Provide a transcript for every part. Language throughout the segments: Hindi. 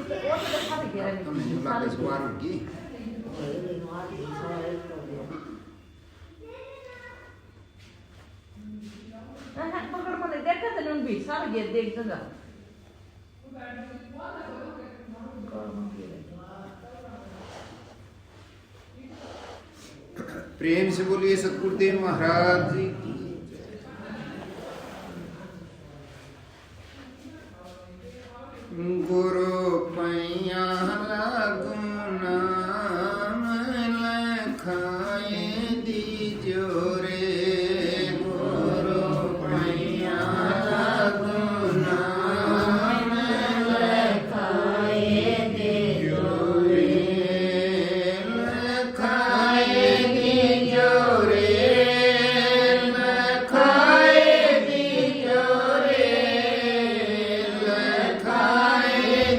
તમે લાગે છે વારું કી પકડ મને દેખાતે ને ઊભી સારી ગયા દેખ જગા प्रेम से बोलिए सतगुरुदेव महाराज जी की गुरु पैया लागू नाम लखाए दीजो रे गुरु पैया लागू नाम लखाए दीजो रे लखाए दीजो रे लखाए दीजो रे लखाए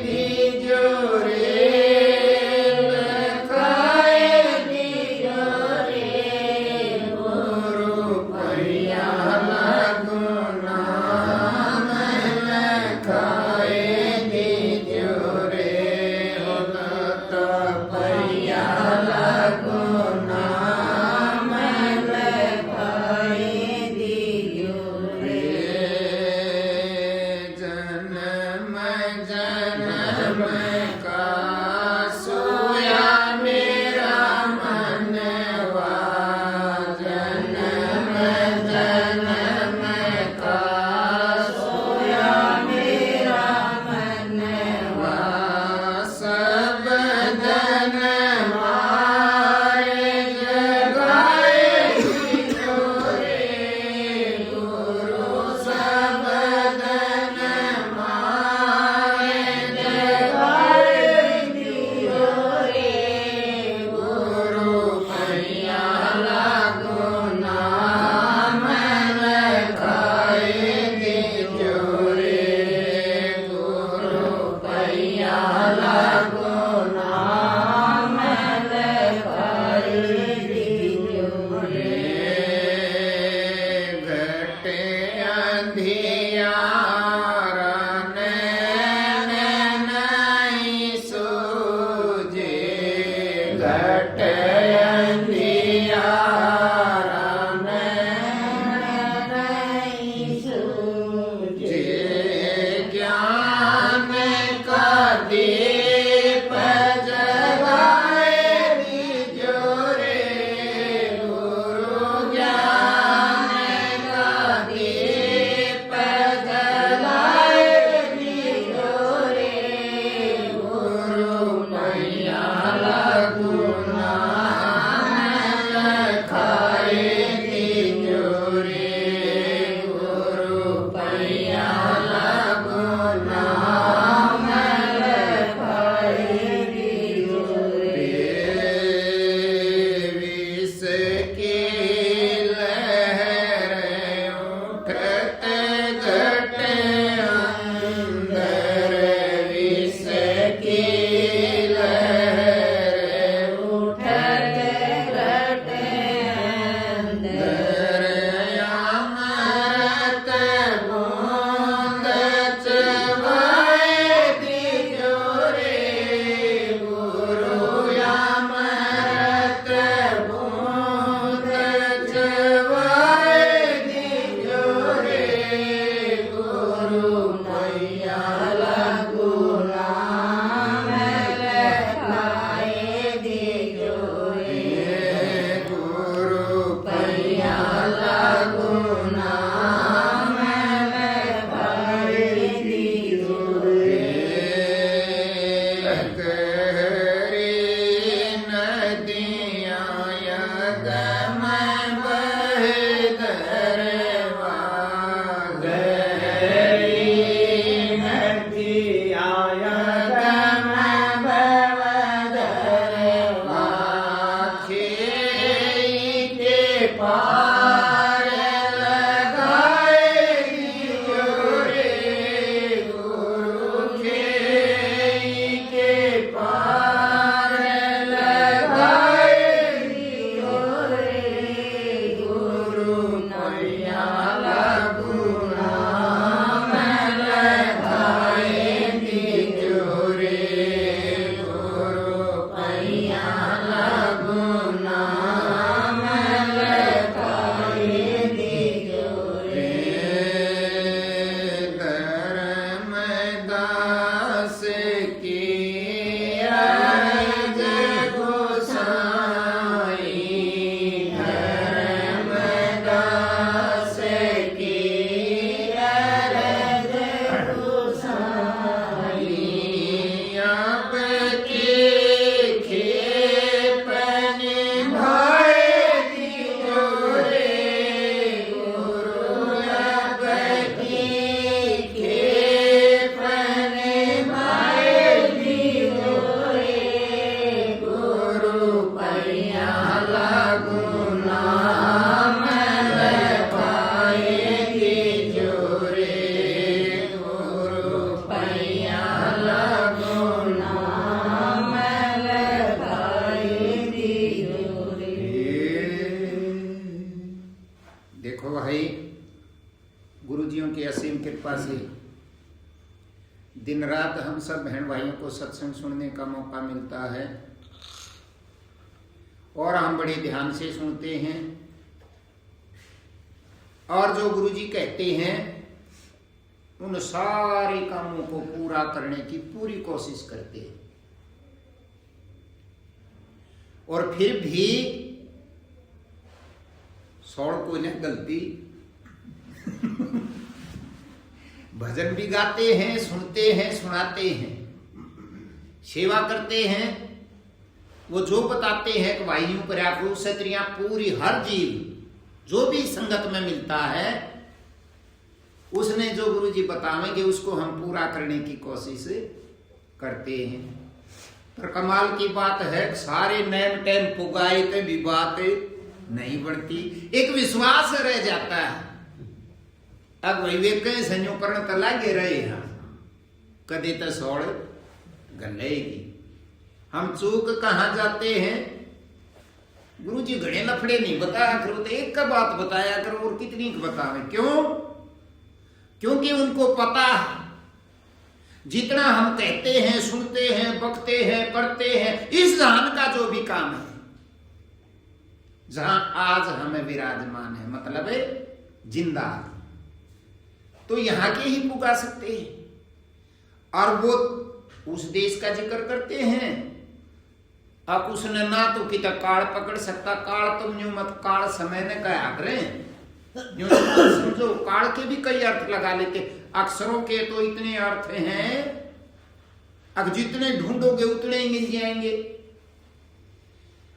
कृपा से दिन रात हम सब बहन भाइयों को सत्संग सुनने का मौका मिलता है और हम बड़े ध्यान से सुनते हैं और जो गुरुजी कहते हैं उन सारे कामों को पूरा करने की पूरी कोशिश करते हैं। और फिर भी सौड़ को न गलती भजन भी गाते हैं, सुनते हैं, सुनाते हैं, सेवा करते हैं। वो जो बताते हैं कि वायु पर्याप्त क्षत्रियां पूरी हर जीव जो भी संगत में मिलता है उसने जो गुरुजी बतावेंगे उसको हम पूरा करने की कोशिश करते हैं। पर कमाल की बात है सारे नेम टेम पुगाए तो भी बात नहीं बढ़ती, एक विश्वास रह जाता है। अब विवेक संयो पर तो लागे रहे हैं कदे तो सौड़ गलेगी। हम चूक कहाँ जाते हैं? गुरुजी घड़े लफड़े नहीं बताया करो तो एक का बात बताया करो और कितनी बतावे। क्यों? क्योंकि उनको पता है जितना हम कहते हैं, सुनते हैं, बकते हैं, करते हैं, इस जहान का जो भी काम है जहां आज हमें विराजमान है मतलब है जिंदा, तो यहां के ही पुगा सकते हैं। और वो उस देश का जिक्र करते हैं। अब उसने ना तो किता काल पकड़ सकता, काल तुम यूं मत काल समय ने कहा करें समझो काल के भी कई अर्थ लगा लेते। अक्षरों के तो इतने अर्थ हैं अब जितने ढूंढोगे उतने ही मिल जाएंगे।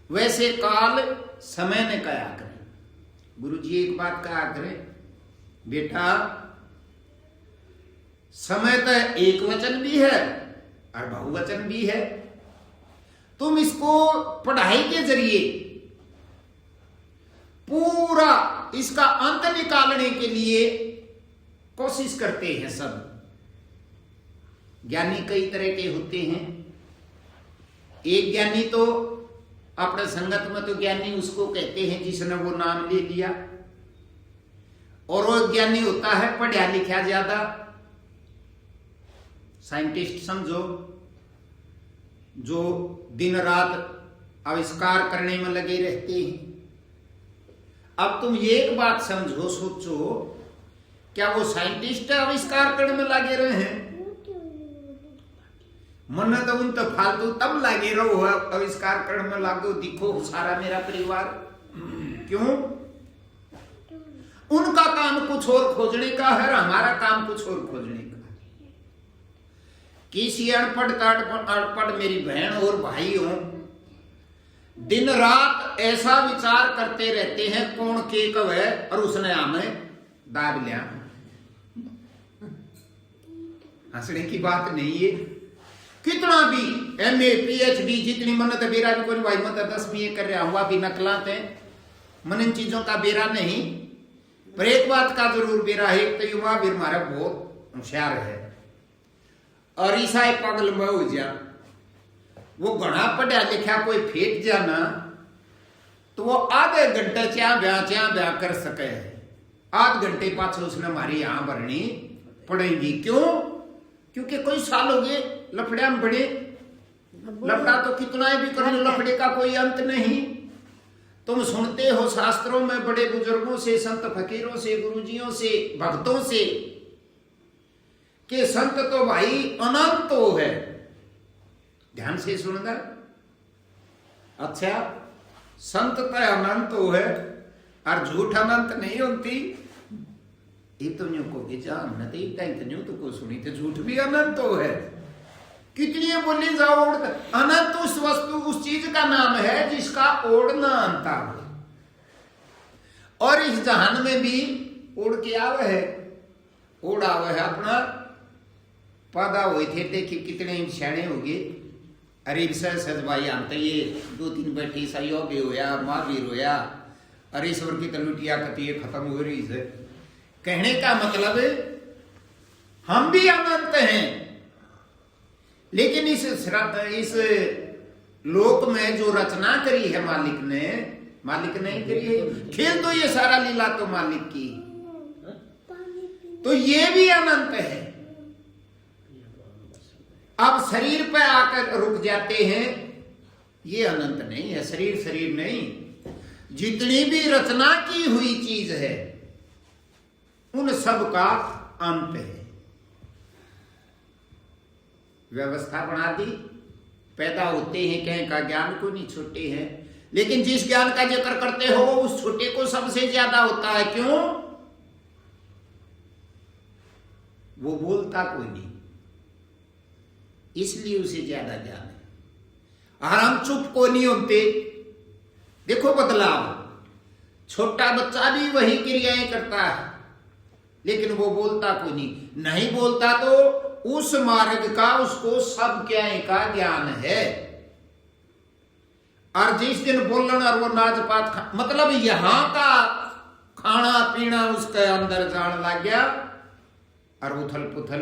वैसे काल समय ने कहा करें। गुरुजी एक बात कहा करें, बेटा समय तो एक वचन भी है और बहुवचन भी है। तुम इसको पढ़ाई के जरिए पूरा इसका अंत निकालने के लिए कोशिश करते हैं। सब ज्ञानी कई तरह के होते हैं। एक ज्ञानी तो अपने संगत में तो ज्ञानी उसको कहते हैं जिसने वो नाम ले लिया, और वो ज्ञानी होता है पढ़ा लिखा ज्यादा, साइंटिस्ट समझो, जो दिन रात आविष्कार करने में लगे रहते हैं। अब तुम एक बात समझो, सोचो, क्या वो साइंटिस्ट आविष्कार करने में लगे रहे हैं? मन तो उन तो फालतू तब लगे रहो आविष्कार करने में लागो, दिखो सारा मेरा परिवार। क्यों? उनका काम कुछ और खोजने का है, हमारा काम कुछ और खोजने का है। किसी अनपढ़ मेरी बहन और भाई हो, दिन रात ऐसा विचार करते रहते हैं कौन के कब है और उसने हमें दाब लिया। हंसने की बात नहीं है। कितना भी MA PhD जितनी मन्नत बेरा भी कोई भाई मत 10 BA कर रहा हुआ भी नकलाते हैं, मन इन चीजों का बेरा नहीं। पर एक बात का जरूर बेरा है, एक तो युवा भी हमारा बहुत होशियार है और ईसाई पागल में हो जा। वो घना पढ़ा लिखा कोई फेंक जाना तो वो आधे घंटे च्या ब्याह कर सके। आध घंटे पाछे उसने हमारी यहां भरनी पड़ेगी। क्यों? क्योंकि कोई साल हो गए लफड़िया में बड़े, लफड़ा तो कितना भी करो, लफड़े का कोई अंत नहीं। तुम सुनते हो शास्त्रों में बड़े बुजुर्गों से, संत फकीरों से, गुरुजियों से, भक्तों से कि संत तो भाई अनंत तो है। ध्यान से सुनना। अच्छा, संत तो अनंत हो है और झूठ अनंत नहीं होती। ये तो न्यू को जान नहीं न्यू तो को सुनी तो झूठ भी अनंत हो है। कितनी बोली जाओ अनंत उस वस्तु उस चीज का नाम है जिसका ओढ़ना अंता हो। और इस जहान में भी उड़ के आवे है, उड़ आवे है अपना पैदा हुए थे। देखिए कितने सियाने हो गए। अरे सजवाई आते ये 2-3 बैठी सही भी होया, महावीर होया, अरे ईश्वर की तलुटिया कती खत्म हो रही है। कहने का मतलब हम भी अनंत हैं, लेकिन इस लोक में जो रचना करी है मालिक नहीं करी है। खेल तो ये सारा लीला तो मालिक की। तो ये भी अनंत है। अब शरीर पे आकर रुक जाते हैं, ये अनंत नहीं है। शरीर शरीर नहीं, जितनी भी रचना की हुई चीज है उन सब का अंत है। व्यवस्था बना दी, पैदा होते हैं, कहीं का ज्ञान को नहीं छोटे हैं, लेकिन जिस ज्ञान का जिक्र करते हो उस छोटे को सबसे ज्यादा होता है। क्यों? वो बोलता कोई नहीं, इसलिए उसे ज्यादा ज्ञान है। और हम चुप को नहीं होते। देखो बदलाव, छोटा बच्चा भी वही क्रियाएं करता है, लेकिन वो बोलता कोई नहीं बोलता तो उस मार्ग का उसको सब क्याएं का ज्ञान है। और जिस दिन बोलन और वो नाच पात मतलब यहां का खाना पीना उसके अंदर जान लग गया और उथल पुथल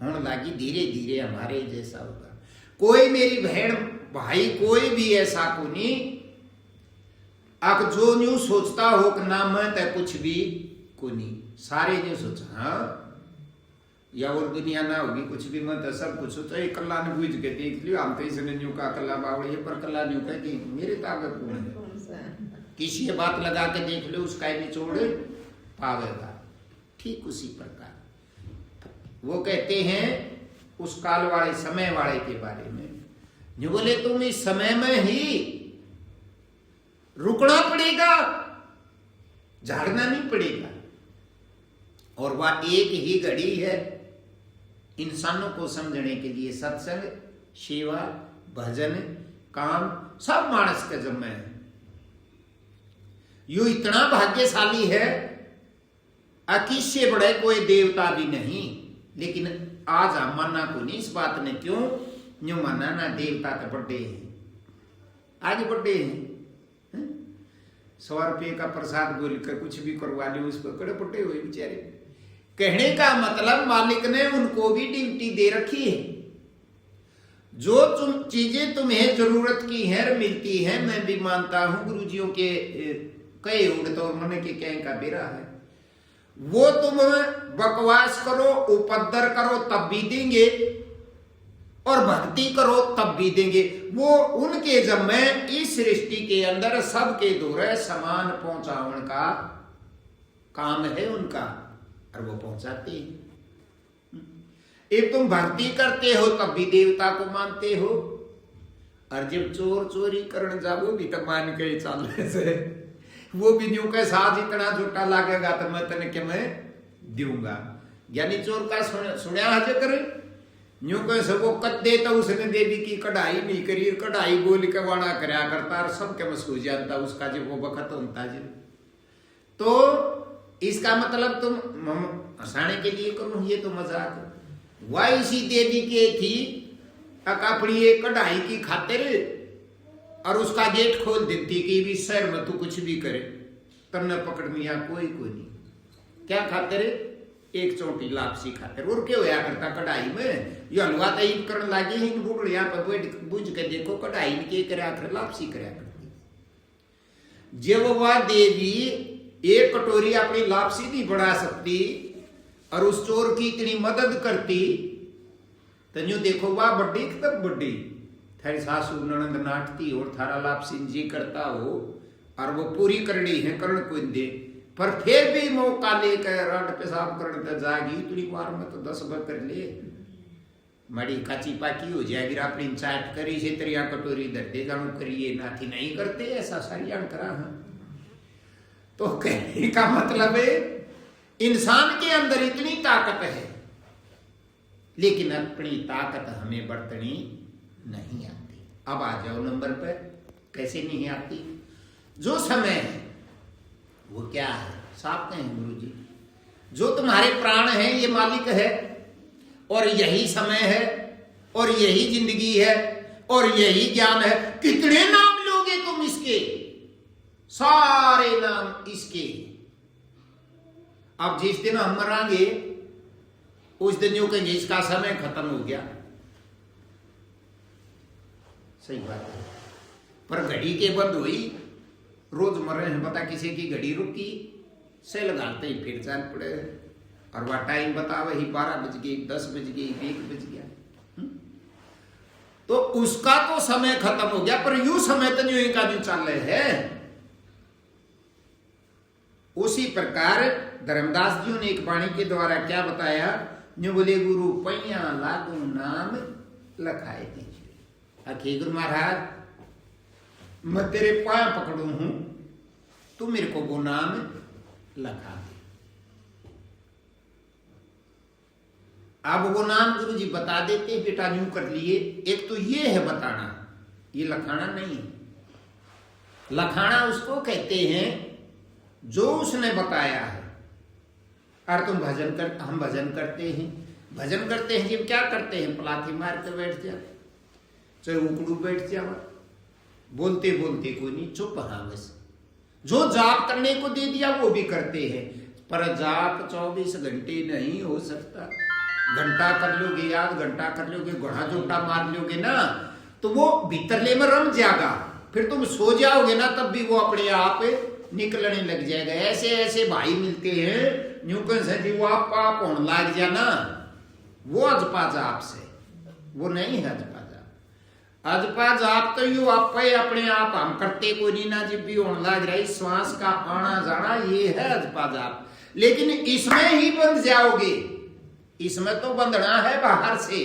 होने लगी, धीरे धीरे हमारे जैसा होगा। कोई मेरी बहन भाई कोई भी ऐसा को नहीं अब जो न्यू सोचता हो कि ना मैं तो कुछ भी को नहीं, सारे न्यू सोचा हाँ या और दुनिया ना होगी कुछ भी मत सब कुछ सोचो। एक कल्ला ने बुझ के देख लियो, हम तो इसने न्यू का कल्ला बावड़ी पर कल्ला न्यू कह कि मेरी ताकत कौन है, किसी बात लगा के देख लो उसका निचोड़ पावेगा। ठीक उसी प्रकार वो कहते हैं उस काल वाले समय वाले के बारे में, जो बोले तुम इस समय में ही रुकना पड़ेगा, झाड़ना नहीं पड़ेगा। और वह एक ही घड़ी है इंसानों को समझने के लिए। सत्संग, सेवा, भजन, काम सब मानस के जम्मे है। यू इतना भाग्यशाली है किससे बड़े कोई देवता भी नहीं। लेकिन आज हम मानना को नहीं इस बात ने, क्यों न्यू माना ना देवता तो बड़े हैं, आज बड़े हैं। 100 रुपये का प्रसाद बोलकर कुछ भी करवा ली उस पर कड़े पट्टे हुए बेचारे। कहने का मतलब मालिक ने उनको भी ड्यूटी दे रखी है। जो चीजें तुम्हें जरूरत की है मिलती है, मैं भी मानता हूं गुरुजियों के कई उड़त और मन के कहीं का बेरा है, वो तुम बकवास करो उपद्र करो तब भी देंगे और भक्ति करो तब भी देंगे। वो उनके जब में इस सृष्टि के अंदर सबके दूर समान पहुंचावन का काम है उनका, और वो पहुंचाते हैं। एक तुम भक्ति करते हो तब भी देवता को मानते हो, और जब चोर चोरी करने जाओ भी तो मान के चालने से वो भी न्यू के साथ इतना झूठा लागेगा तो मैं तने के मैं दूंगा। यानी चोर का सुनिया हज कर न्यू के सबको कद दे तो उसने देवी की कढ़ाई नहीं करी, कढ़ाई बोल के वाणा करया करता और सबके मसूर जानता उसका जब वो बखत होता जी। तो इसका मतलब तुम हंसाने के लिए करो, ये तो मजाक। वह इसी देवी के थी अपनी एक कढ़ाई की खातिर और उसका गेट खोल देती कि भी शहर में तू कुछ भी करे तन्ने पकड़ मिया कोई नहीं। क्या खातिर? एक चोटी लापसी खातिर। और क्या होया करता कढ़ाई में ये हलवा तैयार करने लगी इन बुढ़ यहाँ पर बैठ बुझ के देखो कढ़ाई में के करया कर लापसी करया करती। जब वह देवी एक कटोरी अपनी लापसी नहीं बढ़ा सकती और उस चोर की इतनी मदद करती तो यूं देखो वह बड्डी तब बड्डी थारी सासू ननंद नाटती और थारा लापसी जी करता हो और वो पूरी करनी है करण को दे, पर फिर भी मौका लेकर रट पेशाब करने तो जागी इतनी बार में तो 10 बार कर ले मड़ी काची पाकी हो जाएगी। अपनी चाट करी से तरिया कटोरी दर्दे जानो करिए नाथी नहीं करते ऐसा सारियान करा है। तो कहने का मतलब है इंसान के अंदर इतनी ताकत है, लेकिन अपनी ताकत हमें बरतनी नहीं आती। अब आ जाओ नंबर पर, कैसे नहीं आती? जो समय है वो क्या है? साफ कहें गुरु जी, जो तुम्हारे प्राण हैं ये मालिक है और यही समय है और यही जिंदगी है और यही ज्ञान है। कितने नाम लोगे तुम इसके? सारे नाम इसके। अब जिस दिन हम मरांगे उस दिन यूं कहेंगे इसका समय खत्म हो गया। सही बात है, पर घड़ी के बंद हुई रोज मर रहे हैं, पता किसी की घड़ी रुकी से लगाते ही फिर जान पड़े और वह टाइम बता वही 12 बज गए, 10 बज गए, 1 बज गया। तो उसका तो समय खत्म हो गया, पर यूं समय तो यूं का यूं चल रहे हैं। उसी प्रकार धर्मदास जी ने एक वाणी के द्वारा क्या बताया, जो बोले गुरु पैया लागू नाम लखाए दीजिए। आखिर गुरु महाराज मैं तेरे पाया पकड़ू हूं, तू मेरे को वो नाम लखा दे। अब वो नाम गुरु जी बता देते, बेटा यूं कर लिए। एक तो ये है बताना, ये लखाना नहीं है। लखाना उसको कहते हैं जो उसने बताया है। और तुम हम भजन करते हैं, भजन करते हैं जब क्या करते हैं, पलाथी मार कर बैठ जा, चाहे उकड़ू बैठ जाओ, बोलते बोलते कोई नहीं, चुप। हाँ बस जो जाप करने को दे दिया वो भी करते हैं, पर जाप 24 घंटे नहीं हो सकता। घंटा कर लोगे, आध घंटा कर लोगे, घोड़ा जोटा मार लोगे ना, तो वो भीतरले में रम जाएगा। फिर तुम सो जाओगे ना, तब भी वो अपने आप निकलने लग जाएगा। ऐसे ऐसे भाई मिलते हैं, यूं कह वो आप पाप होने लग जाना, वो अजपा जाप से, वो नहीं है अजपा जाप। अजपा जाप तो यू आप अपने आप हम करते कोई नहीं ना, जब भी होने लग रही श्वास का आना जाना, ये है अजपा जाप। लेकिन इसमें ही बंध जाओगे, इसमें तो बंधना है बाहर से,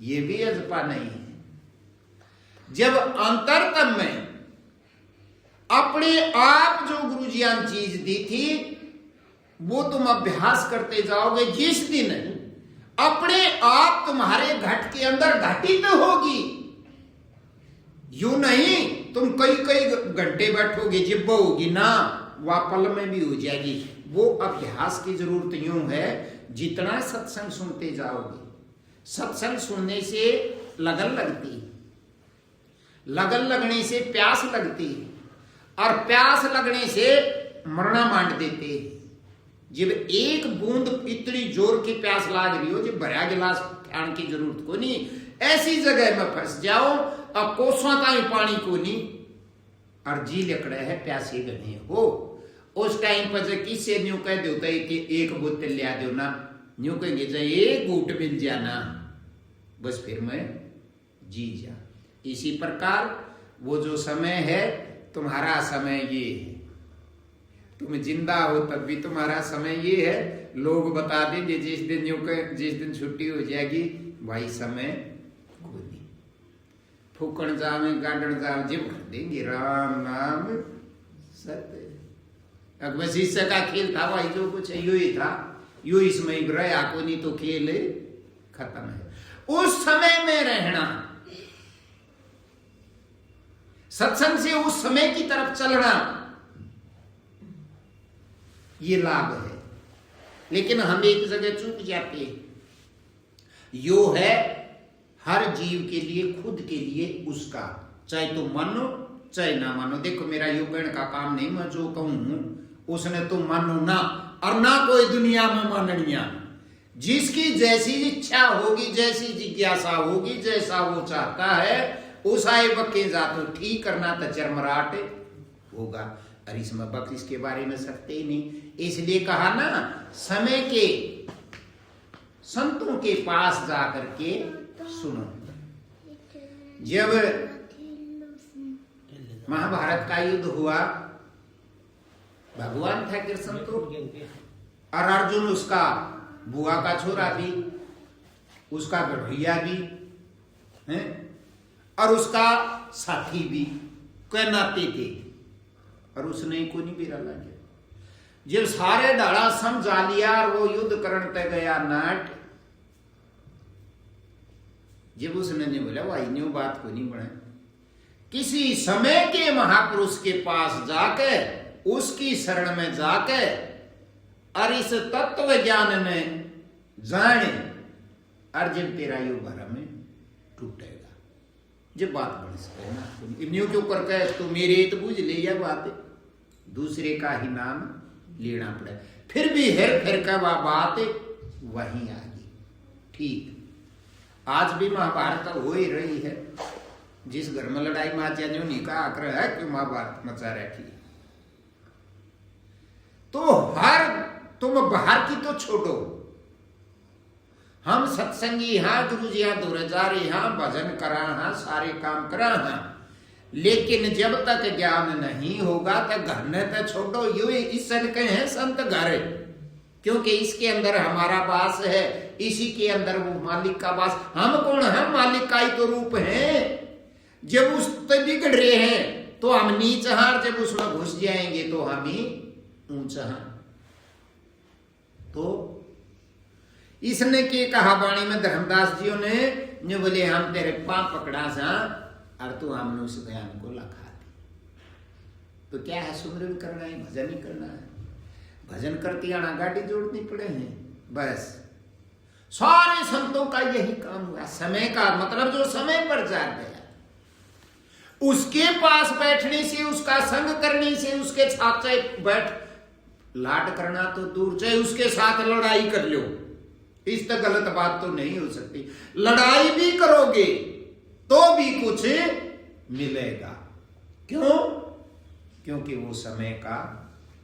ये भी अजपा नहीं है। जब अंतरतम में अपने आप जो गुरुजियान चीज दी थी वो तुम अभ्यास करते जाओगे, जिस दिन अपने आप तुम्हारे घट के अंदर घटित होगी, यूं नहीं तुम कई कई घंटे बैठोगे, जिब होगी ना वह पल में भी हो जाएगी। वो अभ्यास की जरूरत यूं है, जितना सत्संग सुनते जाओगे, सत्संग सुनने से लगन लगती है, लगन लगने से प्यास लगती है, और प्यास लगने से मरना मांड देते हैं। जब एक बूंद इतनी जोर की प्यास लाग रही हो, जब भरा गिलास खाने की जरूरत को नहीं, ऐसी जगह में फंस जाओ, अब कोसों ताई पानी को नहीं, और जी लकड़े है, प्यासे गने हो। उस टाइम पर किससे न्यू कह दो कि एक बोतल लिया दो ना, न्यू कहेंगे चाहे एक घूट मिल जाना, बस फिर मैं जी जा। इसी प्रकार वो जो समय है, तुम्हारा समय ये है, तुम जिंदा हो तब भी तुम्हारा समय ये है। लोग बता देंगे जिस दिन जिस दिन छुट्टी हो जाएगी, भाई समय कोई नहीं, फूकण जावे गार्डन जावे, जिम कर देंगे राम नाम सत्य। अकबर शिष्य का खेल था भाई, जो कुछ यू ही था, यू इसमें रहा को नहीं तो खेल खत्म है। उस समय में रहना, सत्संग से उस समय की तरफ चलना, ये लाभ है। लेकिन हम एक जगह चूक जाते हैं, यो है हर जीव के लिए, खुद के लिए उसका, चाहे तो मानो चाहे ना मानो। देखो मेरा यो कहने का काम नहीं, मैं जो कहूं उसने तुम मानो ना, और ना कोई दुनिया में माननिया। जिसकी जैसी इच्छा होगी, जैसी जिज्ञासा होगी, जैसा वो चाहता है, उस आए बके जातो ठीक करना तो चरमराट होगा। और इसमें बक इसके बारे में सकते ही नहीं। इसलिए कहा ना, समय के संतों के पास जाकर के सुनो। जब महाभारत का युद्ध हुआ, भगवान था कृष्ण तो, और अर्जुन उसका बुआ का छोरा भी, उसका गढ़िया भी है, और उसका साथी भी, कई नाते थे, और उसने को नहीं बिरा लगे। जब सारे डाला समझा लिया और वो युद्ध करण तय गया नाट, जब उसने नहीं बोला भाई न्यू बात को नहीं बढ़े, किसी समय के महापुरुष के पास जाकर, उसकी शरण में जाकर, और इस तत्व ज्ञान में जाने, और जब तेरा यो भरम टूटेगा, जब बात बढ़ सके ना, न्यू क्यों करके तो मेरे तो बुझ ले, यह बात दूसरे का ही नाम लेना पड़े। फिर भी हेर फेर का वह बात वही आ गई। ठीक आज भी महाभारत हो ही रही है। जिस घर में लड़ाई माचा जो निकाह आग्रह है कि महाभारत मचा रखी, तो हर तुम बाहर की तो छोड़ो, हम सत्संगी हाँ, गुरु जी हाँ, दूर जा रहे हाँ, भजन करा हाँ, सारे काम करा हाँ, लेकिन जब तक ज्ञान नहीं होगा तो घर ने तो छोड़ो, यू इस के हैं संत घर, क्योंकि इसके अंदर हमारा वास है, इसी के अंदर वो मालिक का वास। हम कौन है? मालिक का ही तो रूप है। जब उस पर बिगड़ रहे हैं तो हम नीच हार, जब उसमें घुस जाएंगे तो हम ही ऊंचा हार। तो इसने के कहा वाणी में धर्मदास जियों ने, जो बोले हम तेरे पाप पकड़ा सा और तू हमने उस ज्ञान को लखा दी। तो क्या है? सुमरन करना है, भजन ही करना है। भजन करती आना गाड़ी जोड़नी पड़े हैं, बस। सारे संतों का यही काम हुआ। समय का मतलब जो समय पर जाग गया, उसके पास बैठने से, उसका संग करने से, उसके साथ चाहे बैठ लाड करना तो दूर, चाहे उसके साथ लड़ाई कर लो, इस तक गलत बात तो नहीं हो सकती। लड़ाई भी करोगे तो भी कुछ मिलेगा। क्यों? क्योंकि वो समय का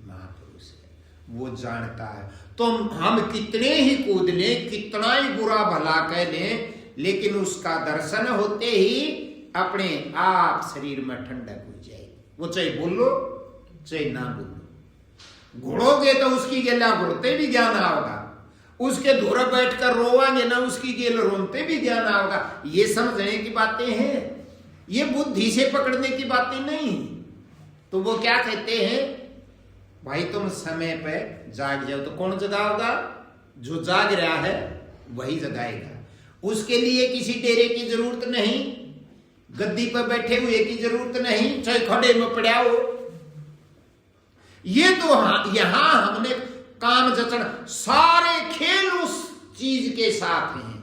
महापुरुष है, वो जानता है। तो हम कितने ही कूद लें, कितना ही बुरा भला कह लें, लेकिन उसका दर्शन होते ही अपने आप शरीर में ठंडक हो जाएगी। वो चाहे बोलो चाहे ना बोलो। घुड़ोगे तो उसकी गेला घुड़ते भी ज्ञान आओगा, उसके दूर बैठकर रोवांगे ना, उसकी गेल रोते भी ज्ञान आओगा। ये समझने की बातें हैं, ये बुद्धि से पकड़ने की बातें नहीं। तो वो क्या कहते हैं? भाई तुम समय पे जाग जाओ। तो कौन जगाओगा? जो जाग रहा है वही जगाएगा। उसके लिए किसी डेरे की जरूरत नहीं, गद्दी पर बैठे हुए की जरूरत नहीं, चाहे खड़े में पड़ा हो। ये तो यहां हमने काम जचड़, सारे खेल उस चीज के साथ हैं,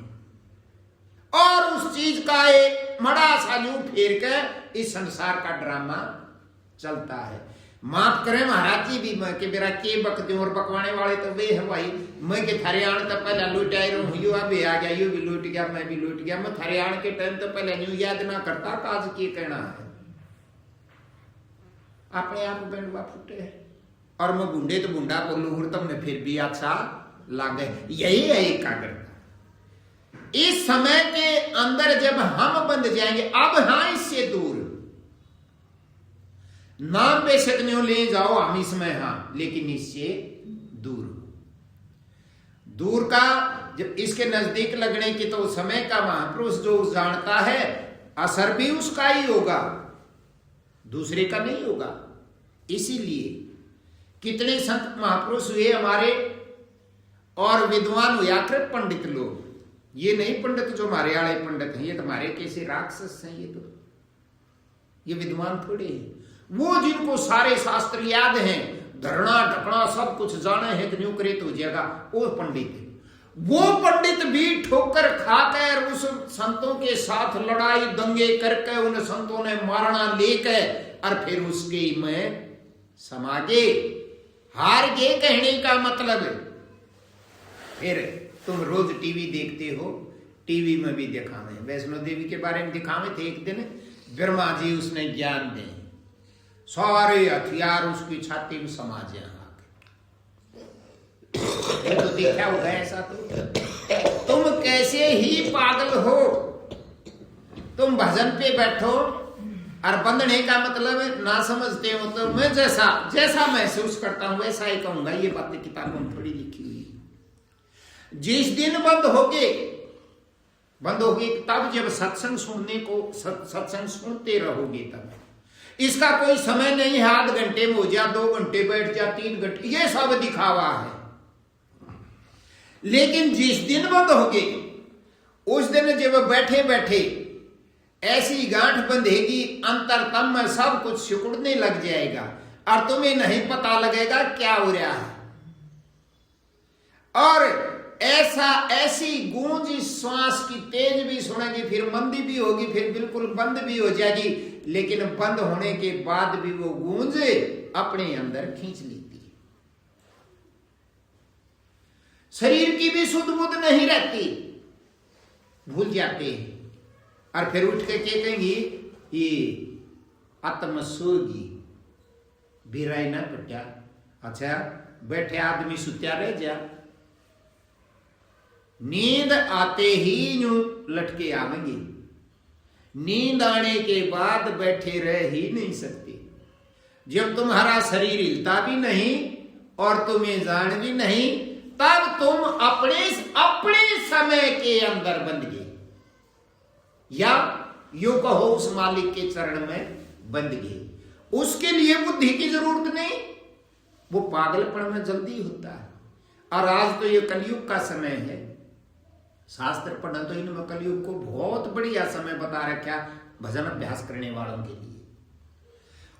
और उस चीज का एक मड़ा सा यूं फेर के इस संसार का ड्रामा चलता है। माफ करें महाराज जी भी, मैं के मेरा के बक दूं, और बकवाने वाले तो वे है भाई। मैं के थारे आने तो पहले लुटाई रहूं, यो अभी आ गया, यो भी लूट गया, मैं भी लूट गया। मैं थारे आने के टाइम तो पहले न्यू याद ना करता काज की कहना है, अपने आप बेंडवा फूटे है। और मैं बूढ़े तो बूढ़ा बोलू हूं, तुमने फिर भी अच्छा लागे। यही है एकाग्रता। इस समय के अंदर जब हम बंध जाएंगे, अब हाँ इससे दूर, नाम बेशक नहीं ले जाओ हम इसमें, हाँ, लेकिन इससे दूर दूर का जब इसके नजदीक लगने की, तो समय का महापुरुष जो जानता है, असर भी उसका ही होगा, दूसरे का नहीं होगा। इसीलिए कितने संत महापुरुष हुए हमारे, और विद्वान हुआ कर पंडित लोग। ये नहीं पंडित जो हमारे आले पंडित हैं, ये तुम्हारे कैसे राक्षस हैं, ये विद्वान थोड़े हैं। वो जिनको सारे शास्त्र याद हैं, धरना ढकना सब कुछ जाने हैं, न्यू करे तो हो जाएगा, वो पंडित है। वो पंडित भी ठोकर खाकर उस संतों के साथ लड़ाई दंगे करके, उन संतों ने मारना लेकर, और फिर उसके में समागे हार गए। कहने का मतलब फिर तुम रोज टीवी देखते हो, टीवी में भी दिखावे, वैष्णो देवी के बारे में दिखावे थे एक दिन, ब्रह्मा जी उसने ज्ञान दे, सारे हथियार उसकी छाती में समा जाए। तो देखा होगा ऐसा। तो तुम कैसे ही पागल हो, तुम भजन पे बैठो और बंधने का मतलब ना समझते हो। तो मैं जैसा महसूस करता हूं वैसा ही कहूंगा। ये बातें किताबों में थोड़ी लिखी हुई। जिस दिन बंद होगे तब, जब सत्संग सुनते रहोगे तब। इसका कोई समय नहीं है, आध घंटे में हो जा, 2 घंटे बैठ जा, 3 घंटे, ये सब दिखावा है। लेकिन जिस दिन बंद होगे, उस दिन जब बैठे बैठे ऐसी गांठ बंधेगी अंतरतम में, सब कुछ सिकुड़ने लग जाएगा और तुम्हें नहीं पता लगेगा क्या हो रहा है। और ऐसी गूंज श्वास की तेज भी सुनेगी, फिर मंदी भी होगी, फिर बिल्कुल बंद भी हो जाएगी। लेकिन बंद होने के बाद भी वो गूंज अपने अंदर खींच लेती है। शरीर की भी सुध बुध नहीं रहती, भूल जाते हैं। और फिर उठ के कहेंगी ये आत्म सोगी भिराई ना पट्या। अच्छा बैठे आदमी सुत्या रह जा, नींद आते ही यूं लटके आवेंगे, नींद आने के बाद बैठे रह ही नहीं सकते। जब तुम्हारा शरीर हिलता भी नहीं और तुम्हें जान भी नहीं, तब तुम अपने समय के अंदर बंध गए, या यूं कहो उस मालिक के चरण में बंध गए। उसके लिए बुद्धि की जरूरत नहीं, वो पागलपन में जल्दी होता है। और आज तो ये कलयुग का समय है, शास्त्र पढ़ना तो इनमें कलयुग को बहुत बढ़िया समय बता रखा भजन अभ्यास करने वालों के लिए।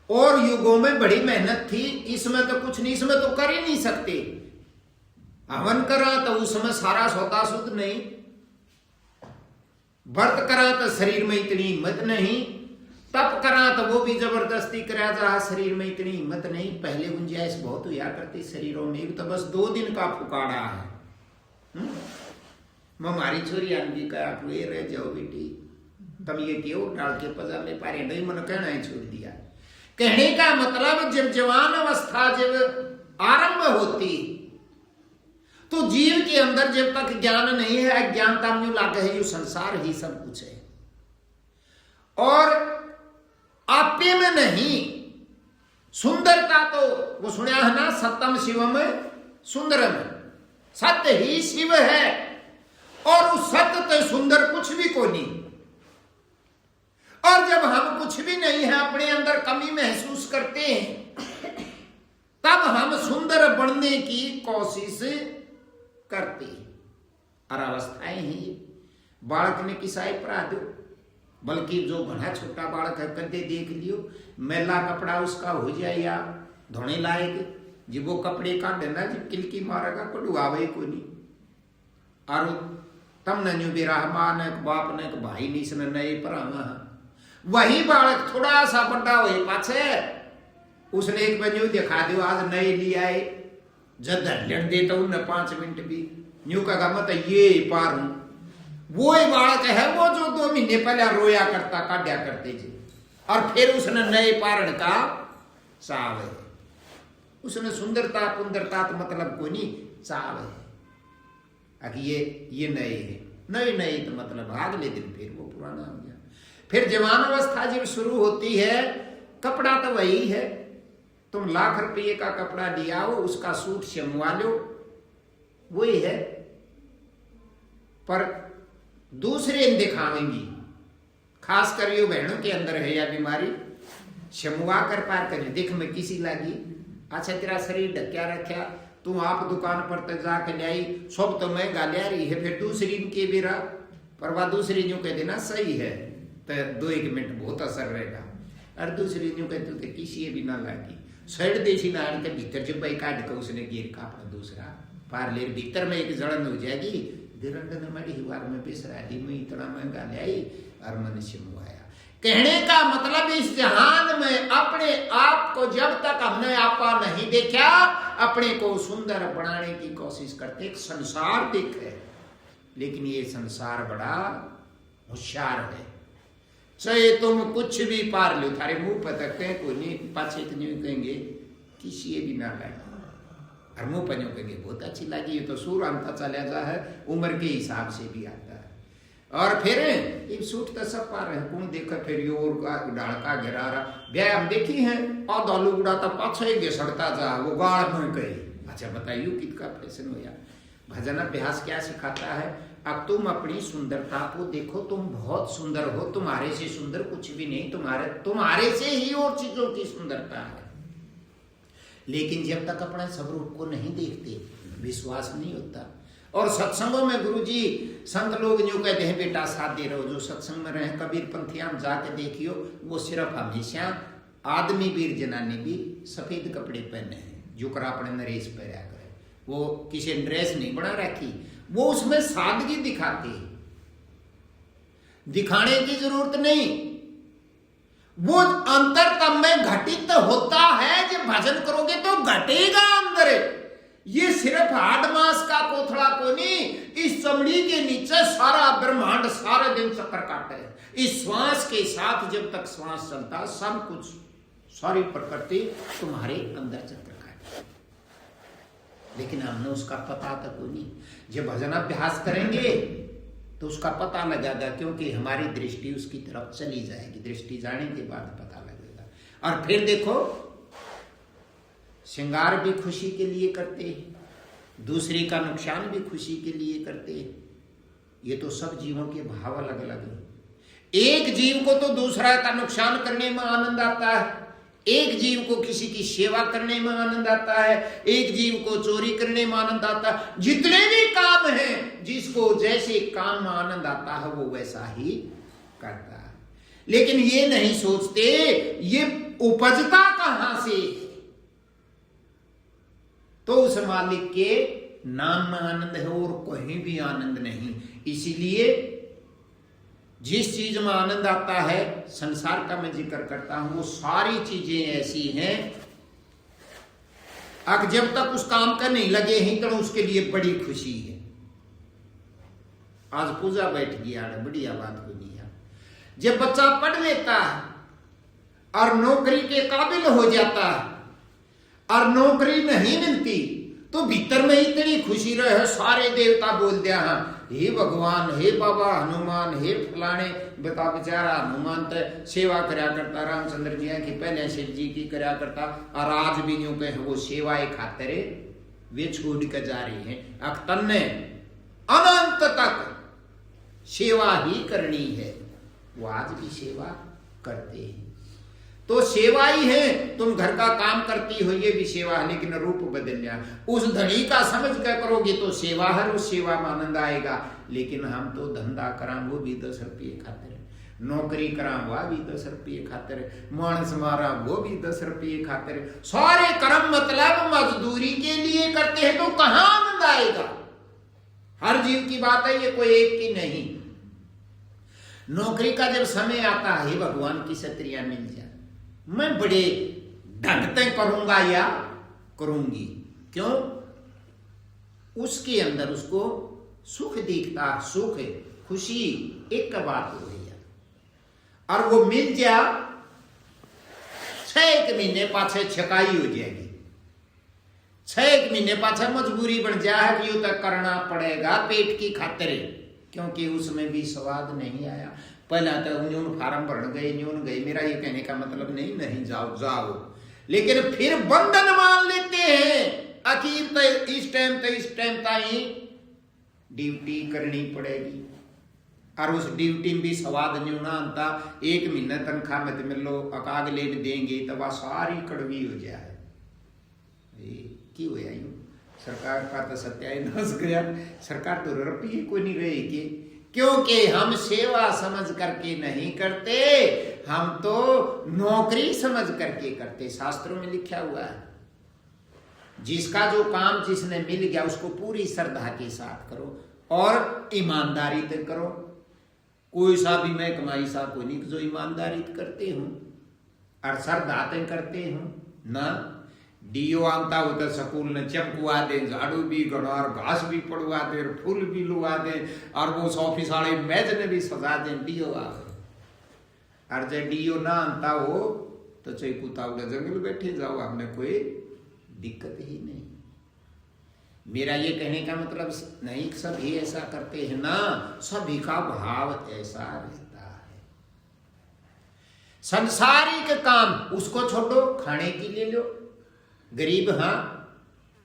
और युगों में बड़ी मेहनत थी, इसमें तो कुछ नहीं, इसमें तो कर ही नहीं सकते। हवन करा तो उसमें सारा सौदा शुद्ध नहीं, व्रत करा तो शरीर में इतनी हिम्मत नहीं, तप करा तो वो भी जबरदस्ती करा जा, शरीर में इतनी हिम्मत नहीं। पहले गुंजाइश बहुत हुआ करती शरीरों में, तो बस 2 दिन का फुकाड़ा है। हमारी छोरी आंटी का आप रह जाओ बेटी, तुम ये क्यों डाल के पजामे पारे नहीं, मन कहना है छोड़ दिया। कहने का मतलब जब जवान अवस्था जब आरंभ होती, तो जीव के अंदर जब तक ज्ञान नहीं है, अज्ञानता में लागे है, ये संसार ही सब कुछ है। और आपे में नहीं, सुंदरता तो वो सुना है ना, सत्यम शिवम सुंदरम, सत्य ही शिव है। और उस सत्य तो सुंदर कुछ भी को नहीं। और जब हम कुछ भी नहीं है, अपने अंदर कमी महसूस करते हैं, तब हम सुंदर बनने की कोशिश करते हैं। और अवस्थाएं ही बालक ने किसाई पढ़ा दो, बल्कि जो बड़ा छोटा बालक है कदे देख लियो, मैला कपड़ा उसका हो जाए या धोने लायक, जब वो कपड़े का देना जब किलकी मारेगा कड़ुआवे को नहीं। और तम न्यू भी रहमान एक बाप ने एक भाई नीसने नए परामा, वही बालक थोड़ा सा बड़ा हुए पाछे उसने एक बजे दिखा दो, आज नए लिया है, जब लड़ देता हूं न 5 मिनट भी न्यू का मत ये पार हूं। वो ही बालक है वो जो 2 महीने पहले रोया करता, काटा करते थे, और फिर उसने नए पारण का चाव है। उसने सुंदरता पुंदरता तो मतलब कोई नहीं, चाव है कि ये नए है, नए तो मतलब अगले दिन फिर वो पुराना हो गया। फिर जवान अवस्था जब शुरू होती है, कपड़ा तो वही है, तुम लाख रुपये का कपड़ा लिया हो, उसका सूट सिलवा लो, वही है, पर दूसरे दिखावेंगी। खास कर ये बहनों के अंदर है या बीमारी, शमुआ कर पार कर दिख में किसी लगी, अच्छा तेरा शरीर ढक्या रखा, तू आप दुकान पर तक जाके ले आई, सब तो महंगा ले रही है, फिर दूसरी के बेरा पर वह दूसरी न्यू कह देना सही है, तो 2-1 मिनट बहुत असर रहेगा। और दूसरी न्यू कहते तो किसी भी ना लगी, साइड देसी नार के भीतर जब भाई काट कर उसने गिर का अपना दूसरा पार ले, भीतर में एक जलन हो जाएगी, दिरंड मड़ी हिवार में बिसरा दी, मैं इतना महंगा ले आई और मनुष्य मुआया। कहने का मतलब इस जहान में अपने आप को जब तक हमने आपा नहीं देखा, अपने को सुंदर बनाने की कोशिश करते, एक संसार देखे, लेकिन ये संसार बड़ा होशियार है। चाहे तुम कुछ भी पार लो, थारे मुंह पर तकते हैं कोई नहीं, पाछे तो नहीं कहेंगे किसी भी ना लगे, और मुंह पर नहीं कहेंगे बहुत अच्छी लगी, ये तो सूर अंता चला जा है, उम्र के हिसाब से भी आता है। और फिर ये सूट तो सब पा रहे कौन देखा, फिर योर का डालका गिरा रहा व्यायाम देखी है, और दालू गुड़ा तो पाछा ही घसड़ता जा, वो गाड़ में कही। अच्छा बताइए कितना फैशन हो या भजन अभ्यास क्या सिखाता है? अब तुम अपनी सुंदरता को देखो, तुम बहुत सुंदर हो, तुम्हारे से सुंदर कुछ भी नहीं, तुम्हारे से ही और चीजों की सुंदरता है। लेकिन जब तक अपने स्वरूप को नहीं देखते, विश्वास नहीं होता। और सत्संगों में गुरुजी संत लोग यूं कहते हैं, बेटा साथ दे रहे हो, जो सत्संग में रहे कबीर पंथियां जाके देखियो, वो सिर्फ हमेशा आदमी भी जनानी भी सफेद कपड़े पहने हैं, जो करा अपने नरेश पहरा करे, वो किसी ड्रेस नहीं बना रखी, वो उसमें सादगी दिखाते हैं, दिखाने की जरूरत नहीं, वो अंतर तब में घटित होता है। जब भजन करोगे तो घटेगा अंदर, ये सिर्फ हाड मास का कोथड़ा को नहीं, इस चमड़ी के नीचे सारा ब्रह्मांड सारे दिन चक्कर काटे है। इस श्वास के साथ जब तक श्वास चलता, सब कुछ सारी प्रकृति तुम्हारे अंदर चक्कर काटे। लेकिन हमने उसका पता तक नहीं। जब भजन अभ्यास करेंगे तो उसका पता लगेगा, क्योंकि हमारी दृष्टि उसकी तरफ चली जाएगी। दृष्टि जाने के बाद पता लगेगा। और फिर देखो, श्रृंगार भी खुशी के लिए करते हैं, दूसरे का नुकसान भी खुशी के लिए करते हैं। ये तो सब जीवों के भाव अलग अलग हैं। एक जीव को तो दूसरा का नुकसान करने में आनंद आता है, एक जीव को किसी की सेवा करने में आनंद आता है, एक जीव को चोरी करने में आनंद आता है। जितने भी काम हैं, जिसको जैसे काम में आनंद आता है वो वैसा ही करता है। लेकिन ये नहीं सोचते ये उपजता कहां से, तो उस मालिक के नाम में आनंद है और कहीं भी आनंद नहीं। इसीलिए जिस चीज में आनंद आता है, संसार का मैं जिक्र करता हूं, वो सारी चीजें ऐसी हैं अब जब तक उस काम का नहीं लगे हैं तो उसके लिए बड़ी खुशी है। आज पूजा बैठ गया, बढ़िया बात को नहीं है। जब बच्चा पढ़ लेता है और नौकरी के काबिल हो जाता है और नौकरी नहीं मिलती तो भीतर में इतनी खुशी रहे, सारे देवता बोल दिया हाँ हे भगवान, हे बाबा हनुमान, हे फलाने। बता बेचारा हनुमान तो सेवा करया करता, रामचंद्र जी की पहले शिव जी की करया करता, और आज भी यूं कहे वो सेवाए खातिर वे छोड़ कर जा रही हैं। अख्तर ने अनंत तक सेवा ही करनी है, वो आज भी सेवा करते हैं। तो सेवा ही है, तुम घर का काम करती हो ये भी सेवा है, लेकिन रूप बदल जाए। उस धनी का समझ कर करोगे तो सेवा है, उस सेवा में आनंद आएगा। लेकिन हम तो धंधा करा वो भी 10 रुपये खातिर, नौकरी करा वह भी 10 रुपये खातिर, मानस मारा वो भी 10 रुपये खातिर, सारे कर्म मतलब मजदूरी के लिए करते हैं, तो कहां आनंद आएगा। हर जीव की बात है, ये कोई एक की नहीं। नौकरी का जब समय आता है, भगवान की क्षत्रिया मिल जाए, मैं बड़े ढंग तय करूंगा या करूंगी, क्यों? उसके अंदर उसको सुख दिखता, सुख खुशी एक बात हो गई, और वो मिल जा 6 महीने पाछे छकाई हो जाएगी, 6 महीने पाछे मजबूरी बन जाए कि यू तक करना पड़ेगा पेट की खातिर, क्योंकि उसमें भी स्वाद नहीं आया। पहला तो यूं फार्म भरन गए, यूं गए, मेरा ये कहने का मतलब नहीं जाओ जाओ, लेकिन फिर बंधन मान लेते हैं। आखिर तो इस टाइम ताई ड्यूटी करनी पड़ेगी, और उस ड्यूटी में भी स्वाद नहीं होना आता। 1 महीना तनख्वाह मत मिलो, अकाग लेट देंगे तब सारी कड़वी हो जाए। क्यों है यूं? सरकार का तो सत्यानाश गया, सरकार तो रुपये कोई नहीं रहेगी, क्योंकि हम सेवा समझ करके नहीं करते, हम तो नौकरी समझ करके करते। शास्त्रों में लिखा हुआ है, जिसका जो काम जिसने मिल गया उसको पूरी श्रद्धा के साथ करो और ईमानदारी से करो। कोई सा भी मैं कमाई सा कोई नहीं, जो ईमानदारी करते हूं और श्रद्धा से करते हूं ना। डीओ आमता हो तो स्कूल ने चमकवा दे, झाड़ू भी गड़ा और घास भी पड़वा दे, फूल भी लुवा दे, और वो ऑफिस वाले मेज ने भी सजा दे, डीओ आवे। और जब डीओ ना आमता हो तो चाहे कुत्ता उड़ा जंगल बैठे जाओ, हमने कोई दिक्कत ही नहीं। मेरा ये कहने का मतलब नहीं सभी ऐसा करते हैं ना, सभी का भाव ऐसा रहता है। संसारिक काम उसको छोड़ो, खाने की ले लो। गरीब हाँ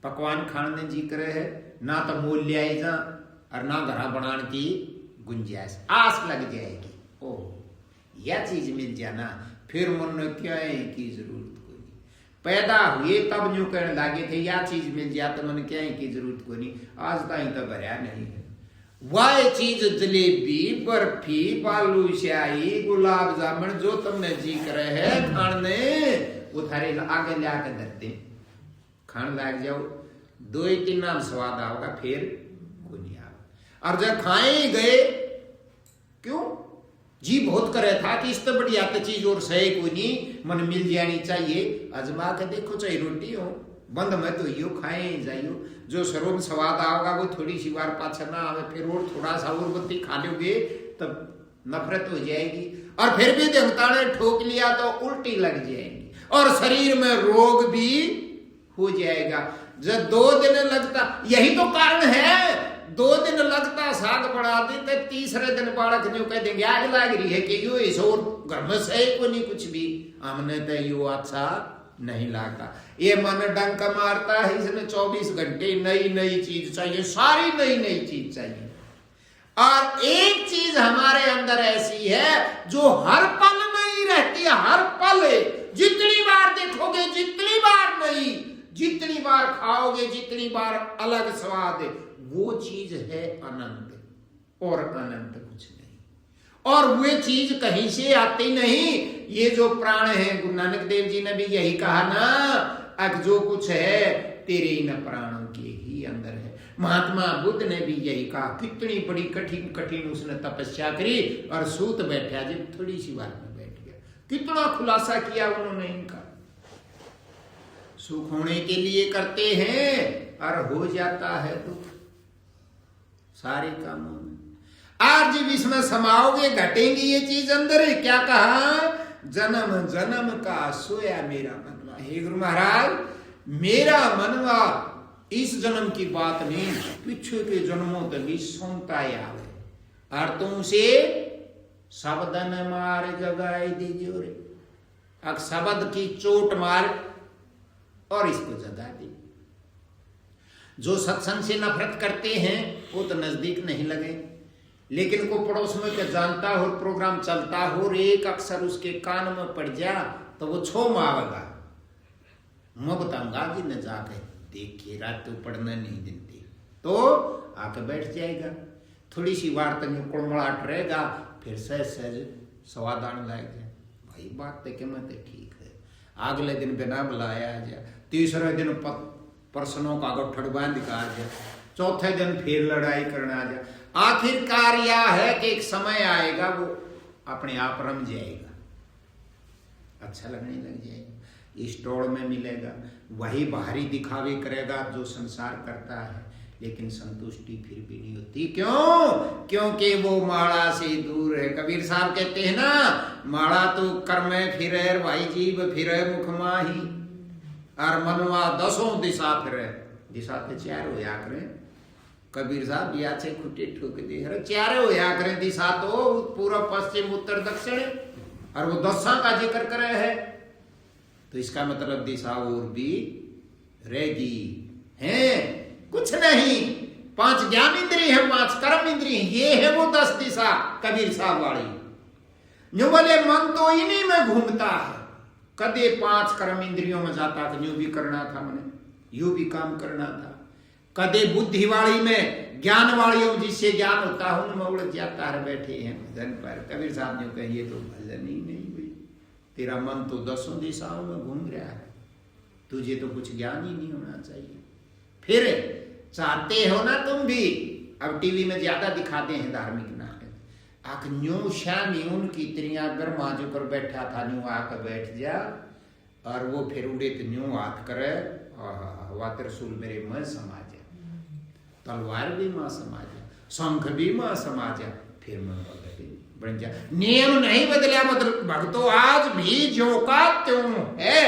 पकवान खाने जी करे है ना, तो मोल ले आए जा, और ना घरा बनाने की गुंजाइश, आस लग जाएगी। ओ यह चीज मिल जाना, फिर मन ने क्या है की जरूरत कोई नहीं। पैदा हुए तब यूं कहने लगे थे यह चीज मिल जाए तो मन क्या है की जरूरत कोई नहीं। आज तक तो भरया नहीं है। वह चीज जलेबी, बर्फी, बालूशाही, गुलाब जामुन जो तुमने जी करे है खाने, वो थारे आगे ले आकर धरते खान लग जाओ, 2-3 नाम स्वाद आओगा, फिर को नहीं आओगा। और जब खाए गए, क्यों जी बहुत करे था कि इस तो बढ़िया तो चीज और सही को नहीं, मन मिल जानी चाहिए। अजमा के देखो, चाहे रोटी हो बंद मत होइयो, खाए जाइयो, जो सर्व स्वाद आओगा वो थोड़ी सी बार पाछा ना आवे, फिर और थोड़ा सा और बत्ती खा लोगे तब नफरत हो जाएगी, और फिर भी देवता ने ठोक लिया तो उल्टी लग जाएगी, और शरीर में रोग भी हो जाएगा। जब 2 दिन लगता, यही तो कारण है, 2 दिन लगता साग बढ़ा देते, तीसरे दिन बालक जो कह देंगे आग लग रही है कि यो इस और घर में सही को नहीं कुछ भी, हमने तो यो अच्छा नहीं लगता। ये मन डंक मारता है, इसमें 24 घंटे नई नई चीज चाहिए, सारी नई नई चीज चाहिए। और एक चीज हमारे अंदर ऐसी है जो हर पल नई रहती है, हर पल, जितनी बार देखोगे, जितनी बार नई, जितनी बार खाओगे, जितनी बार अलग स्वाद है, वो चीज है अनंत, और अनंत कुछ नहीं। और वे चीज कहीं से आती नहीं। ये जो प्राण है, गुरु नानक देव जी ने भी यही कहा ना, अब जो कुछ है तेरे इन प्राणों के ही अंदर है। महात्मा बुद्ध ने भी यही कहा, कितनी बड़ी कठिन कठिन उसने तपस्या करी और सूत बैठा, जब थोड़ी सी बात में बैठ गया, कितना खुलासा किया उन्होंने इनका। सुख होने के लिए करते हैं और हो जाता है दुख सारे कामों में। आज जब इसमें समाओगे, घटेंगी ये चीज अंदर है। क्या कहा? जन्म जन्म का सोया मेरा मनवा। हे गुरु महाराज, मेरा मनवा इस जन्म की बात नहीं, पिछले के जन्मों तक भी सुनता आवे, और तुमसे शब्द न मार जगाए दीजियो रे। अब शब्द की चोट मार और इसको जगा दी। जो सत्संग से नफरत करते हैं वो तो नजदीक नहीं लगे, लेकिन को पड़ोस में के जानता हो, प्रोग्राम चलता हो और एक अक्सर उसके कान में पड़ जा तो वो छो मावेगा। मैं बताऊंगा जी न जाके देखिए, रात तो पढ़ना नहीं देती, तो आके बैठ जाएगा, थोड़ी सी बार तक कुड़मड़ाट रहेगा, फिर सहज सहज स्वादान लाएगा, भाई बात तो के मत ठीक है। अगले दिन बिना बुलाया आ जा, तीसरे दिन प्रश्नों का गठड़ बांध का आ जा, चौथे दिन फिर लड़ाई करना आ जा। आखिरकार यह है कि एक समय आएगा वो अपने आप रम जाएगा, अच्छा लगने लग जाएगा, इस टोड़ में मिलेगा, वही बाहरी दिखावे करेगा जो संसार करता है, लेकिन संतुष्टि फिर भी नहीं होती। क्यों? क्योंकि वो माड़ा से दूर है। कबीर साहब कहते हैं ना, माड़ा तो कर्म फिरे भाई जीव फिरे मुख माही, और मनवा 10 दिशा फिरे। दिशा तो 4 होया करें, कबीर साहब या से खुटे ठोक दे, 4 होया करें दिशा, तो पूर्व पश्चिम उत्तर दक्षिण, और वो 10 का जिक्र करे है, तो इसका मतलब दिशा और भी रहेगी है कुछ नहीं। 5 ज्ञान इंद्रिय है, 5 कर्म इंद्रिय, ये है वो 10 दिशा कबीर साहब वाली। न्यू बोले मन तो इन्हीं में घूमता है, कदे 5 कर्म इंद्रियों में जाता था, यूं भी करना था मैंने, यूं भी काम करना था, कदे बुद्धि वाली में, ज्ञान वाली जिससे ज्ञान होता है उनमें उड़ जाता है, बैठे हैं भजन पर। कबीर साहब ने कहा ये तो भजन ही नहीं हुई, तेरा मन तो 10 दिशाओं में घूम रहा है, तुझे तो कुछ ज्ञान ही नहीं होना चाहिए। फिर चाहते हो ना तुम भी, अब टीवी में ज्यादा दिखाते हैं धार्मिक नाटक, आख न्यू शानी उनकी त्रिया गर्मा जो पर बैठा था, न्यू आकर बैठ जा, और वो फिर उड़े तो न्यू हाथ करे, हवा त्रिशूल मेरे मन समा जा, तलवार भी मां समा जा, शंख भी मां समा जा, फिर मन बन जा। नियम नहीं बदला, मतलब भक्तों आज भी जो का त्यों है,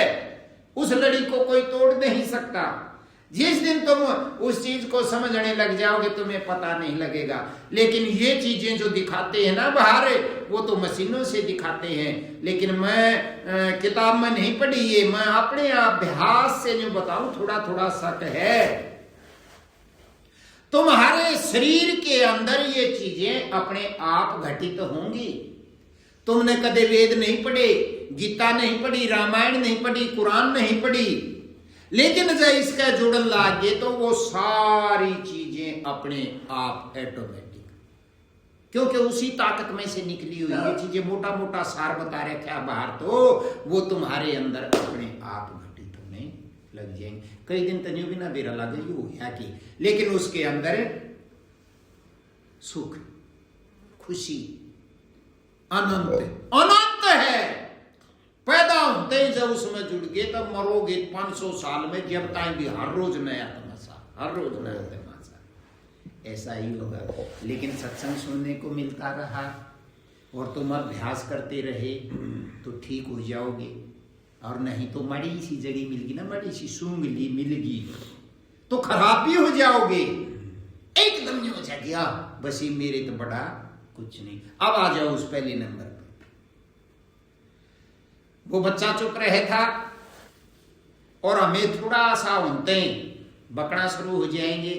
उस लड़ी को कोई तोड़ नहीं सकता। जिस दिन तुम उस चीज को समझने लग जाओगे तुम्हें पता नहीं लगेगा। लेकिन ये चीजें जो दिखाते हैं ना बाहर, वो तो मशीनों से दिखाते हैं, लेकिन मैं किताब में नहीं पढ़ी, ये मैं अपने अभ्यास से जो बताऊं, थोड़ा थोड़ा शक है। तुम्हारे शरीर के अंदर ये चीजें अपने आप घटित होंगी। तुमने कदे वेद नहीं पढ़े, गीता नहीं पढ़ी, रामायण नहीं पढ़ी, कुरान नहीं पढ़ी, लेकिन जब इसका जुड़न लागे तो वो सारी चीजें अपने आप ऑटोमेटिक, क्योंकि उसी ताकत में से निकली हुई ये चीजें, मोटा मोटा सार बता रखा बाहर, तो वो तुम्हारे अंदर अपने आप घटित होने लग जाएंगे। कई दिन तो न्यू बिना बेरा लगे यू है कि, लेकिन उसके अंदर सुख, खुशी, अनंत अनंत है। पैदा होते ही जब उसमें जुड़ गए तब मरोगे 500 साल में, जब टाइम भी हर रोज नया तमाशा, हर रोज नया तमाशा, ऐसा ही होगा। लेकिन सत्संग सुनने को मिलता रहा और तुम अभ्यास करते रहे तो ठीक हो जाओगे, और नहीं तो मड़ी सी जड़ी मिलगी ना, मड़ी सी सूंगली मिलगी, तो खराब भी हो जाओगे। एकदम नहीं हो जाएगा बस ये मेरे तो बड़ा कुछ नहीं। अब आ जाओ उस पहले नंबर पर। वो बच्चा चुप रहे था और हमें थोड़ा सा होते बकना शुरू हो जाएंगे।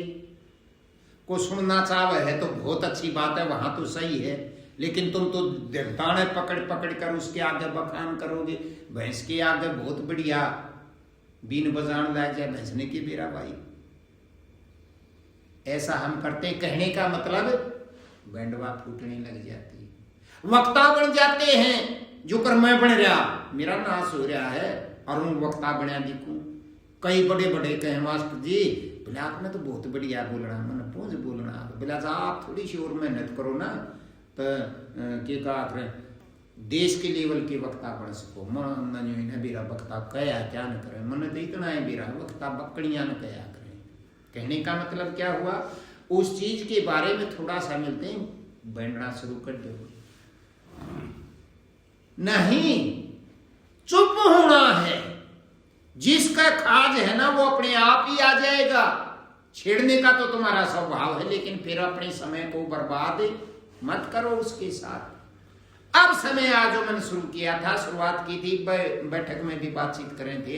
को सुनना चाहे है तो बहुत अच्छी बात है, वहां तो सही है, लेकिन तुम तो दाने पकड़ पकड़ कर उसके आगे बखान करोगे। भैंस के आगे बहुत बढ़िया बीन बजान लग जाए भैंसने की मेरा भाई, ऐसा हम करते। कहने का मतलब बैंडवा फूटने लग जाती है। वक्ता बन जाते हैं जो कर मैं बन रहा, मेरा नाश हो रहा है और उन वक्ता बना दिखूं। कई बड़े बड़े कहे मास्टर जी बोले आपने तो बहुत बढ़िया बोलना, मैंने पहुंच बोलना बोला आप थोड़ी सी और मेहनत करो ना तो क्या कहा देश के लेवल के वक्ता बन सको। मन बेरा वक्ता कया क्या न करे, मन तो इतना है बेरा वक्ता बकड़ियां न कया करे। कहने का मतलब क्या हुआ, उस चीज के बारे में थोड़ा सा मिलते हैं बैठना शुरू कर दो। नहीं, चुप होना है। जिसका खाज है ना वो अपने आप ही आ जाएगा। छेड़ने का तो तुम्हारा स्वभाव है, लेकिन फिर अपने समय को बर्बाद मत करो उसके साथ। अब समय आज जो मैंने शुरू किया था, शुरुआत की थी बैठक में भी बातचीत करें थे,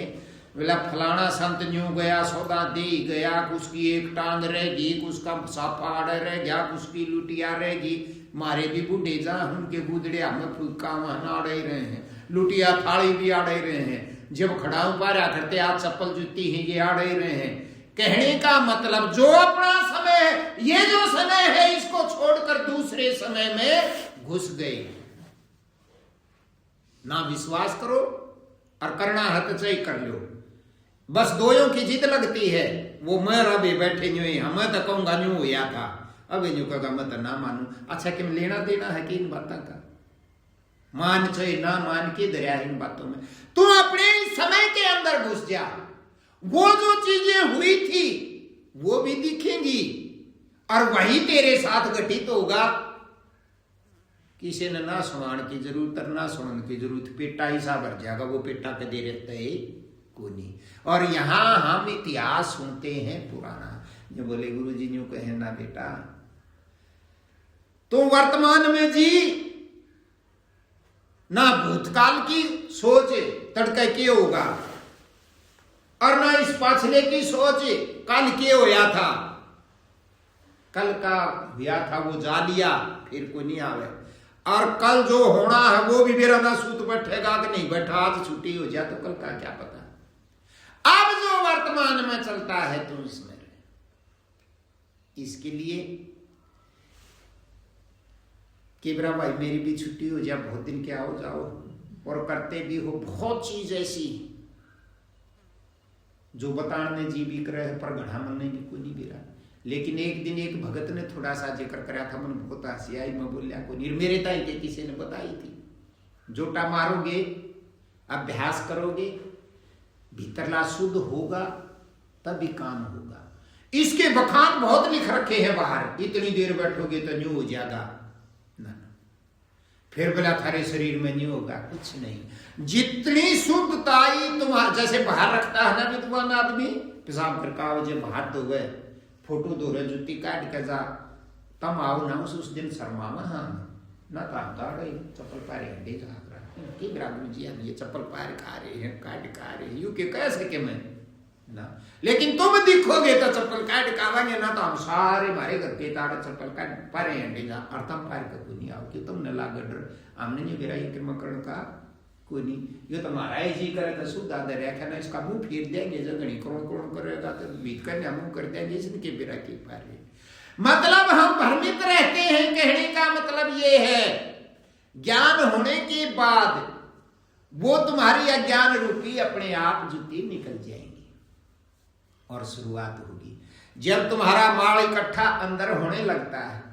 बोला फलाना संत न्यू गया सौदा दे गया, उसकी एक टांग रहेगी, उसका सापा आड़ा रह गया, उसकी लुटिया रहेगी। मारे भी बूढ़े जा उनके गुदड़े हमें फूका वहां आड़े ही रहे हैं, लुटिया थाली भी आड़े ही रहे हैं, जब खड़ाऊ पारा करते आज चप्पल जूती है ये आड़े ही रहे हैं। कहने का मतलब जो अपना समय है, ये जो समय है इसको छोड़कर दूसरे समय में घुस गए। ना विश्वास करो और करना है तो चाहिए कर लो। बस दोयों की जिद लगती है। वो मैं रबे बैठे न्यू हमें तो कहूंगा न्यू हुआ था, अब न्यू कहा मैं तो ना मानू। अच्छा कि लेना देना है कि इन बातों का मान चाहिए ना मान के दरिया इन बातों में। तुम अपने समय के अंदर घुस जा, वो जो चीजें हुई थी वो भी दिखेंगी और वही तेरे साथ घटित होगा। किसी ने ना सुनाने की जरूरत ना सुनने की जरूरत, पेटा ही सा भर जाएगा, वो पेटा के दे रहता है को नहीं। और यहां हम इतिहास सुनते हैं पुराना, जो बोले गुरु जी न्यू कहे ना बेटा तो वर्तमान में जी ना भूतकाल की सोच तड़के के होगा और ना इस पाछले की सोच कल के होया था। कल का हुआ था वो जा लिया, फिर को नहीं आवे। और कल जो होना है वो भी मेरा ना सूत बैठेगा कि नहीं बैठा, आज छुट्टी हो जाए तो कल का क्या पता। अब जो वर्तमान में चलता है तुम इसमें रहे। इसके लिए कि मेरा भाई मेरी भी छुट्टी हो जाए, बहुत दिन क्या हो जाओ, और करते भी हो बहुत चीज ऐसी जो बताने जी भी करे है पर घड़ा मनने की कोई नहीं भी रहा। लेकिन एक दिन एक भगत ने थोड़ा सा जिक्र करा था, मन बहुत हंसी आई, मैं बोलिया को नहीं मेरे ताई के किसी ने बताई थी। जोटा मारोगे अभ्यास करोगे भीतरला शुद्ध होगा तभी काम होगा। इसके बखान बहुत लिख रखे हैं बाहर, इतनी देर बैठोगे तो न्यू हो जाएगा ना, फिर बोला थारे शरीर में न्यू होगा, कुछ नहीं। जितनी शुद्धताई तुम्हारा जैसे बाहर रखता है ना विद्वान आदमी, पेशाब करका जो बाहर धो गए फोटो धो रहे जुत्ती काट के जा तम आओ ना उस दिन शर्मावा हाँ ना तो चप्पल पारे हड्डी झाक रहा कि गुरु जी हम ये चप्पल पार खा रहे हैं काट खा रहे हैं यू के कह सके मैं ना। लेकिन तुम दिखोगे तो चप्पल काट खावांगे ना तो हम सारे मारे घर के ताड़ चप्पल काट पारे हड्डी जा और तम पार का नहीं आओ कि तुमने लाग डर हमने नहीं मेरा ये मकड़ का कोई नहीं। ये तो हमारा ही जी करेगा शुद्ध आदर है ना, इसका मुंह फेर देंगे जगड़ी करोड़ करोड़ करेगा तो बीत करने मुंह कर देंगे इसके बेरा के पारे। मतलब हम भ्रमित रहते हैं। कहने का मतलब ये है ज्ञान होने के बाद वो तुम्हारी अज्ञान रूपी अपने आप जुती निकल जाएंगी और शुरुआत होगी। जब तुम्हारा माल इकट्ठा अंदर होने लगता है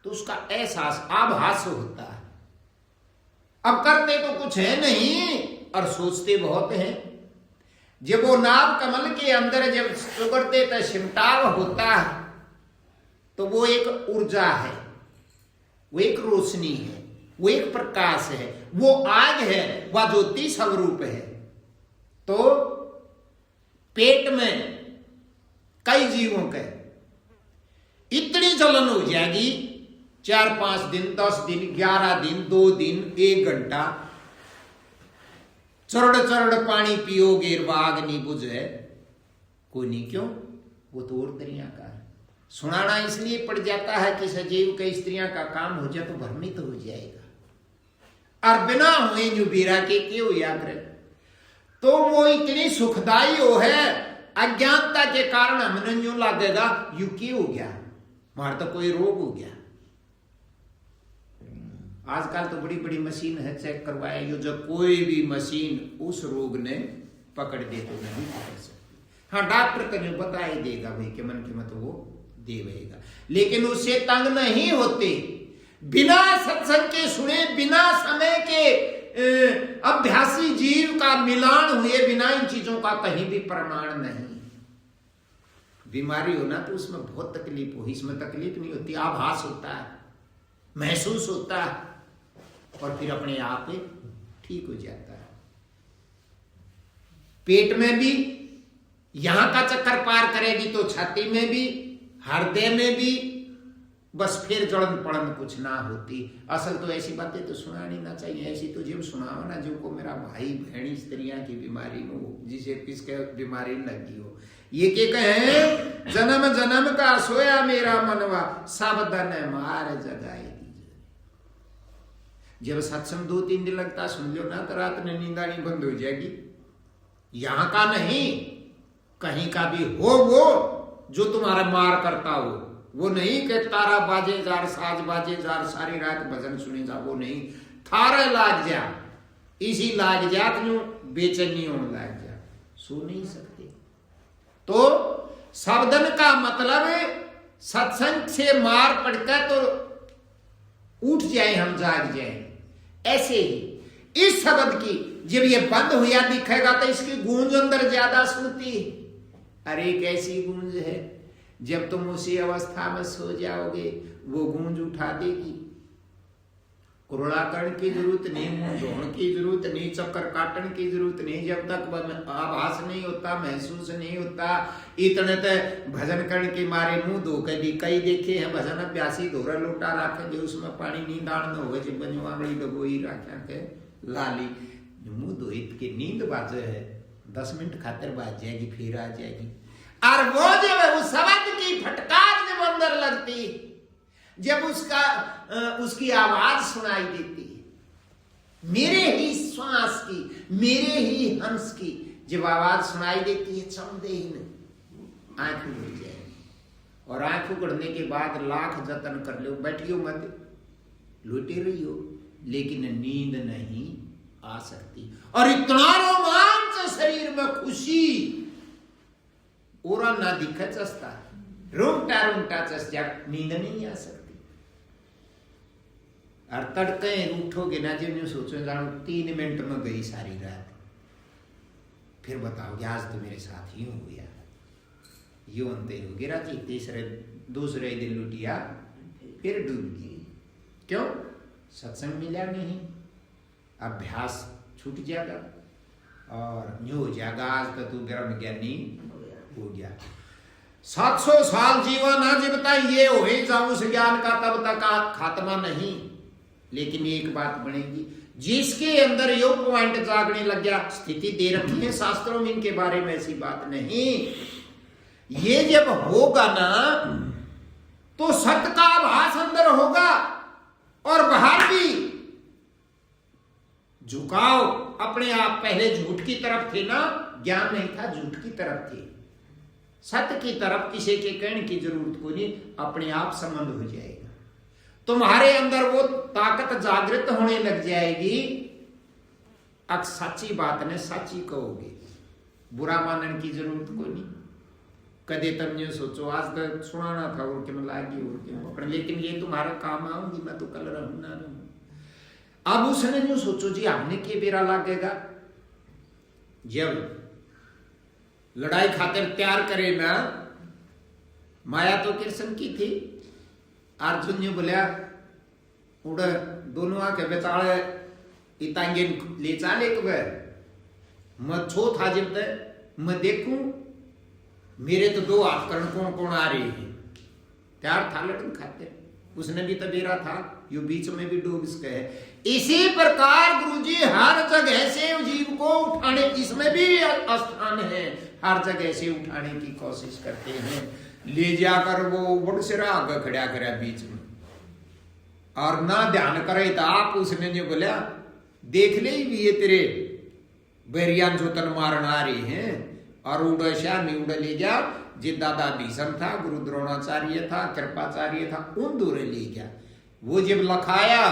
तो उसका एहसास आभास होता है। अब करते तो कुछ है नहीं और सोचते बहुत हैं। जब वो नाभ कमल के अंदर जब सुगड़ते तो सिमटाव होता है तो वो एक ऊर्जा है, वो एक रोशनी है, वो एक प्रकाश है, वो आग है, वह ज्योति स्वरूप है। तो पेट में कई जीवों के इतनी जलन हो जाएगी 4-5 दिन, 10 दिन, 11 दिन, 2 दिन, 1 घंटा चरड़ पानी पियोगे आग नहीं बुझे कोई नहीं। क्यों? वो तो और तरिया का है। सुनाना इसलिए पड़ जाता है कि सजीव के स्त्रियां का काम हो जाए तो भ्रमित हो जाएगा, और बिना हुए जो बीरा के क्यों याद रहे। तो वो इतनी सुखदाई हो है, अज्ञानता के कारण हमने यूं लगेगा यू क्यों हो गया, मार तो कोई रोग हो गया। आजकल तो बड़ी बड़ी मशीन है, चेक करवाया यो, जब कोई भी मशीन उस रोग ने पकड़ दे तो नहीं पकड़ सकती। हाँ, डॉक्टर का जो बता ही देगा भाई कि मन की मत वो देगा, लेकिन उससे तंग नहीं होते। बिना सत्संग के सुने, बिना समय के अभ्यासी जीव का मिलान हुए बिना इन चीजों का कहीं भी प्रमाण नहीं। बीमारी हो ना तो उसमें बहुत तकलीफ हो, इसमें तकलीफ नहीं होती, आभास होता है, महसूस होता है और फिर अपने आप ही ठीक हो जाता है। पेट में भी यहां का चक्कर पार करेगी तो छाती में भी, हृदय में भी, बस फिर जलन पड़न कुछ ना होती। असल तो ऐसी बातें तो सुनानी ना चाहिए, ऐसी तो जब सुनाओ ना जो को मेरा भाई बहनी स्त्रियां की बीमारी हो, जिसे किसके बीमारी लगी हो, ये के कहे जन्म जन्म का सोया मेरा मनवा सावधान मार जगाए दीजिए। जब सत्संग 2-3 दिन लगता सुन लो ना तो रात में नींद आनी बंद हो जाएगी। यहां का नहीं, कहीं का भी हो वो जो तुम्हारा मार करता हो, वो नहीं कि तारा बाजे जार, साज बाजे जार, सारी रात भजन सुने जा, वो नहीं। थारे लाग जा, इसी लाग जा क्यों बेचैनी होने लाग जा, सो नहीं सकते। तो सावधान का मतलब सत्संग से मार पड़कर तो उठ जाए, हम जाग जाए। ऐसे ही इस शब्द की जब ये बंद हुआ दिखेगा तो इसकी गूंज अंदर ज्यादा सुनती है। अरे कैसी गूंज है, जब तुम उसी अवस्था में सो जाओगे वो गूंज उठा देगी। कुरड़ा करने की जरूरत नहीं, मुंह धोने की जरूरत नहीं, चक्कर काटने की जरूरत नहीं। जब तक आभास नहीं होता, महसूस नहीं होता, इतने तक भजन करने के मारे मुंह धो के भी कई देखे हैं भजन अभ्यासी धोरा लोटा रखेंगे, उसमें पानी नहीं डालना होगा, जब बनवाड़ी दबोई रखा के लाली मुंह धोई के नींद बाजे है, 10 मिनट खातर बाज जाएगी, फिर आ जाएगी। और वो जब उस शब्द की फटकार जब अंदर लगती, जब उसकी आवाज सुनाई देती है, मेरे ही श्वास की, मेरे ही हंस की जब आवाज सुनाई देती है, चमदे ही नहीं आंख उगड़ जाएगी। और आंख उगड़ने के बाद लाख जतन कर लो, बैठियो मत, लुटे रही हो, लेकिन नींद नहीं आ सकती। और इतना रोमांच शरीर में, खुशी और ना दिखा चसता, रूमटा चस जा, नींद नहीं आ सकती। और तड़के उठोगे ना जब यूं सोचो जानो 3 मिनट में गई सारी रात, फिर बताओगे आज तो मेरे साथ यूं हो गया, यूं अंते हो गिरा जी, दूसरे दिन लुटिया फिर डूब गई। क्यों? सत्संग मिला नहीं, अभ्यास छूट जाएगा और यूं हो जाएगा आज तो तू ब्रह्म ज्ञानी हो गया। 700 साल जीवन है जीवता ये हो ही जाऊं उस ज्ञान का तब तक खात्मा नहीं। लेकिन एक बात बनेगी, जिसके अंदर यो पॉइंट जागने लग गया, स्थिति दे रखी है शास्त्रों में, इनके बारे में ऐसी बात नहीं। ये जब होगा ना तो सत्य का आभास अंदर होगा और बाहर भी झुकाव अपने आप। पहले झूठ की तरफ थे ना, ज्ञान नहीं था, झूठ की तरफ थे। सत्य की तरफ किसी के कहने की जरूरत को नहीं, अपने आप संबंध हो जाएगा। तुम्हारे अंदर वो ताकत जागृत होने लग जाएगी, अब सच्ची बात ने सच्ची कहोगे, बुरा मानने की जरूरत को नहीं। कदे तुम ये सोचो आज तक सुनाना था और क्या लागी और क्या पकड़, लेकिन ये तुम्हारे काम आऊंगी, मैं तो कल रहूं ना रहूं। अब उसने जो सोचो जी हमने के बेरा लागेगा, जब लड़ाई खातिर तैयार करे ना, माया तो कृष्ण की थी। अर्जुन ने बोलिया उड़ दोनों आके बेचारे इतांगे ले चाले एक बार, मैं छो था जब तक मैं देखूं मेरे तो 2 हाथ करण कौन कौन आ रहे हैं, त्यार था लड़न खाते, उसने भी तबेरा था, यो बीच में भी डूब इसके है। इसी प्रकार गुरुजी हर जगह से जीव को उठाने, इसमें भी स्थान है, हर जगह से उठाने की कोशिश करते हैं। ले जाकर वो बड़ सिरा आगे खड़ा करे बीच में, और ना ध्यान करे तो आप उसने जो बोला देख ले भी ये तेरे बैरियान जो तन मारन आ रहे हैं, और उड़ श्यामी उड़ ले गया। जे दादा भीषम था, गुरु द्रोणाचार्य था, कृपाचार्य था, उन दूर ले गया। वो जब लखाया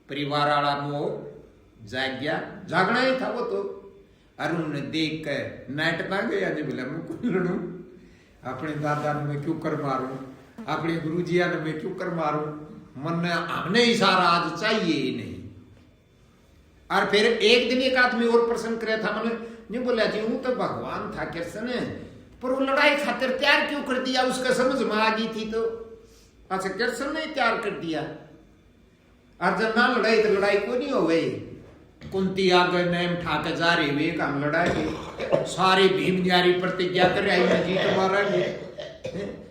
परिवार वाला मोह जाग गया, जागना ही था वो तो। अरुण ने देख कर नाटका गया, जब बोला मैं लड़ू अपने दादा ने मैं क्यों कर मारूं, अपने गुरुजिया ने मैं क्यों कर मारूं, मन ने हमने इशारा आज चाहिए ही नहीं। और फिर एक दिन एक आदमी और प्रश्न करे था, मैंने नहीं बोला जी हूं तो भगवान था कृष्ण, पर वो लड़ाई खातिर तैयार क्यों कर दिया, उसका समझ में आ गई थी तो अच्छा कृष्ण ने तैयार कर दिया। और जब ना लड़ाई तो लड़ाई को नहीं हो गई, कुंती आगे नेम ठाके जा रही हुई हम लड़ाई, सारे भीम जारी प्रतिज्ञा कर रहे जीत मारेंगे,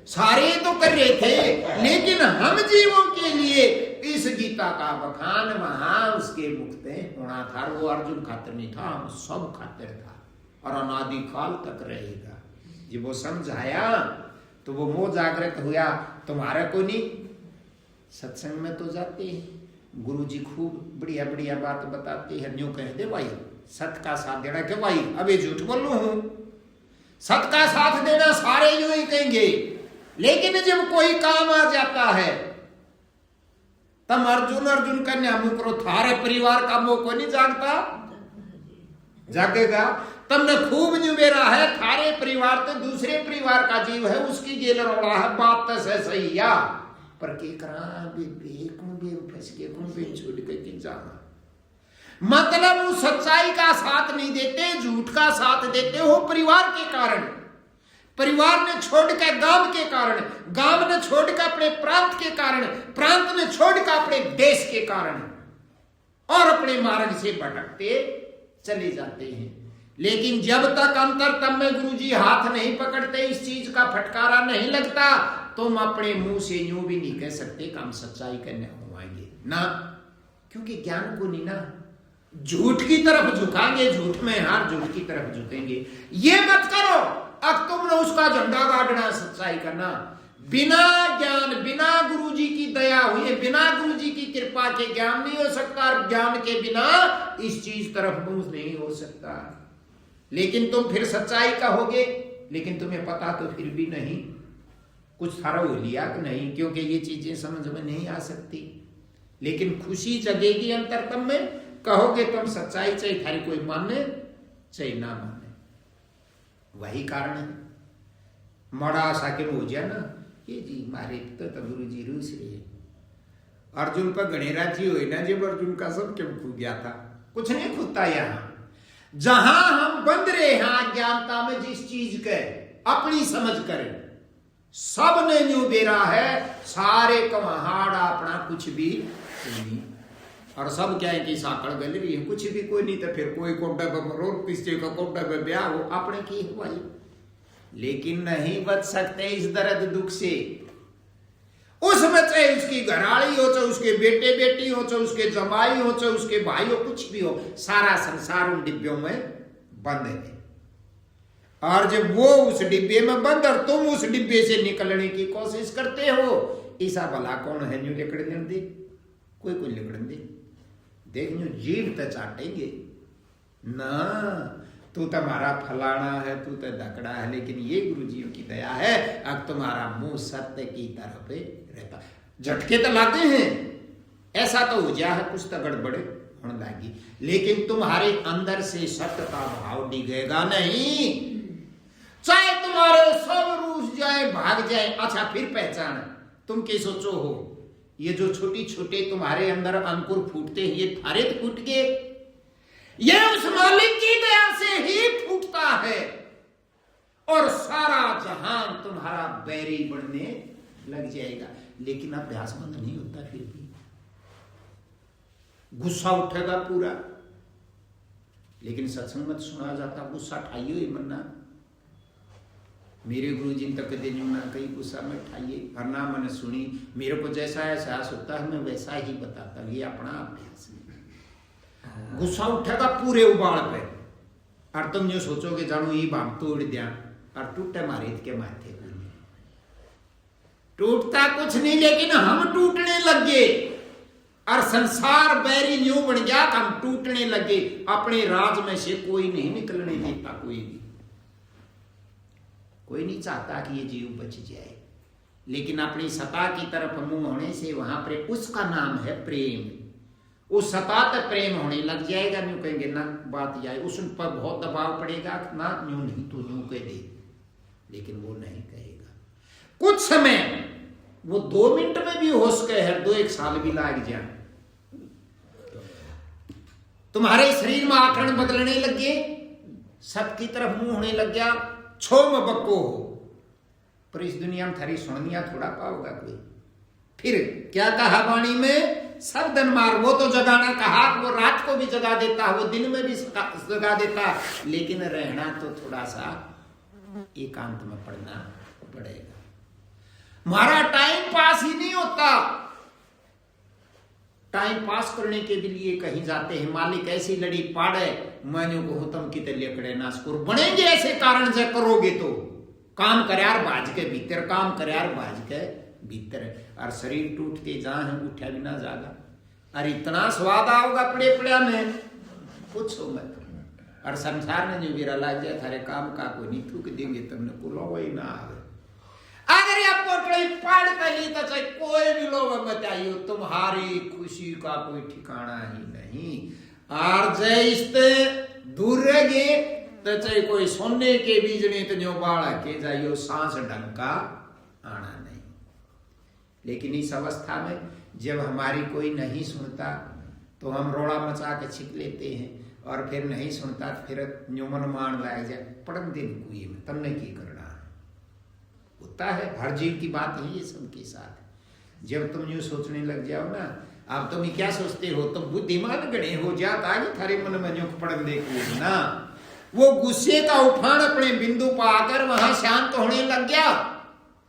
सारे तो कर रहे थे, लेकिन हम जीवों के लिए इस गीता का बखान वहां उसके मुक्त होना था। वो अर्जुन खातिर नहीं था, हम सब खातिर था, और अनादि काल तक रहेगा। जब वो समझाया तो वो मोह जागृत हुआ। तुम्हारा को नहीं, सत्संग में तो जाते हैं, गुरु जी खूब बढ़िया बढ़िया बात बताते हैं, न्यू कह दे भाई सत का साथ देना, क्यों भाई अभी झूठ बोलू हूं, सत का साथ देना सारे यूं ही कहेंगे, लेकिन जब कोई काम आ जाता है तब अर्जुन अर्जुन कन्या मुँह करो, थारे परिवार का मोह को नहीं जागता, जागेगा। तुमने खूब न्यूमेरा है, थारे परिवार तो दूसरे परिवार का जीव है, उसकी जेल रोड़ा है, बात तो सही या पर के करा फंस के छूट के जाना, मतलब वो सच्चाई का साथ नहीं देते, झूठ का साथ देते हो परिवार के कारण, परिवार ने छोड़कर गांव के कारण, गांव ने छोड़कर अपने प्रांत के कारण, प्रांत ने छोड़कर अपने देश के कारण, और अपने मार्ग से भटकते चले जाते हैं। लेकिन जब तक अंतर तब में गुरुजी हाथ नहीं पकड़ते, इस चीज का फटकारा नहीं लगता, तुम अपने मुंह से यूं भी नहीं कह सकते कि हम सच्चाई करने होंगे ना, क्योंकि ज्ञान को नहीं ना, झूठ की तरफ झुकाएंगे, झूठ में हार, झूठ की तरफ झुकेंगे। ये मत करो, अब तुमने उसका झंडा गाड़ना, सच्चाई करना, बिना ज्ञान, बिना गुरुजी की दया हुई, बिना गुरुजी की कृपा के ज्ञान नहीं हो सकता, और ज्ञान के बिना इस चीज तरफ मुंह नहीं हो सकता। लेकिन तुम फिर सच्चाई कहोगे, लेकिन तुम्हें पता तो फिर भी नहीं, कुछ थारा हो लिया कि नहीं, क्योंकि ये चीजें समझ में नहीं आ सकती। लेकिन खुशी जगेगी अंतरतम में, कहोगे तुम सच्चाई, चाहे थारी कोई माने चाहे ना माने। वही कारण है मड़ा आशा के हो जाए ना, ये जी मारे तो गुरु जी रूस रहे, अर्जुन पर गणेरा जी हुए ना, जब अर्जुन का सब क्यों खो गया था, कुछ नहीं खुदता। यहाँ जहां हम बंद रहे हैं अज्ञानता में, जिस चीज के अपनी समझ करें, सब ने न्यू बेरा है, सारे कमाहाड़ा अपना कुछ भी नहीं, और सब क्या है कि साकड़ गल रही है, कुछ भी कोई नहीं, तो फिर कोई कोड्डा पे मरो, किसी का कोड्डा पे ब्याह हो, अपने की हुआ, लेकिन नहीं बच सकते इस दर्द दुख से। उसमें चाहे उसकी घराड़ी हो, चाहे उसके बेटे बेटी हो, चाहे उसके जमाई हो, चाहे उसके भाई हो, कुछ भी हो, सारा संसार उन डिब्बों में बंद है। और जब वो उस डिब्बे में बंद और तुम उस डिब्बे से निकलने की कोशिश करते हो, ऐसा भला कौन है न्यू लिकड़ने दे, कोई लिकड़न दे, देख न्यू जीव तो चाटेंगे ना, तू तुम्हारा फलाना है, तू तो दकड़ा है, लेकिन ये गुरुजी की दया है, अब तुम्हारा मुंह सत्य की तरफ रहता। झटके तो लाते हैं, ऐसा तो हो गया है, कुछ तो गड़बड़ होने लगी, लेकिन तुम्हारे अंदर से सत्य का भाव डिगेगा नहीं। चाहे तुम्हारे सब रूस जाए, भाग जाए, अच्छा फिर पहचान, तुम क्या सोचो हो, ये जो छोटी छोटे तुम्हारे अंदर अंकुर फूटते हैं, ये थारे फूट गए, ये उस मालिक की दया से ही फूटता है, और सारा जहान तुम्हारा बैरी बनने लग जाएगा। लेकिन अभ्यासमंद नहीं होता, फिर भी गुस्सा उठेगा पूरा, लेकिन सत्संग में सुना जाता गुस्सा ठाइयो ही मरना, मेरे गुरु जी तक दिन ना कहीं गुस्सा में ठाइए और ना मैंने सुनी, मेरे को जैसा एहसास होता है मैं वैसा ही बताता हूँ, ये अपना अभ्यास है। गुस्सा उठेगा पूरे उबाल पे और तुम जो सोचोगे जानो ये बाम तोड़ दिया और टूटे मारे के माथे को, टूटता कुछ नहीं लेकिन हम टूटने लगे और संसार बैरी न्यू बन गया, हम टूटने लगे। अपने राज में से कोई नहीं निकलने देता, कोई नहीं चाहता कि ये जीव बच जाए, लेकिन अपनी सत्ता की तरफ मुंह होने से वहां पर उसका नाम है प्रेम। उस सत्ता तक प्रेम होने लग जाएगा, न्यू कहेंगे ना बात जाए, उस पर बहुत दबाव पड़ेगा ना, न्यू नहीं तो न्यू कह दे, लेकिन वो नहीं कहेगा। कुछ समय वो 2 मिनट में भी हो सके है, 2-1 साल भी लाग जाए, तुम्हारे शरीर में आकरण बदलने लगे, सबकी तरफ मुंह होने लग गया, छो में बक्को हो, पर इस दुनिया में थारी सुनिया थोड़ा पाओगा कोई। फिर क्या कहा वाणी में, सब धन मार, वो तो जगाना कहा, वो रात को भी जगा देता, वो दिन में भी जगा देता, लेकिन रहना तो थोड़ा सा एकांत में पड़ना पड़ेगा। हमारा टाइम पास ही नहीं होता, टाइम पास करने के लिए कहीं जाते हैं, मालिक ऐसी लड़ी पाड़े मान्यो को हुतम की तलिया कड़े नासकुर बनेंगे, ऐसे कारण से करोगे तो काम करयार बाज के भीतर, काम करयार बाज के भीतर, और शरीर टूटते जहां है उठा भी ना जागा, और इतना स्वाद आओगा पड़े पड़िया में पूछो मत। और संसार ने जो वीरा लाग जाए थारे काम का कोई नहीं थूक देंगे, तुमने को लो वही ना आवे। अगर ये पोटली पाड़ कली तो चाहे कोई भी लोग बताइए, तुम्हारी खुशी का कोई ठिकाना ही नहीं। और जैसे दूर रहे तो चाहे कोई सोने के बीज ने तो जो बाड़ा के जाइयो, सांस ढंग का आना नहीं। लेकिन इस अवस्था में जब हमारी कोई नहीं सुनता तो हम रोड़ा मचा के छिप लेते हैं, और फिर नहीं सुनता तो फिर न्यूमन मान लाया जाए पड़न दिन कुएं में, तमने की करना होता है। हर जीव की बात है ये सबके साथ। जब तुम यूं सोचने लग जाओ ना, अब तुम क्या सोचते हो, तुम बुद्धिमान गणे हो जाता है थारे मन में जो पड़न देखो ना, वो गुस्से का उफान अपने बिंदु पर आकर वहां शांत होने लग गया।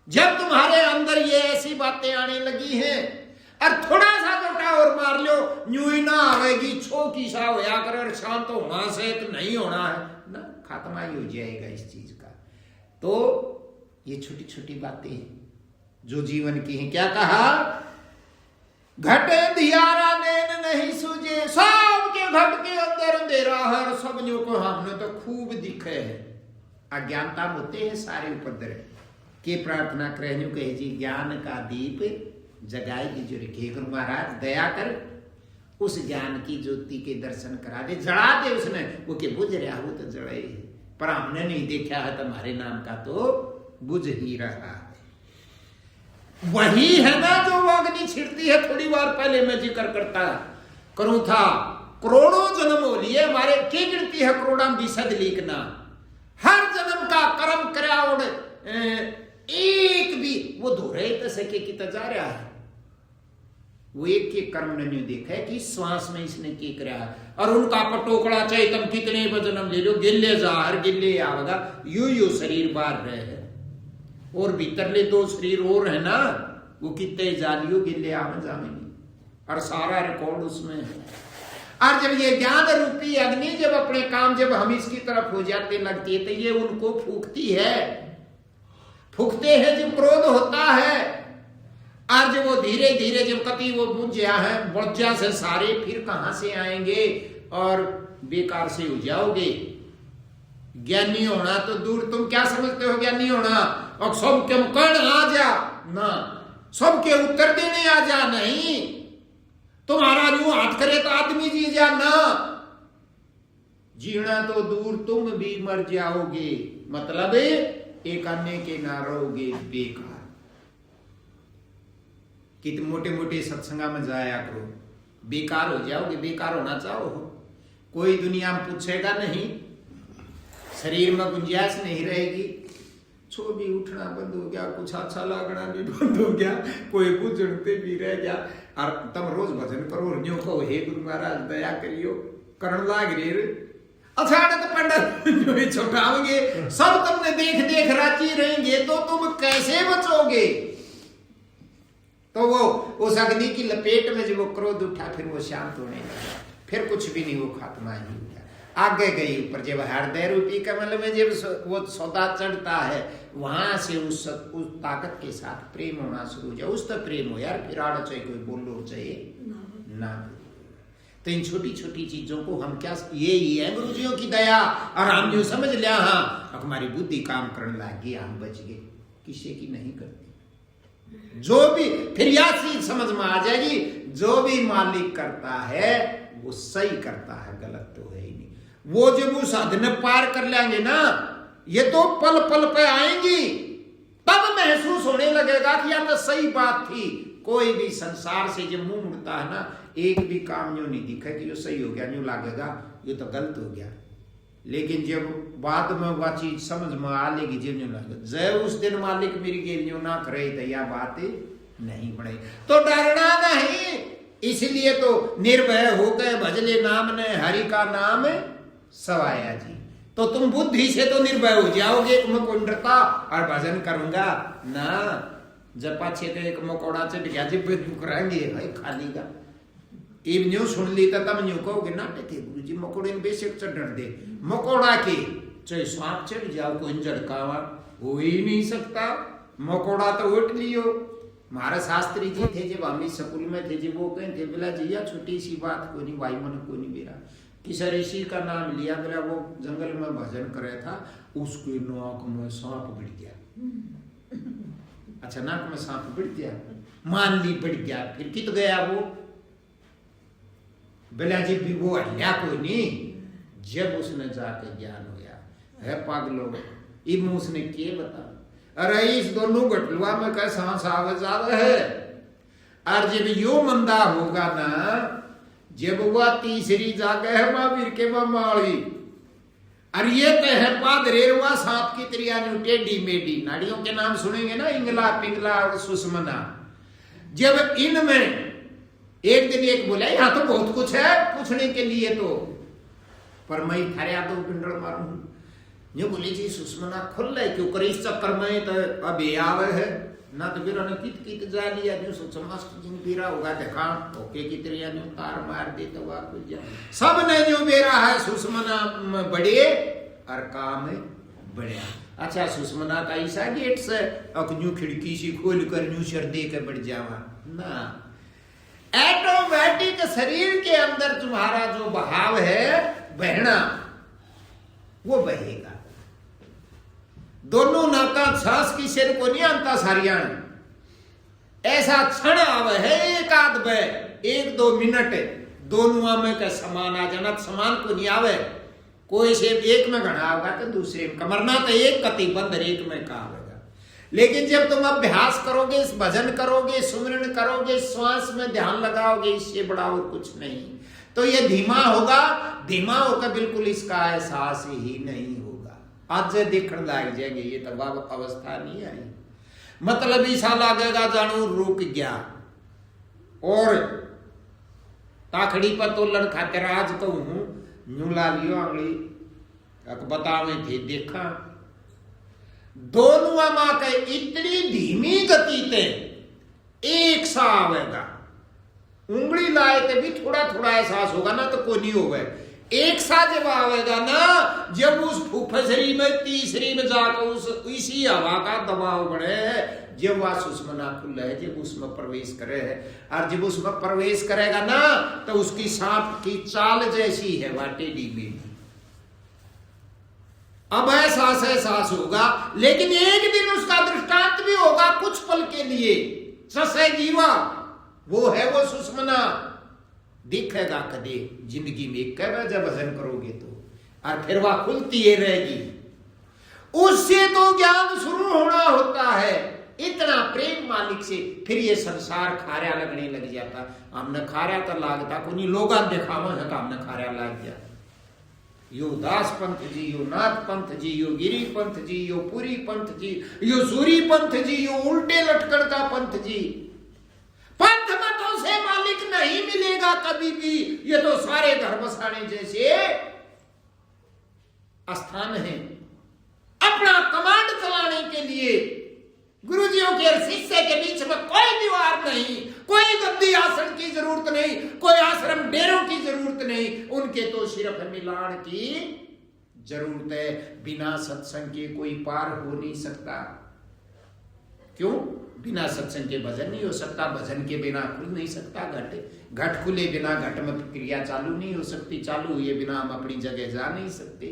जब तुम्हारे अंदर ये ऐसी बातें आने लगी हैं, और थोड़ा सा गोटा और मार लो न्यू ही ना आएगी, छो की सा होया कर, और शांत होना से तो नहीं होना है ना, खात्मा ही हो जाएगा इस चीज का। तो ये छोटी छोटी बातें हैं जो जीवन की हैं। क्या कहा, घटे धियारा नैन नहीं सूझे, सबके घट के अंदर अंधेरा है, सब जो को हमने तो खूब दिखे है। अज्ञानता होते हैं सारे उपद्रव के, प्रार्थना करें कहे जी ज्ञान का दीप जगाएगी जो रखे, गुरु महाराज दया कर उस ज्ञान की ज्योति के दर्शन करा दे, जड़ा दे उसने, वो के बुझ रहा हो तो जड़े, पर हमने नहीं देखा है तुम्हारे नाम का तो बुझ ही रहा है। वही है ना जो वो अग्नि छिड़ती है। थोड़ी बार पहले मैं जिक्र करता करूं था, करोड़ों जन्म हो लिए हमारे, की गिनती है करोड़ा बीसद लिखना, हर जन्म का कर्म कराउड़ एक भी वो धोरे तो सके कि जा रहा है, वो एक के कर्म ने देखा है कि श्वास में इसने की करा, और उनका पटोकड़ा चाहे तुम कितने जन्म ले लो, गिल्ले जाहर गिल्ले आवेगा, यू शरीर बाहर रहे है, और भीतरले 2 शरीर और है ना, वो कितने जालियो गिल्ले आवे जामेंगे, और सारा रिकॉर्ड उसमें है। और जब ये ज्ञान रूपी अग्नि जब अपने काम जब हम इसकी तरफ हो जाते लगती है, तो ये उनको फूकती है, फूकते हैं जब क्रोध होता है, और जब वो धीरे धीरे जब कति वो बुझ गया है, बच्चा से सारे फिर कहां से आएंगे, और बेकार से हो जाओगे। ज्ञानी होना तो दूर, तुम क्या समझते हो ज्ञानी होना, और सबके मुकण आ जा ना, सबके उत्तर देने आ जा नहीं, तुम्हारा यूं हाथ करे तो आदमी जी जा ना, जीना तो दूर तुम भी मर जाओगे, मतलब एक अन्य के ना रहोगे बेकार। कि तुम मोटे मोटे सत्संगा में जाया करो, बेकार हो जाओगे। बेकार होना चाहो कोई दुनिया में पूछेगा नहीं, शरीर में गुंजाइश नहीं रहेगी, छो भी उठना बंद हो गया, कुछ अच्छा लगना भी बंद हो गया, कोई गुजरते भी रह गया, और तुम रोज भजन करो, न्यो कहो हे गुरु महाराज दया करियो, करण लाग रे, अचानक पंडित जो है छुटाओगे, सब तुमने देख देख राजी रहेंगे तो तुम कैसे बचोगे? तो वो उस अग्नि की लपेट में जब वो क्रोध उठा, फिर वो शांत होने लगा, फिर कुछ भी नहीं, वो खात्मा ही हुआ। आगे गई ऊपर, जब हृदय रूपी कमल में जब वो सौदा चढ़ता है, वहां से उस ताकत के साथ प्रेम होना शुरू हो जाए। उस तो प्रेम हो यार, फिर आड़ चाहिए कोई बोलो चाहिए ना। तो इन छोटी छोटी चीजों को हम क्या, ये ही है गुरुजियों की दया। और हम जो समझ लिया, हाँ हमारी बुद्धि काम करने लगी, हम बच गए, किसी की नहीं करती। जो भी फिर यह चीज समझ में आ जाएगी, जो भी मालिक करता है वो सही करता है, गलत तो है ही नहीं। वो जब उस हद ने पार कर लेंगे ना, ये तो पल पल पे आएंगी, तब महसूस होने लगेगा कि यह तो सही बात थी। कोई भी संसार से जब मुंह मुड़ता है ना, एक भी काम यूं नहीं दिखा कि जो सही हो गया, यूं लगेगा ये तो गलत हो गया। लेकिन जब बाद में वह चीज समझ में आ लेगी, जब यूं लगेगा जय उस दिन मालिक मेरी गेल यूं ना करे तो यह बात नहीं पड़े। तो डरना नहीं, इसलिए तो निर्भय हो गए भजले नाम ने हरि का नाम सवाया जी। तो तुम बुद्धि से तो निर्भय हो जाओगे, मैं कुंडता और भजन करूंगा ना। जब पाछे के एक मकोड़ा चढ़ गया, जब कराएंगे भाई खाली का इब न्यू सुन ली तो तब न्यू कहोगे नाटे थे गुरु जी, मकोड़े ने बेशक चढ़ दे, मकोड़ा के चाहे सांप चढ़ जाओ कोई झड़कावा हो ही नहीं सकता, मकोड़ा तो उठ लियो। हमारे शास्त्री जी थे जब हम स्कूल में थे, जब वो कहते बोला जी यह छोटी सी बात कोई नहीं, भाई मन को नहीं मेरा किसी ऋषि का नाम लिया, बोला वो जंगल में भजन कर रहा था, उसके नाक में सांप बिड़ गया। अच्छा नाक में सांप बिड़ गया, मान ली बिड़ गया, फिर कित गया वो? बोला जी भी वो हल्ला कोई नहीं। जब उसने जाके ज्ञान होया है पागलों, इब उसने के बता, अरे इस दोनों गटलुआ में का सांस आवाज है। और जब यो मंदा होगा ना, जब वह तीसरी जगह है महावीर के माली, और ये तो है पादरेरवा सांप की त्रिया टेढ़ी मेढ़ी नाड़ियों के नाम सुनेंगे ना, इंगला पिंगला और सुषमना। जब इनमें एक दिन एक बोला यहां तो बहुत कुछ है पूछने के लिए, तो पर मैं थारे तो पिंडल मारू ये बोले जी सुषमना खुल रहा है क्यों करे इस चक्कर में, तो अब ये आवे है ना, तो फिर उन्हें कित कित जा लिया जो सोचो मस्त जिन पीरा होगा देखा ओके की त्रिया ने तार मार दे तो वाह कुछ जा सब ने जो मेरा है सुषमना बड़े और काम है बढ़िया। अच्छा सुषमना का ऐसा गेट से अकन्यू खिड़की सी खोल कर न्यू शर दे के बढ़ जावा ना, ऑटोमेटिक शरीर के अंदर तुम्हारा जो बहाव है बहना वो बहेगा। दोनों नाका छास की सिर को नहीं आता सारियाण, ऐसा क्षण आवे है एक आध बे एक दो मिनट दोनों में का समान आ जाना, समान को नहीं आवे, कोई से एक में घना होगा तो दूसरे में कमरना तो एक कति बंदर एक में का आवेगा। लेकिन जब तुम अभ्यास करोगे, भजन करोगे, सुमरण करोगे, श्वास में ध्यान लगाओगे, इससे बड़ा और कुछ नहीं, तो ये धीमा होगा, धीमा होकर बिल्कुल इसका एहसास ही नहीं होगा। आज देखने लग जाएंगे ये तब अवस्था नहीं आई, मतलब ऐसा लगेगा जानू रुक गया। और ताखड़ी पर तो लड़ खातिर आज कहूं न्यू ला लियो आंगली बतावे थे देखा दोनों मां के इतनी धीमी गति ते एक सा आवेगा, उंगली लाए ते भी थोड़ा थोड़ा एहसास होगा ना, तो कोई नहीं होगा। एक सा जब आवेगा ना, जब उस फुफसरी में तीसरी में जाकर उस इसी हवा का दबाव बढ़े है, जब वह सुषमना खुल है, जब उसमें प्रवेश करे है, और जब उसमें प्रवेश करेगा ना तो उसकी सांप की चाल जैसी है वह टेढ़ी मेढ़ी। अब एहसास होगा, लेकिन एक दिन उसका दृष्टांत भी होगा कुछ पल के लिए, ससे जीवा वो है वो सुषमना दिखेगा कदे जिंदगी में कब जब भजन करोगे तो, और फिर वह खुलती ही रहेगी। उससे तो ज्ञान शुरू होना होता है, इतना प्रेम मालिक से, फिर ये संसार खारा लगने लग जाता। हमने खारा तो लागता को नहीं, लोग दिखावा है तो हमने खारा लाग गया। यो दास पंथ जी, यो नाथ पंथ जी, यो गिरी पंथ जी, यो पुरी पंथ जी, यो सूरी पंथ जी, यो उल्टे लटकड़ का पंथ जी। पंथ मतों से मालिक नहीं मिलेगा कभी भी, ये तो सारे घर बसाने जैसे स्थान है। अपना कमांड चलाने के लिए गुरुजियों के और शिष्य के बीच में कोई दीवार नहीं, कोई गद्दी आसन की जरूरत नहीं, कोई आश्रम डेरों की जरूरत नहीं। उनके तो सिर्फ मिलान की जरूरत है। बिना सत्संग के कोई पार हो नहीं सकता। क्यों? बिना सत्संग के भजन नहीं हो सकता, भजन के बिना खुल नहीं सकता घट, घट खुले बिना घट में क्रिया चालू नहीं हो सकती, चालू हुए बिना हम अपनी जगह जा नहीं सकते।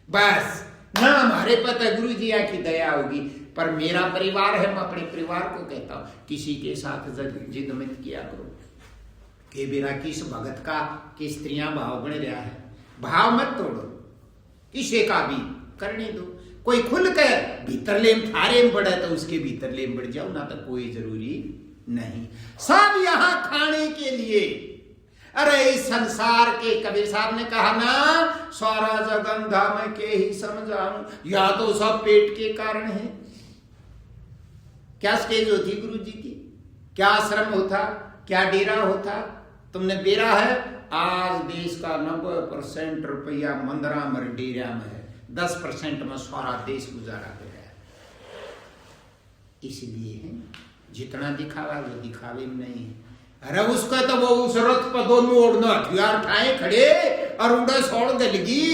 बस ना हमारे पता गुरु जी की दया होगी, पर मेरा परिवार है, मैं अपने परिवार को कहता हूं किसी के साथ जिद मत किया करो कि बिना किस भगत का कि स्त्रियां भाव बन रहा है, भाव मत तोड़ो, किसी का भी करने दो। कोई खुल कर भीतर लेम थारे में पड़ा तो उसके भीतर लेम बढ़ जाओ ना, तो कोई जरूरी नहीं। सब यहां खाने के लिए। अरे इस संसार के कबीर साहब ने कहा ना, सारा जग अंधा मैं के ही समझाऊं, या तो सब पेट के कारण है। क्या स्टेज होती गुरु जी की, क्या आश्रम होता, क्या डेरा होता। तुमने बेरा है, आज देश का 90% रुपया मंदिरा में डेरा में है, 10% में सारा देश गुजारा कर रहा है। इसलिए है जितना दिखावा वो दिखावे में नहीं है। अरे उसका तो वो उस रथ पर दोनों ओढ़ना हथियार उठाए खड़े और उड़ा सोड़ गलगी,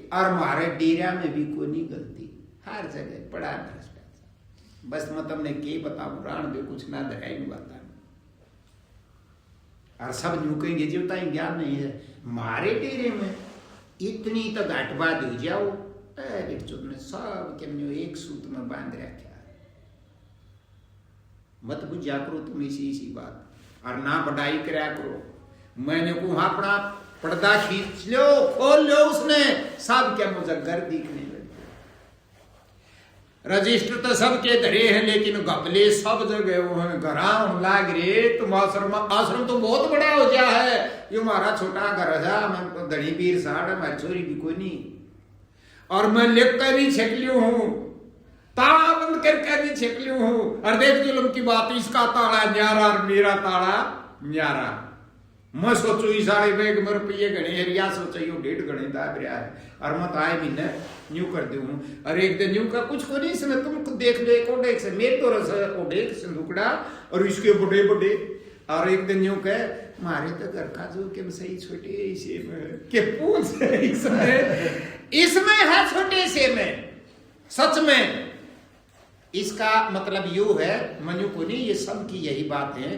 और हमारे डेरा में भी कोई नहीं गलती, हर जगह पड़ा भ्रष्टाचार। बस मैं तुमने के बताऊं, राण भी कुछ ना धराई बता, और सब यूं कहेंगे जी बताएं ज्ञान नहीं है। हमारे डेरे में इतनी तो घाटबाद हो जाओ, ने सब के एक सूत में बांध रखा। मत बुझा करो तुम इसी बात, और ना बढ़ाई कराया करो। मैंने को अपना पर्दा खींच लो, खोल लो, उसने सब क्या मुजग्गर दिखने लगे। रजिस्टर तो सबके धरे हैं, लेकिन गपले सब जगह वो हैं। घराम लाग रे तुम आश्रम तो बहुत बड़ा हो गया है, ये हमारा छोटा घर है, मैं धड़ी पीर साठ हमारी छोरी भी कोई नहीं, और मैं लिख कर भी छेक लियो हूं, ताला बंद करके भी छेक लियो हूं। और देख जुलम की बात, इसका ताला न्यारा और मेरा ताला न्यारा। मैं सोचू ही साढ़े बैग में रुपये गणे हरिया, सोचो 1.5 गणे दाब रहा है, और मैं आए महीने न्यू कर दू। और एक दिन न्यू का कुछ को नहीं, इसमें तुम देख लो एक ओडेक से मेरे तो ओडेक संदुकड़ा और इसके बड़े बड़े। और एक दिन न्यू कह मारे तो घर का जो के सही छोटे इसे में के पूछ इसमें है छोटे से में, सच में इसका मतलब यू है मनु को नहीं, ये सब की यही बात है।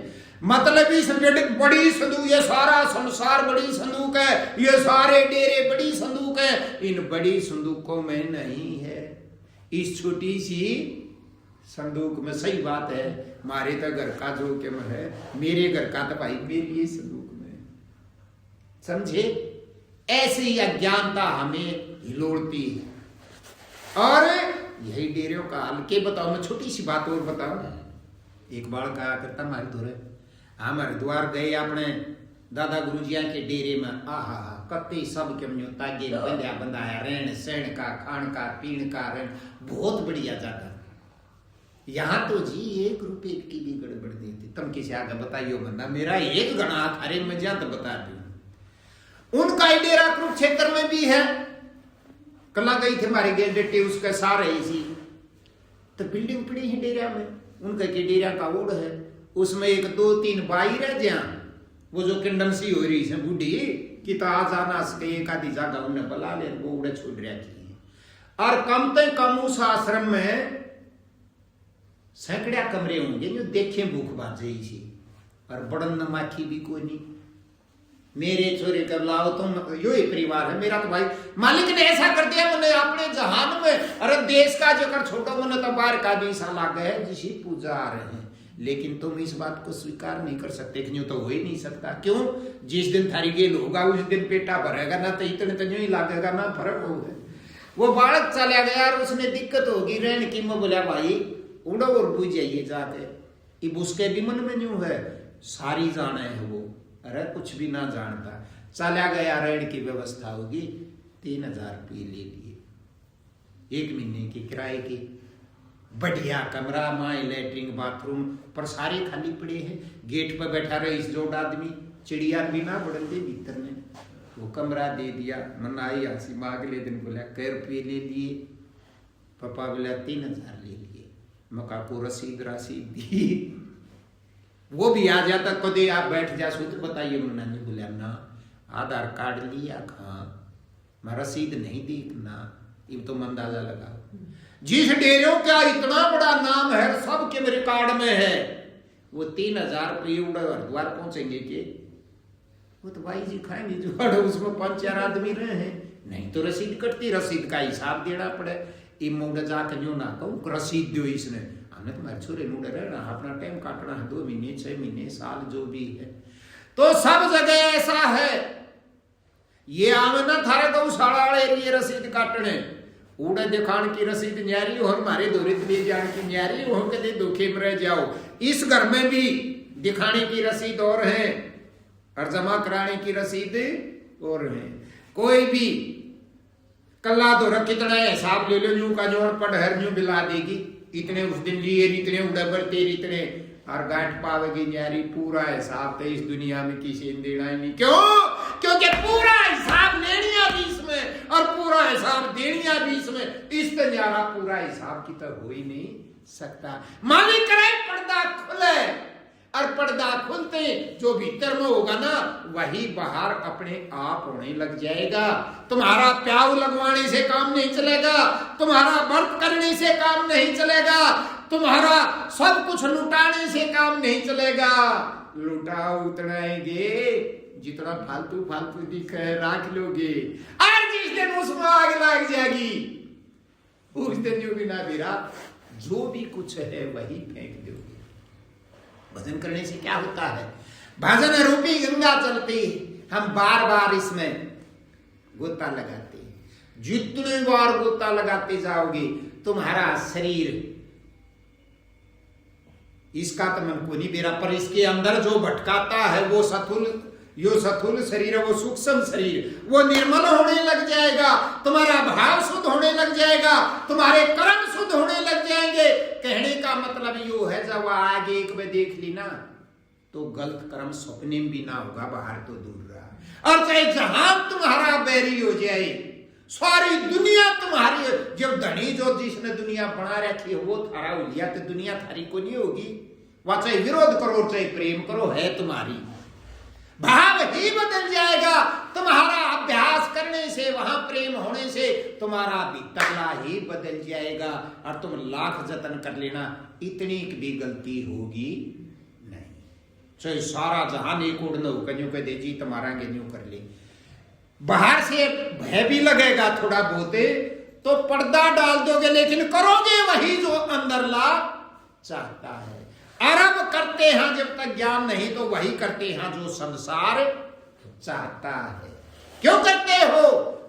मतलब इस बड़ी संदूक, ये सारा संसार बड़ी संदूक है, ये सारे डेरे बड़ी संदूक है, इन बड़ी संदूकों में नहीं है, इस छोटी सी संदूक में। सही बात है, मारे तो घर का जो के में है, मेरे घर का तो भाई मेरे लिए संदूक में, समझे। ऐसी अज्ञानता हमें हिलोड़ती है। और यही डेरियों का हाल के बताओ, मैं छोटी सी बात और बताऊं। एक बार कहा करता हमारे धोरे, हम हरिद्वार गए अपने दादा गुरुजिया के डेरे में। आहा कत्ते सब के तागे बंधा बंधाया, रहन सहन का, खान का, पीण का, रहन बहुत बढ़िया जगह। यहाँ तो जी 1 रुपए की भी गड़बड़ नहीं थी। तुम किसी आगे बताइयो बंदा, मेरा एक गणा अरे में जा तो बता दू। उनका डेरा कुरुक्षेत्र में भी है, कला गई थे हमारे गेंडे उसके सारे इसी तो बिल्डिंग पड़ी है डेरा में। उनका के डेरा का ओढ़ है, उसमें 1 2 3 बाई रह जा, वो जो कंडमसी हो रही है बूढ़ी कि तो आ जाना सके, एक आधी जगह उन्हें बुला ले, वो उड़े छोड़ रखी है। और कम से कम उस आश्रम में सैकड़े कमरे होंगे जो देखे भूख बाजे इसी, और बड़न नमाखी भी कोई नहीं। मेरे छोरे कर लाओ तुम, यो ही परिवार है मेरा। तो भाई मालिक ने ऐसा कर दिया मैंने अपने जहान में। अरे देश का जो कर छोटा मैंने तो बाहर का भी ऐसा लाग है जिसी पूजा आ रहे हैं, लेकिन तुम इस बात को स्वीकार नहीं कर सकते कि यूं तो हो ही नहीं सकता। क्यों? जिस दिन थारी गेल होगा उस दिन पेटा भरेगा ना, तो इतने तो यूं ही लागेगा ना, फर्क होगा। वो बालक चला गया और उसने दिक्कत होगी रहने की। मैं बोला भाई उड़ो और बुझ जाइए जाके। इब उसके भी मन में यूं है सारी जाना है वो, अरे कुछ भी ना जानता, चला गया। रहने की व्यवस्था होगी, 3000 रुपये ले लिए 1 महीने की किराए की। बढ़िया कमरा, माँ लैट्रिन बाथरूम, पर सारे खाली पड़े हैं। गेट पर बैठा रहे इस जोड़ आदमी, चिड़िया भी ना बढ़ते भीतर में। वो कमरा दे दिया। मन आई हंसी माँ, अगले दिन बोला कै रुपये ले लिए? पापा बोला 3000 ले लिए। मका को रसीद दी। वो भी आ जाता, कदे आप बैठ जा तो बताइए। मुन्ना ने बोला ना, आधार कार्ड लिया कहाँ, मैं रसीद नहीं देखना। ये तो अंदाजा लगा, जिस डेरियों का इतना बड़ा नाम है सबके मेरे कार्ड में है, वो 3000 रुपये हरिद्वार पहुंचेंगे के? वो तो भाई जी खाएंगे जो उसमें 5-4 आदमी रहे हैं, नहीं तो रसीद कटती, रसीद का हिसाब देना पड़े। मुंडा जाकर जो ना कहूँ रसीद दो, इसने हमने तुम्हारे छोरे मुंडे रहना, अपना टाइम काटना है, 2 महीने 6 महीने साल जो भी है। तो सब जगह ऐसा है। ये आमना थारे गौशाला एरिए रसीद काटने उड़े दिखान की रसीद न्यारी और हमारे दोरित ले जाने की न्यारी हो, कदे धोखे में रह जाओ। इस घर में भी दिखाने की रसीद और है और जमा कराने की रसीद और है। कोई भी कल्ला तो रख कितना हिसाब ले लो, यूं का जोड़ पढ़ हर यूं बिला देगी, इतने उस दिन लिए, इतने उड़बर तेर इतने, और गांठ पावेगी न्यारी। पूरा हिसाब तो इस दुनिया में किसी ने देना ही नहीं। क्यों? क्योंकि पूरा हिसाब लेनिया भी इसमें और पूरा हिसाब देनिया भी इसमें। इस पे न्यारा पूरा हिसाब की तो हो ही नहीं सकता। मालिक करे पर्दा खुले, और पर्दा खुलते जो भीतर में होगा ना वही बाहर अपने आप होने लग जाएगा। तुम्हारा प्याऊ लगवाने से काम नहीं चलेगा, तुम्हारा व्रत करने से काम नहीं चलेगा, तुम्हारा सब कुछ लुटाने से काम नहीं चलेगा। लुटा उतराएंगे जितना फालतू फालतू दिखे रख लोगे, और जिस दिन उसमें आग लग जाएगी उस दिन जो बिना बिरा जो भी कुछ है वही फेंक दोगे। भजन करने से क्या होता है? भजन रूपी गंगा चलती, हम बार बार इसमें गोता लगाते हैं। जितने बार गोता लगाते जाओगे तुम्हारा शरीर, इसका तो मन को नहीं बेरा, पर इसके अंदर जो भटकाता है वो सथुल शरीर है, वो सूक्ष्म शरीर, वो निर्मल होने लग जाएगा। तुम्हारा भाव शुद्ध होने लग जाएगा, तुम्हारे कर्म शुद्ध होने लग जाएंगे। कहने का मतलब यो है, जब आगे एक बार देख ली ना तो गलत कर्म सपने में भी ना होगा, बाहर तो दूर रहा। और चाहे जहां तुम्हारा बैरी हो जाए, सारी दुनिया तुम्हारी, जब धनी जो जिसने दुनिया बना रखी है वो थारा हो लिया तो दुनिया थारी को नहीं होगी। वह चाहे विरोध करो चाहे प्रेम करो, है तुम्हारी। भाव ही बदल जाएगा तुम्हारा अभ्यास करने से, वहां प्रेम होने से तुम्हारा भीतरला ही बदल जाएगा। और तुम लाख जतन कर लेना, इतनी भी गलती होगी नहीं। चाहे सारा जहान एक उड़ना हो कन्यू कह दे जी तुम्हारा गेन्यू कर ले, बाहर से भय भी लगेगा थोड़ा बहुत, तो पर्दा डाल दोगे, लेकिन करोगे वही जो अंदर ला चाहता है। अरब करते हैं जब तक ज्ञान नहीं, तो वही करते हैं जो संसार चाहता है। क्यों करते हो?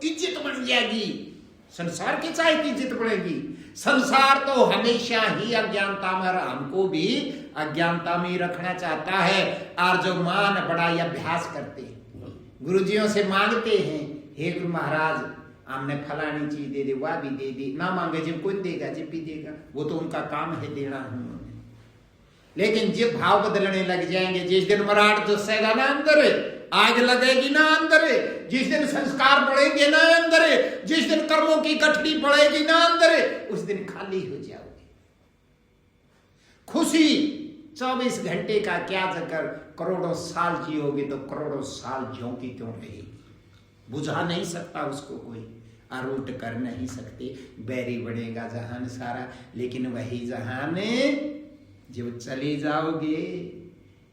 इज्जत बढ़ जाएगी। संसार की चाहे इज्जत बढ़ेगी, संसार तो हमेशा ही अज्ञानता में, हमको भी अज्ञानता में रखना चाहता है। और जो मान बड़ाई अभ्यास करते हैं, गुरुजियों से मांगते हैं, हे गुरु महाराज हमने फलानी चीज दे दे, वह भी दे दी, ना मांगे जब कौन देगा, जब भी देगा वो तो उनका काम है देना उन्होंने। लेकिन जब भाव बदलने लग जाएंगे, जिस दिन मराठ जसेगा ना अंदर, आग लगेगी ना अंदर, जिस दिन संस्कार बढ़ेंगे ना अंदर, जिस दिन कर्मों की गठरी बढ़ेगी ना अंदर, उस दिन खाली हो जाओगे। खुशी 24 घंटे का क्या चक्कर, करोड़ों साल जियोगे तो करोड़ों साल ज्यों की त्यों रहेगी। बुझा नहीं सकता उसको कोई, आरूट कर नहीं सकते। बैरी बढ़ेगा जहान सारा, लेकिन वही जहान जब चले जाओगे,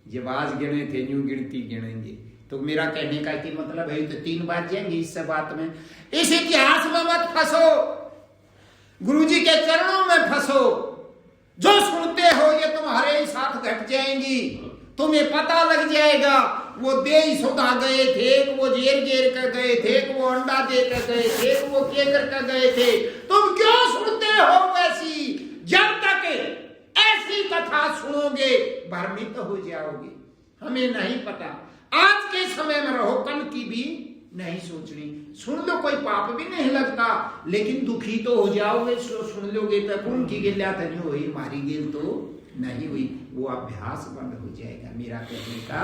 जब आज गिने थे न्यू गिनती गिनेंगे। तो मेरा कहने का कि मतलब है तो 3 बात जाएंगे इस बात में। इस इतिहास में मत फंसो, गुरुजी के चरणों में फंसो। जो सुनते हो ये तुम्हारे ही साथ घट जाएंगी, तुम्हें पता लग जाएगा। वो दे सुधा गए थे, वो जेर कर गए थे, वो अंडा दे कर गए थे, वो केकर कर गए थे। तुम क्यों सुनते हो वैसी? जब तक ऐसी कथा सुनोगे भ्रमित हो जाओगे। हमें नहीं पता, आज के समय में रहो, कल की भी नहीं सोचनी। सुन लो कोई पाप भी नहीं लगता, लेकिन दुखी तो हो जाओगे। सुन लोगे तो उनकी गिल्ला तो नहीं हुई, हमारी गिल तो नहीं हुई, वो अभ्यास बंद हो जाएगा। मेरा कहने का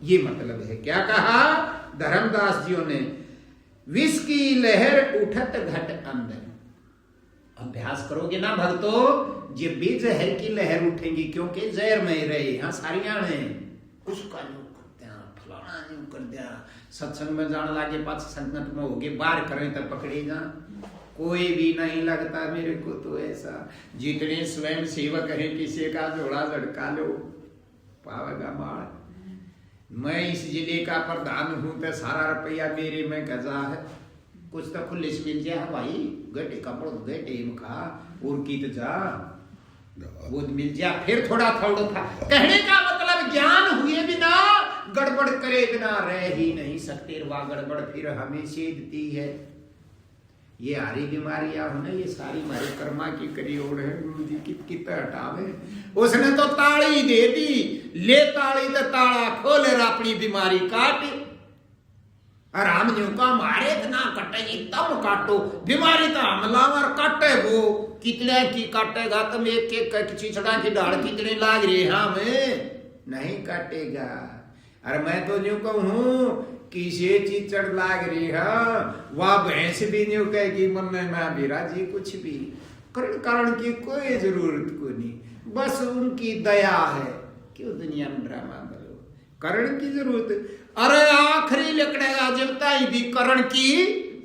ये मतलब है। क्या कहा? धर्मदास जियों ने, विष की लहर उठत घट अंदर। अभ्यास करोगे ना भक्तों, जब भी जहर की लहर उठेंगी, क्योंकि जहर में रहे यहाँ सारिया ने उसका यूं कर दिया, फलाना यूं कर दिया, सत्संग में जाने लागे पास संगत में होगे, बाहर करें तो पकड़े जा, कोई भी नहीं लगता मेरे को तो ऐसा। जितने स्वयं सेवक है किसी का जोड़ा झड़का लो पावेगा मार। मैं इस जिले का प्रधान हूं तो सारा रुपया मेरे में गजा है, कुछ तो खुलिस मिल जाए भाई, गटे कपड़ो गटे खा और की तो जा वो मिल जा, फिर थोड़ा थोड़ा था। कहने का मतलब ज्ञान हुए बिना, गड़बड़ करे बिना रह ही नहीं सकते। वह गड़बड़ फिर हमें सेधती है। ये हारी बीमारियां हो ना, ये सारी हमारे कर्मा की करी ओर है, गुरु जी की हटावे। उसने तो ताड़ी दे दी, ले ताड़ी तो ताड़ा खोले अपनी बीमारी काट। आराम जो का मारे ना कटे तब काटो, बीमारी तो हमलावर काटे वो कितने की काटेगा, तुम एक एक चिचड़ा की डाल कितने लाग रहे हमें नहीं काटेगा। अरे मैं तो यूं कहूं किसे चिचड़ लाग रही है, वह भैंस भी यूं कहेगी मन में ना बीरा जी कुछ भी कारण की कोई जरूरत को नहीं, बस उनकी दया है। क्यों दुनिया में ड्रामा बोलो, करण की जरूरत। अरे आखिरी लकड़ेगा जब ताई भी करण की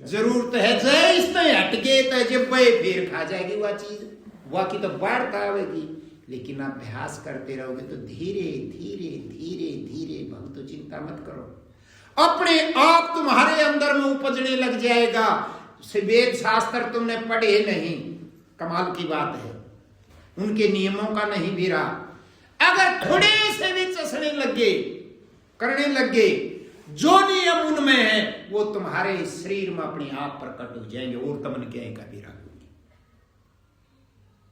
जरूरत है, जय इसमें हट गए तो जब वही फिर खा जाएगी वह चीज, वह की तो बढ़ता आवेगी। लेकिन अभ्यास करते रहोगे तो धीरे धीरे धीरे धीरे, भक्तों चिंता मत करो, अपने आप तुम्हारे अंदर में उपजने लग जाएगा। वेद शास्त्र तुमने पढ़े नहीं, कमाल की बात है, उनके नियमों का नहीं भी रहा, अगर थोड़े से भी चसने लगे करने लगे, जो नियम उनमें है वो तुम्हारे शरीर में अपने आप प्रकट हो जाएंगे और तुम क्या भी रहोगे।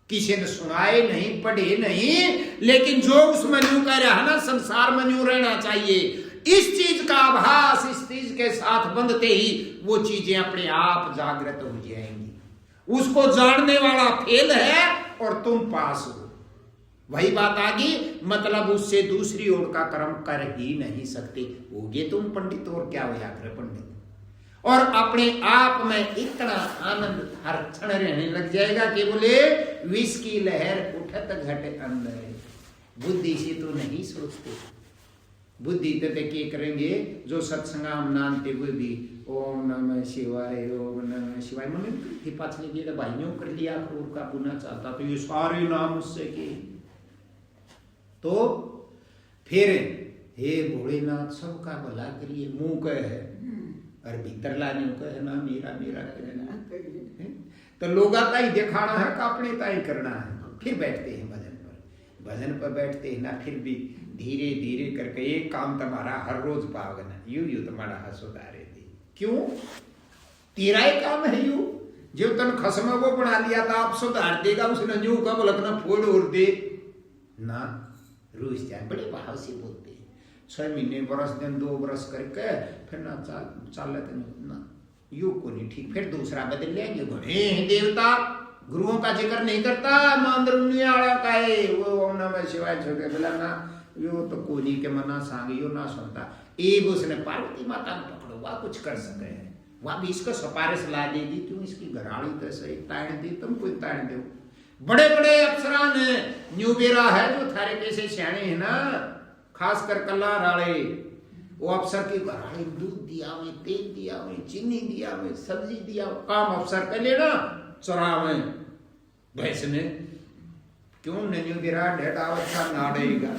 किसी ने सुनाए नहीं पढ़े नहीं, लेकिन जो उस मनु का रहना संसार मनु रहना चाहिए, इस चीज का आभास इस चीज के साथ बंधते ही वो चीजें अपने आप जागृत हो जाएंगी। उसको जानने वाला फेल है और तुम पास हो, वही बात आ गई। मतलब उससे दूसरी ओर का कर्म कर ही नहीं सकते, होगे तुम पंडित और क्या हो यार पंडित, और अपने आप में इतना आनंद हर क्षण रहने लग जाएगा कि बोले विष की लहर उठत घट अंदर। बुद्धि से तो नहीं सोचते, बुद्धि तो क्या करेंगे, जो सत्संग मानते हुए भी ओम नमः शिवाय ओम नमः शिवाय, मैंने पाछले दिए भाइयों कर लिया और का पुनः चाहता तो ये सारे नाम उससे के, तो फिर हे भोलेनाथ सबका भला करिए, मुंह कह है और भीतर लाने का है ना मेरा मेरा कहना, तो लोग आता ही दिखाना है का अपने ताई करना है। फिर बैठते हैं भजन पर बैठते हैं ना, फिर भी धीरे धीरे करके एक काम तुम्हारा हर रोज पाओगे ना, यू तुम्हारा सुधारे दी। क्यों? तेरा ही काम है यू, जो तन खसम वो बना लिया था आप सुधार देगा, उसने यूं का बोलना फोड़ उड़ दे ना, रूस जाए। बड़े भाव से बोलते हैं, 6 महीने बरस दिन 2 बरस करके फिर ना चाल ना यू को नहीं ठीक, फिर दूसरा बदल लेंगे। घने देवता गुरुओं का जिक्र नहीं करता, मांद्रुनियाड़ा का है वो ओम नमः शिवाय छोटे बोला ना, यो तो कोनी के मना सांग यो ना सुनता। एक उसने पार्वती माता ने पकड़ो, वह कुछ कर सके है, वह भी इसको सिफारिश ला देगी, क्यों इसकी घराड़ी तो सही ताड़ दी, तुम कोई ताड़ दो। बड़े बड़े अफसरान न्यू बेरा है जो थारे कैसे सियाणे है ना, खास कर कल्ला राले, वो अफसर की घराड़ी दूध दिया हुए, तेल दिया हुए, चीनी दिया हुए, सब्जी दिया हुआ, काम अफसर कर लेना चरावे भैंस ने, क्यों न्यू बेरा ढेड़ा अच्छा नाड़ेगा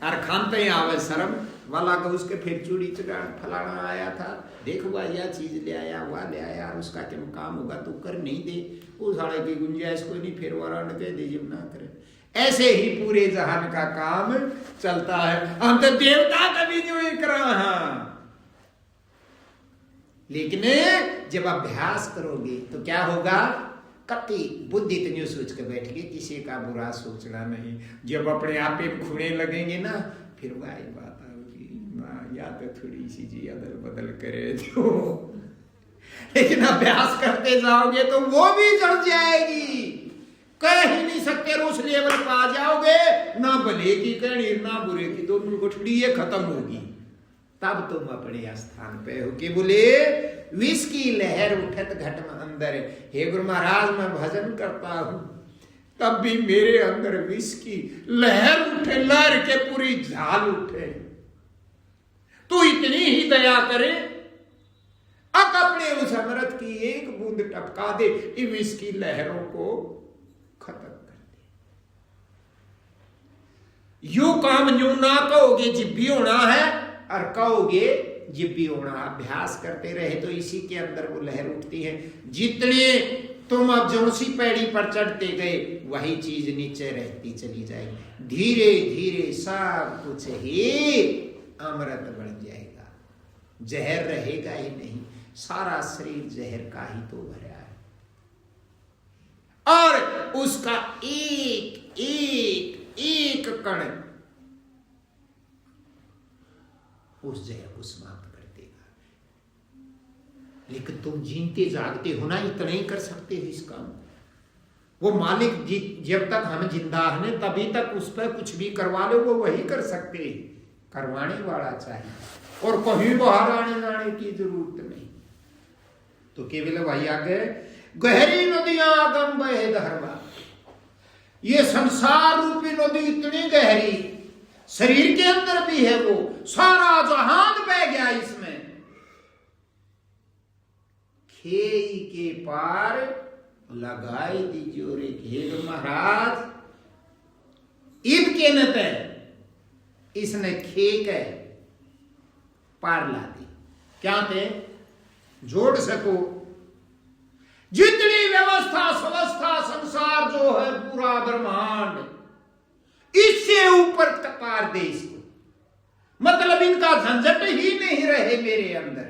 और खानते ही आवे शर्म वाला को, उसके फिर चूड़ी चुगाड़ फलाना आया था, देख हुआ यह चीज ले आया हुआ ले आया, उसका क्या काम होगा तो कर नहीं दे, उस साड़े की गुंजाइश कोई नहीं, फिर वाराण कह दे जब ना करे। ऐसे ही पूरे जहान का काम चलता है, हम तो देवता कभी नहीं कर रहा। लेकिन जब अभ्यास करोगे तो क्या होगा, कति बुद्धि तो न्यू सोच के बैठ गए, किसी का बुरा सोचना नहीं। जब अपने आप पे खुने लगेंगे ना, फिर वही बात होगी ना, या तो थोड़ी सी जी अदल बदल करे जो, लेकिन अभ्यास करते जाओगे तो वो भी जड़ जाएगी, कह ही नहीं सकते, उस लेवल पर आ जाओगे, ना भले की कहनी ना बुरे की, दोनों गुठड़ी ये खत्म होगी, तब तुम अपने स्थान पे हो। कि बोले विष की लहर उठत घट में अंदर, हे गुरु महाराज मैं भजन करता हूं तब भी मेरे अंदर विष की लहर उठे, लहर के पूरी झाल उठे। तू इतनी ही दया करे, अब अपने उस अमृत की एक बूंद टपका दे, इन विष की लहरों को खत्म कर दे। यू काम न्यू ना कहोगे जिब्बी होना है, और कहोगे जिब्बी होना। अभ्यास करते रहे तो इसी के अंदर वो लहर उठती है। जितने तुम अब जो सी पैड़ी पर चढ़ते गए वही चीज नीचे रहती चली जाएगी। धीरे धीरे सब कुछ ही अमृत बन जाएगा, जहर रहेगा ही नहीं। सारा शरीर जहर का ही तो भरा है, और उसका एक एक एक कण उस जहर को समाप्त कर देगा। लेकिन तुम जीते जागते हो ना, इतना ही कर सकते हो इस काम। वो मालिक जब तक हम जिंदा हैं तभी तक उस पर कुछ भी करवा लो, वो वही कर सकते हैं। करवाने वाला चाहिए, और कहीं बाहर आने जाने की जरूरत नहीं। तो केवल भाई आगे गहरी नदियां आगम बहे धर्मा, ये संसार रूपी नदी इतनी गहरी, शरीर के अंदर भी है, वो सारा जहान बह गया इसमें। खेई के पार लगाई दीजिए रे घेर महाराज, इब के नते इसने खे के पार ला दी। क्या थे? जोड़ सको जितनी व्यवस्था व्यवस्था संसार जो है पूरा ब्रह्मांड, इससे ऊपर पार दे इसको। मतलब इनका झंझट ही नहीं रहे मेरे अंदर,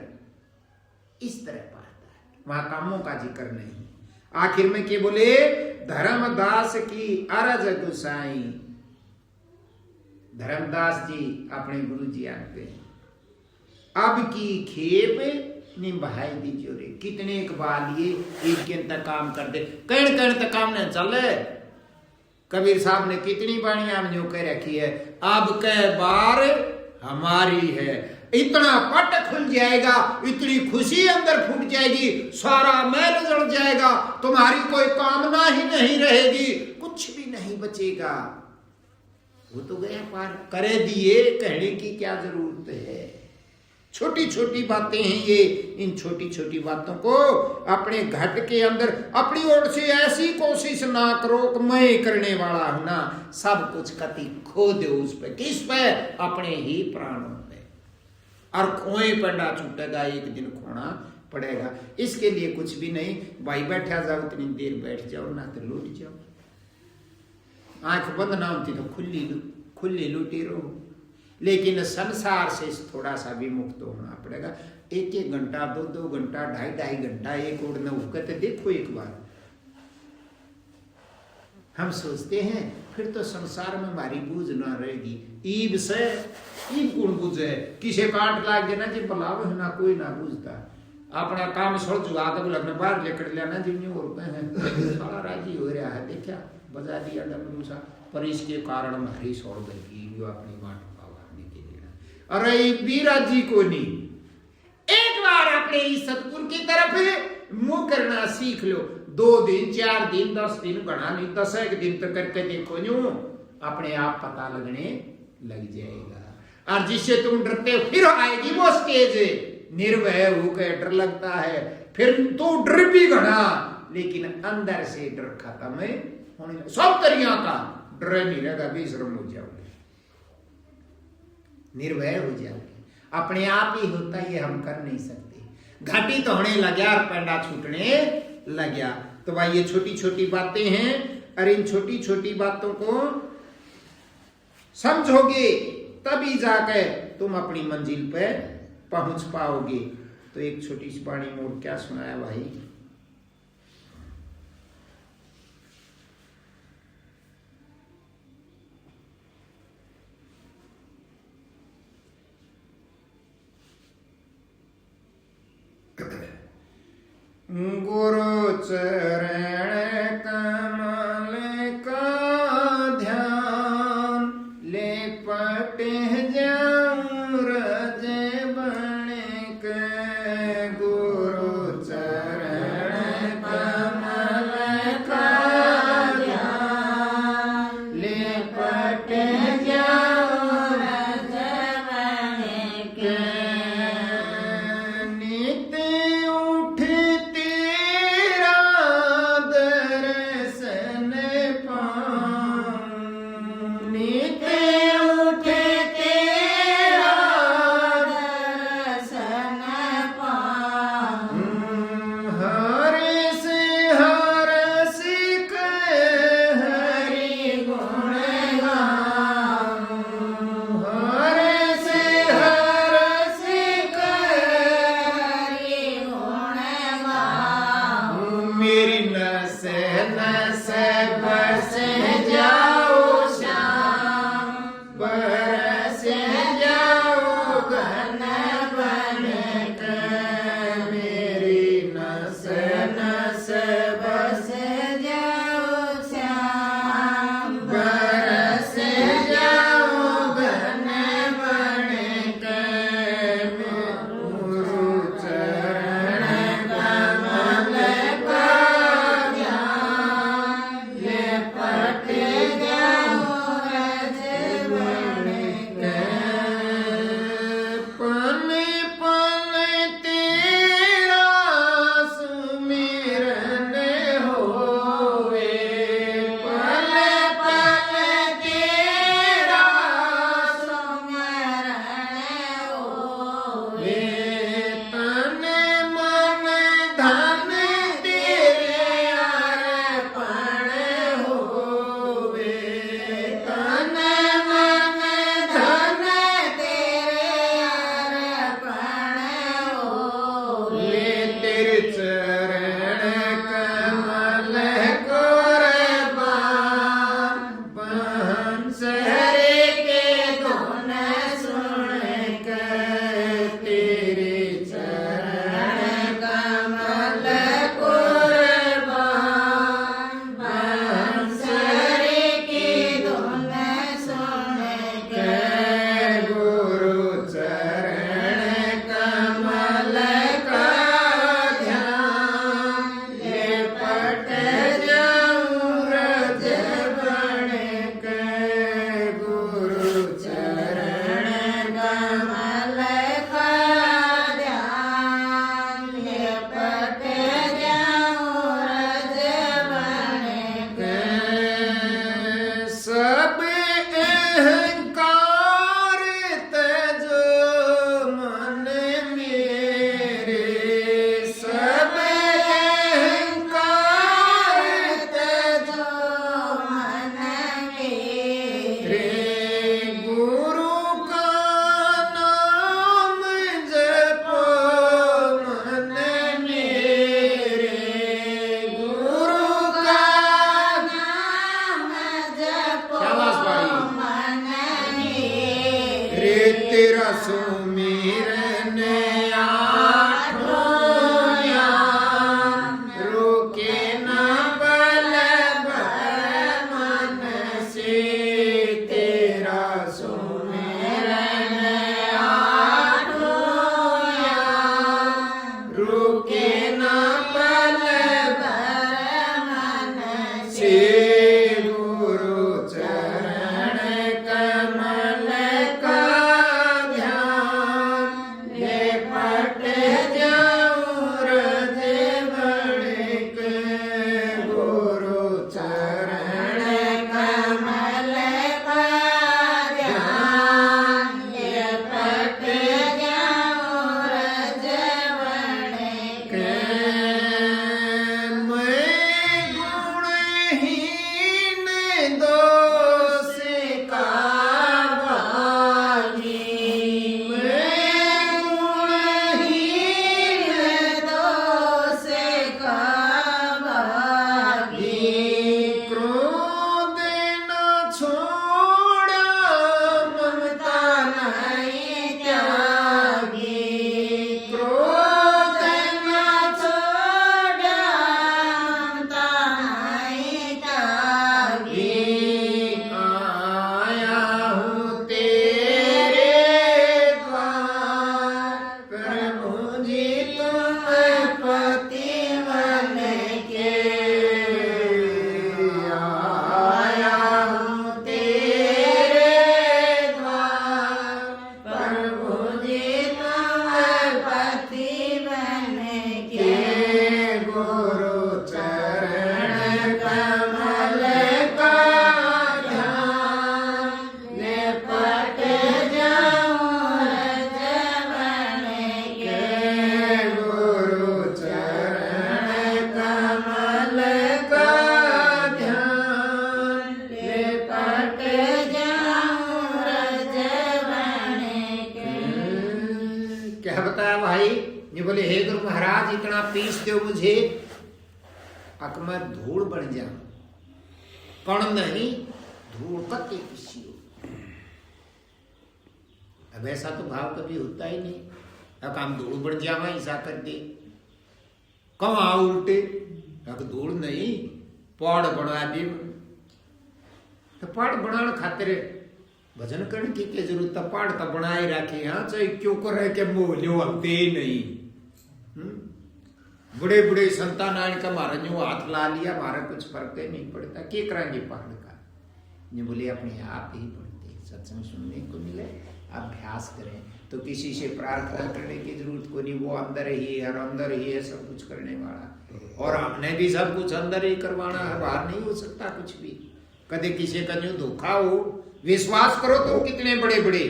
इस तरह पारता है। वहां कामों का जिक्र नहीं। आखिर में क्या बोले? धर्मदास की अरज गुसाई। धर्मदास जी अपने गुरु जी आते हैं, अब की खेप निभाई दीजिए रे। कितने एक बार लिए एक के तक काम कर दे, कण कण तक काम न चले। कबीर साहब ने कितनी बाणियां में जो कह रखी है, अब के बार हमारी है। इतना पट खुल जाएगा, इतनी खुशी अंदर फूट जाएगी, सारा मैल जड़ जाएगा, तुम्हारी कोई कामना ही नहीं रहेगी, कुछ भी नहीं बचेगा। वो तो गया पार, करे दिए, कहने की क्या जरूरत है। छोटी छोटी बातें हैं ये। इन छोटी छोटी बातों को अपने घट के अंदर अपनी ओर से ऐसी कोशिश ना करो कि मैं करने वाला हूं ना। सब कुछ कति खो दो उस पे। किस पे? अपने ही प्राणों पे। और खोए पंडा छूटेगा, एक दिन खोना पड़ेगा। इसके लिए कुछ भी नहीं, भाई बैठा जाओ, उतनी देर बैठ जाओ, ना तो लौट जाओ। आंख बंद ना होती तो खुली लूटी रहो। लेकिन संसार से थोड़ा सा भी मुक्त होना पड़ेगा। एक एक घंटा, दो दो घंटा, ढाई ढाई घंटा एक उड़ना कहते देखो एक बार। हम सोचते हैं फिर तो संसार में हमारी बूझ ना रहेगी। ईब से ईब कौन बूझे? किसे काट लाग देना जी बलाव ना, कोई ना बूझता। अपना काम छोड़ जुआ कर लगने बाहर लेकर लेना जिम्मे और सारा राजी हो रहा है। देखा बजा दिया डमरूसा, पर इसके कारण हमारी छोड़ गई अपनी माट। अरे बीरा जी को नहीं, एक बार अपने इस सतगुरु की तरफ मुंह करना सीख लो। 2 दिन 4 दिन 10 दिन गणा नहीं, 10 एक दिन तक करके देखो, यूं अपने आप पता लगने लग जाएगा। और जिससे तुम डरते हो फिर आएगी वो स्टेज, निर्भय होकर डर लगता है, फिर तो डर भी घना, लेकिन अंदर से डर खत्म होने सब तरिया का डर नहीं रहेगा। बेशरम हो जाओगे, निर्भय हो जाओगे। अपने आप ही होता, ये हम कर नहीं सकते। घाटी तो होने लगा और पैंडा छूटने लगा। तो भाई ये छोटी छोटी बातें हैं, और इन छोटी छोटी बातों को समझोगे तभी जाकर तुम अपनी मंजिल पे पहुंच पाओगे। तो एक छोटी सी वाणी मोड़ क्या सुनाया भाई? गुरु चरण कमल का ध्यान ले पटे जाऊं रज गुरु चरण कमल का ध्यान लिपट जाओ रजवन के नित उठते दर्शन पाऊं नित उठते दर्शन पाऊं तुम पति बन के आया हूँ तेरे द्वार। प्रभु जी तुम पति बन के गुरु चरण कमल का ध्यान लिपट जाऊं रज बन के गुरु चरण कमल का ध्यान लिपट जाऊं रज बन के। क्या बताया भाई? ये बोले हे गुरु महाराज इतना पीस दो मुझे अक मैं धूल बन जाऊं। कण नहीं धूल कत्ते पीसियो। अब ऐसा तो भाव कभी होता ही नहीं। अब हम धूल बन जावा ऐसा कर दे कहाँ उल्टे अब धूल नहीं पहाड़ बना दे। तो पहाड़ बनाने खातिर भजन करने की क्या जरूरत? पहाड़ तो बनाए रखे हाँ चाहे क्यों करे के मोह लो हम दे नहीं। बड़े बड़े संतान आने का मारा जो हाथ ला लिया मारा कुछ फर्क नहीं पड़ता। क्या करेंगे पहाड़ का? ये बोले अपने आप ही पढ़ते सत्संग सुनने को मिले अभ्यास करें तो किसी से प्रार्थना करने की जरूरत को नहीं। वो अंदर ही है और अंदर ही है सब कुछ करने वाला। और हमने भी सब कुछ अंदर ही करवाना है, बाहर नहीं हो सकता कुछ भी। कदे किसी का जो धोखा हो विश्वास करो तो कितने बड़े बड़े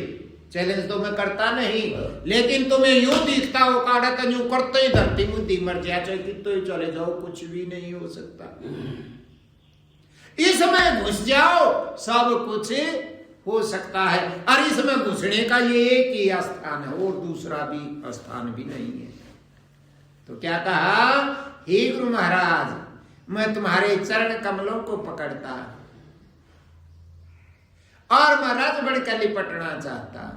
चैलेंज तो मैं करता नहीं लेकिन तुम्हें यूं दिखता हो काड़ा का यूं करते ही धरती मुद्दी मर जाए चाहे कितने ही चले जाओ कुछ भी नहीं हो सकता। इसमें घुस जाओ सब कुछ हो सकता है। और इसमें घुसने का ये एक ही स्थान है और दूसरा भी स्थान भी नहीं है। तो क्या कहा? हे गुरु महाराज मैं तुम्हारे चरण कमलों को पकड़ता और मैं रज बढ़कर लिपटना चाहता।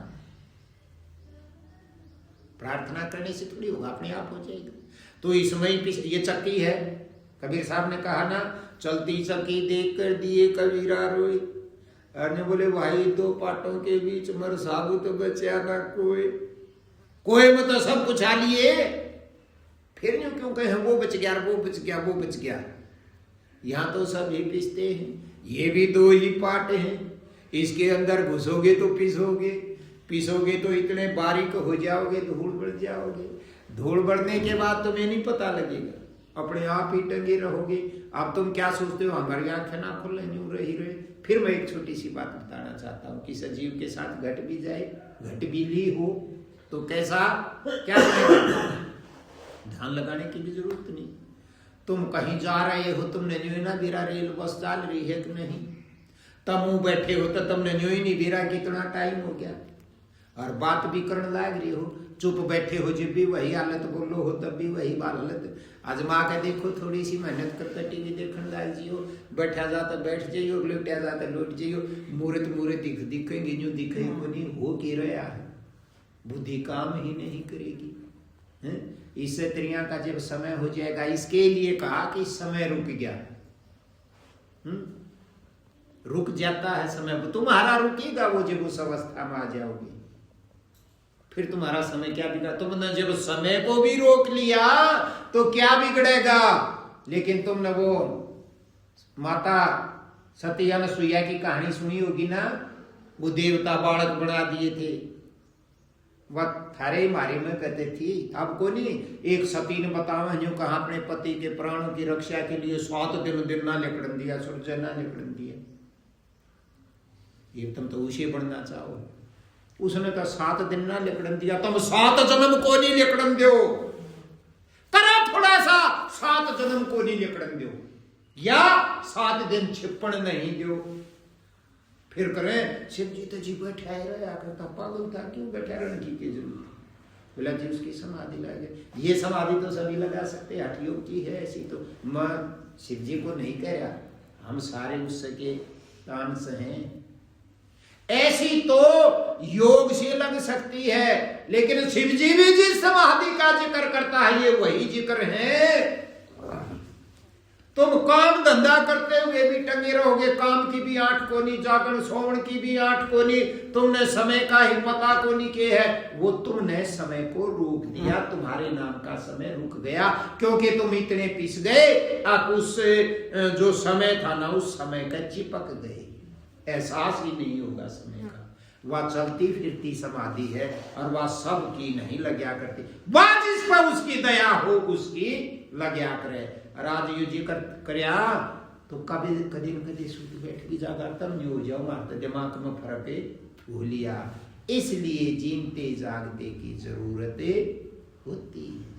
प्रार्थना करने से थोड़ी होगा अपने आप हो जाएगा। तो इसमें ये चक्की है। कबीर साहब ने कहा ना चलती चक्की देख कर दिए कबीरा रोए। और ने बोले भाई दो पाटों के बीच मर साबुत तो बचा ना कोई में तो सब कुछ आ लिए फिर यूं क्यों कहे वो बच गया वो बच गया वो बच गया। यहाँ तो सब ही पिसते हैं। ये भी दो ही पाट हैं। इसके अंदर घुसोगे तो पिसोगे तो इतने बारीक हो जाओगे धूल बढ़ जाओगे। धूल बढ़ने के बाद तुम्हें नहीं पता लगेगा अपने आप ही टंगे रहोगे। अब तुम क्या सोचते हो हमारी आंखें ना खुल यूं रही रहे। फिर मैं एक छोटी सी बात बताना चाहता हूँ कि सजीव के साथ घट भी जाए घट भी ली हो तो कैसा क्या ध्यान लगाने की भी जरूरत नहीं। तुम कहीं जा रहे हो तुमने न्यू ना गिरा रेल बस चल रही है कि नहीं तब मुंह बैठे हो तो तुमने न्यू ही नहीं गिरा कितना टाइम हो गया। और बात भी करने लग रही हो चुप बैठे हो जब भी वही हालत बोलो हो तब भी वही हालत। आजमा के देखो थोड़ी सी मेहनत करके टीवी देखने लग जियो। बैठा जाता बैठ जाइयो लौटा जाता लौट जाइयो। मूर्त दिखेंगे जो दिखेंगे नहीं हो के रहा है। बुद्धि काम ही नहीं करेगी। इससे त्रिया का जब समय हो जाएगा इसके लिए कहा कि समय रुक गया। रुक जाता है समय तुम्हारा रुकेगा वो जब उस अवस्था में आ जाओगे फिर तुम्हारा समय क्या बिगड़ा। तुमने जब समय को भी रोक लिया तो क्या बिगड़ेगा। लेकिन तुमने वो माता सती अनसुईया की कहानी सुनी होगी ना। वो देवता बालक बना दिए थे वह थारे मारे में कहते थी आपको नहीं। एक सती ने बतावा जो कहा अपने पति के प्राणों की रक्षा के लिए 7 दिन ना लिखड़न दिया सूर्य ना लिखड़न दिया। ये तुम तो उसे बनना चाहो। उसने कहा 7 दिन ना लिखड़न दिया तुम 7 जन्म को नहीं लिखड़न दो। करो थोड़ा सा 7 जन्म को नहीं लिखड़न दो या 7 दिन छिपण नहीं दो। फिर करें शिव जी तो जी बैठा रहा करता पागल था क्यों बैठा रहने की जरूरत। बोला जी उसकी समाधि लगे। ये समाधि तो सभी लगा सकते हठ योग की है ऐसी तो मैं शिव जी को नहीं कह रहा हम सारे उसके अंश हैं। ऐसी तो योग से लग सकती है लेकिन शिव जी भी जिस समाधि का जिक्र करता है ये वही जिक्र है तुम काम धंधा करते हुए भी टंगे रहोगे, काम की भी आंट कोनी, जागरण सोवण की भी आंट कोनी, तुमने समय का ही पता कोनी के है। वो तुमने समय को रोक दिया, तुम्हारे नाम का समय रुक गया, क्योंकि तुम इतने पिस गए, आप उस जो समय था ना उस समय का चिपक गए, एहसास ही नहीं होगा समय का। वह चलती फिरती समाधि है और वह सब की नहीं लग्या करती, वह जिस पर उसकी दया हो उसकी लग्या करे। राज यू जी करया तो कभी कभी न कभी सूत बैठ की जागा तब नहीं हो जाओ, मारते दिमाग में फर्क भूलिया। इसलिए जीनते जागते की जरूरत होती है।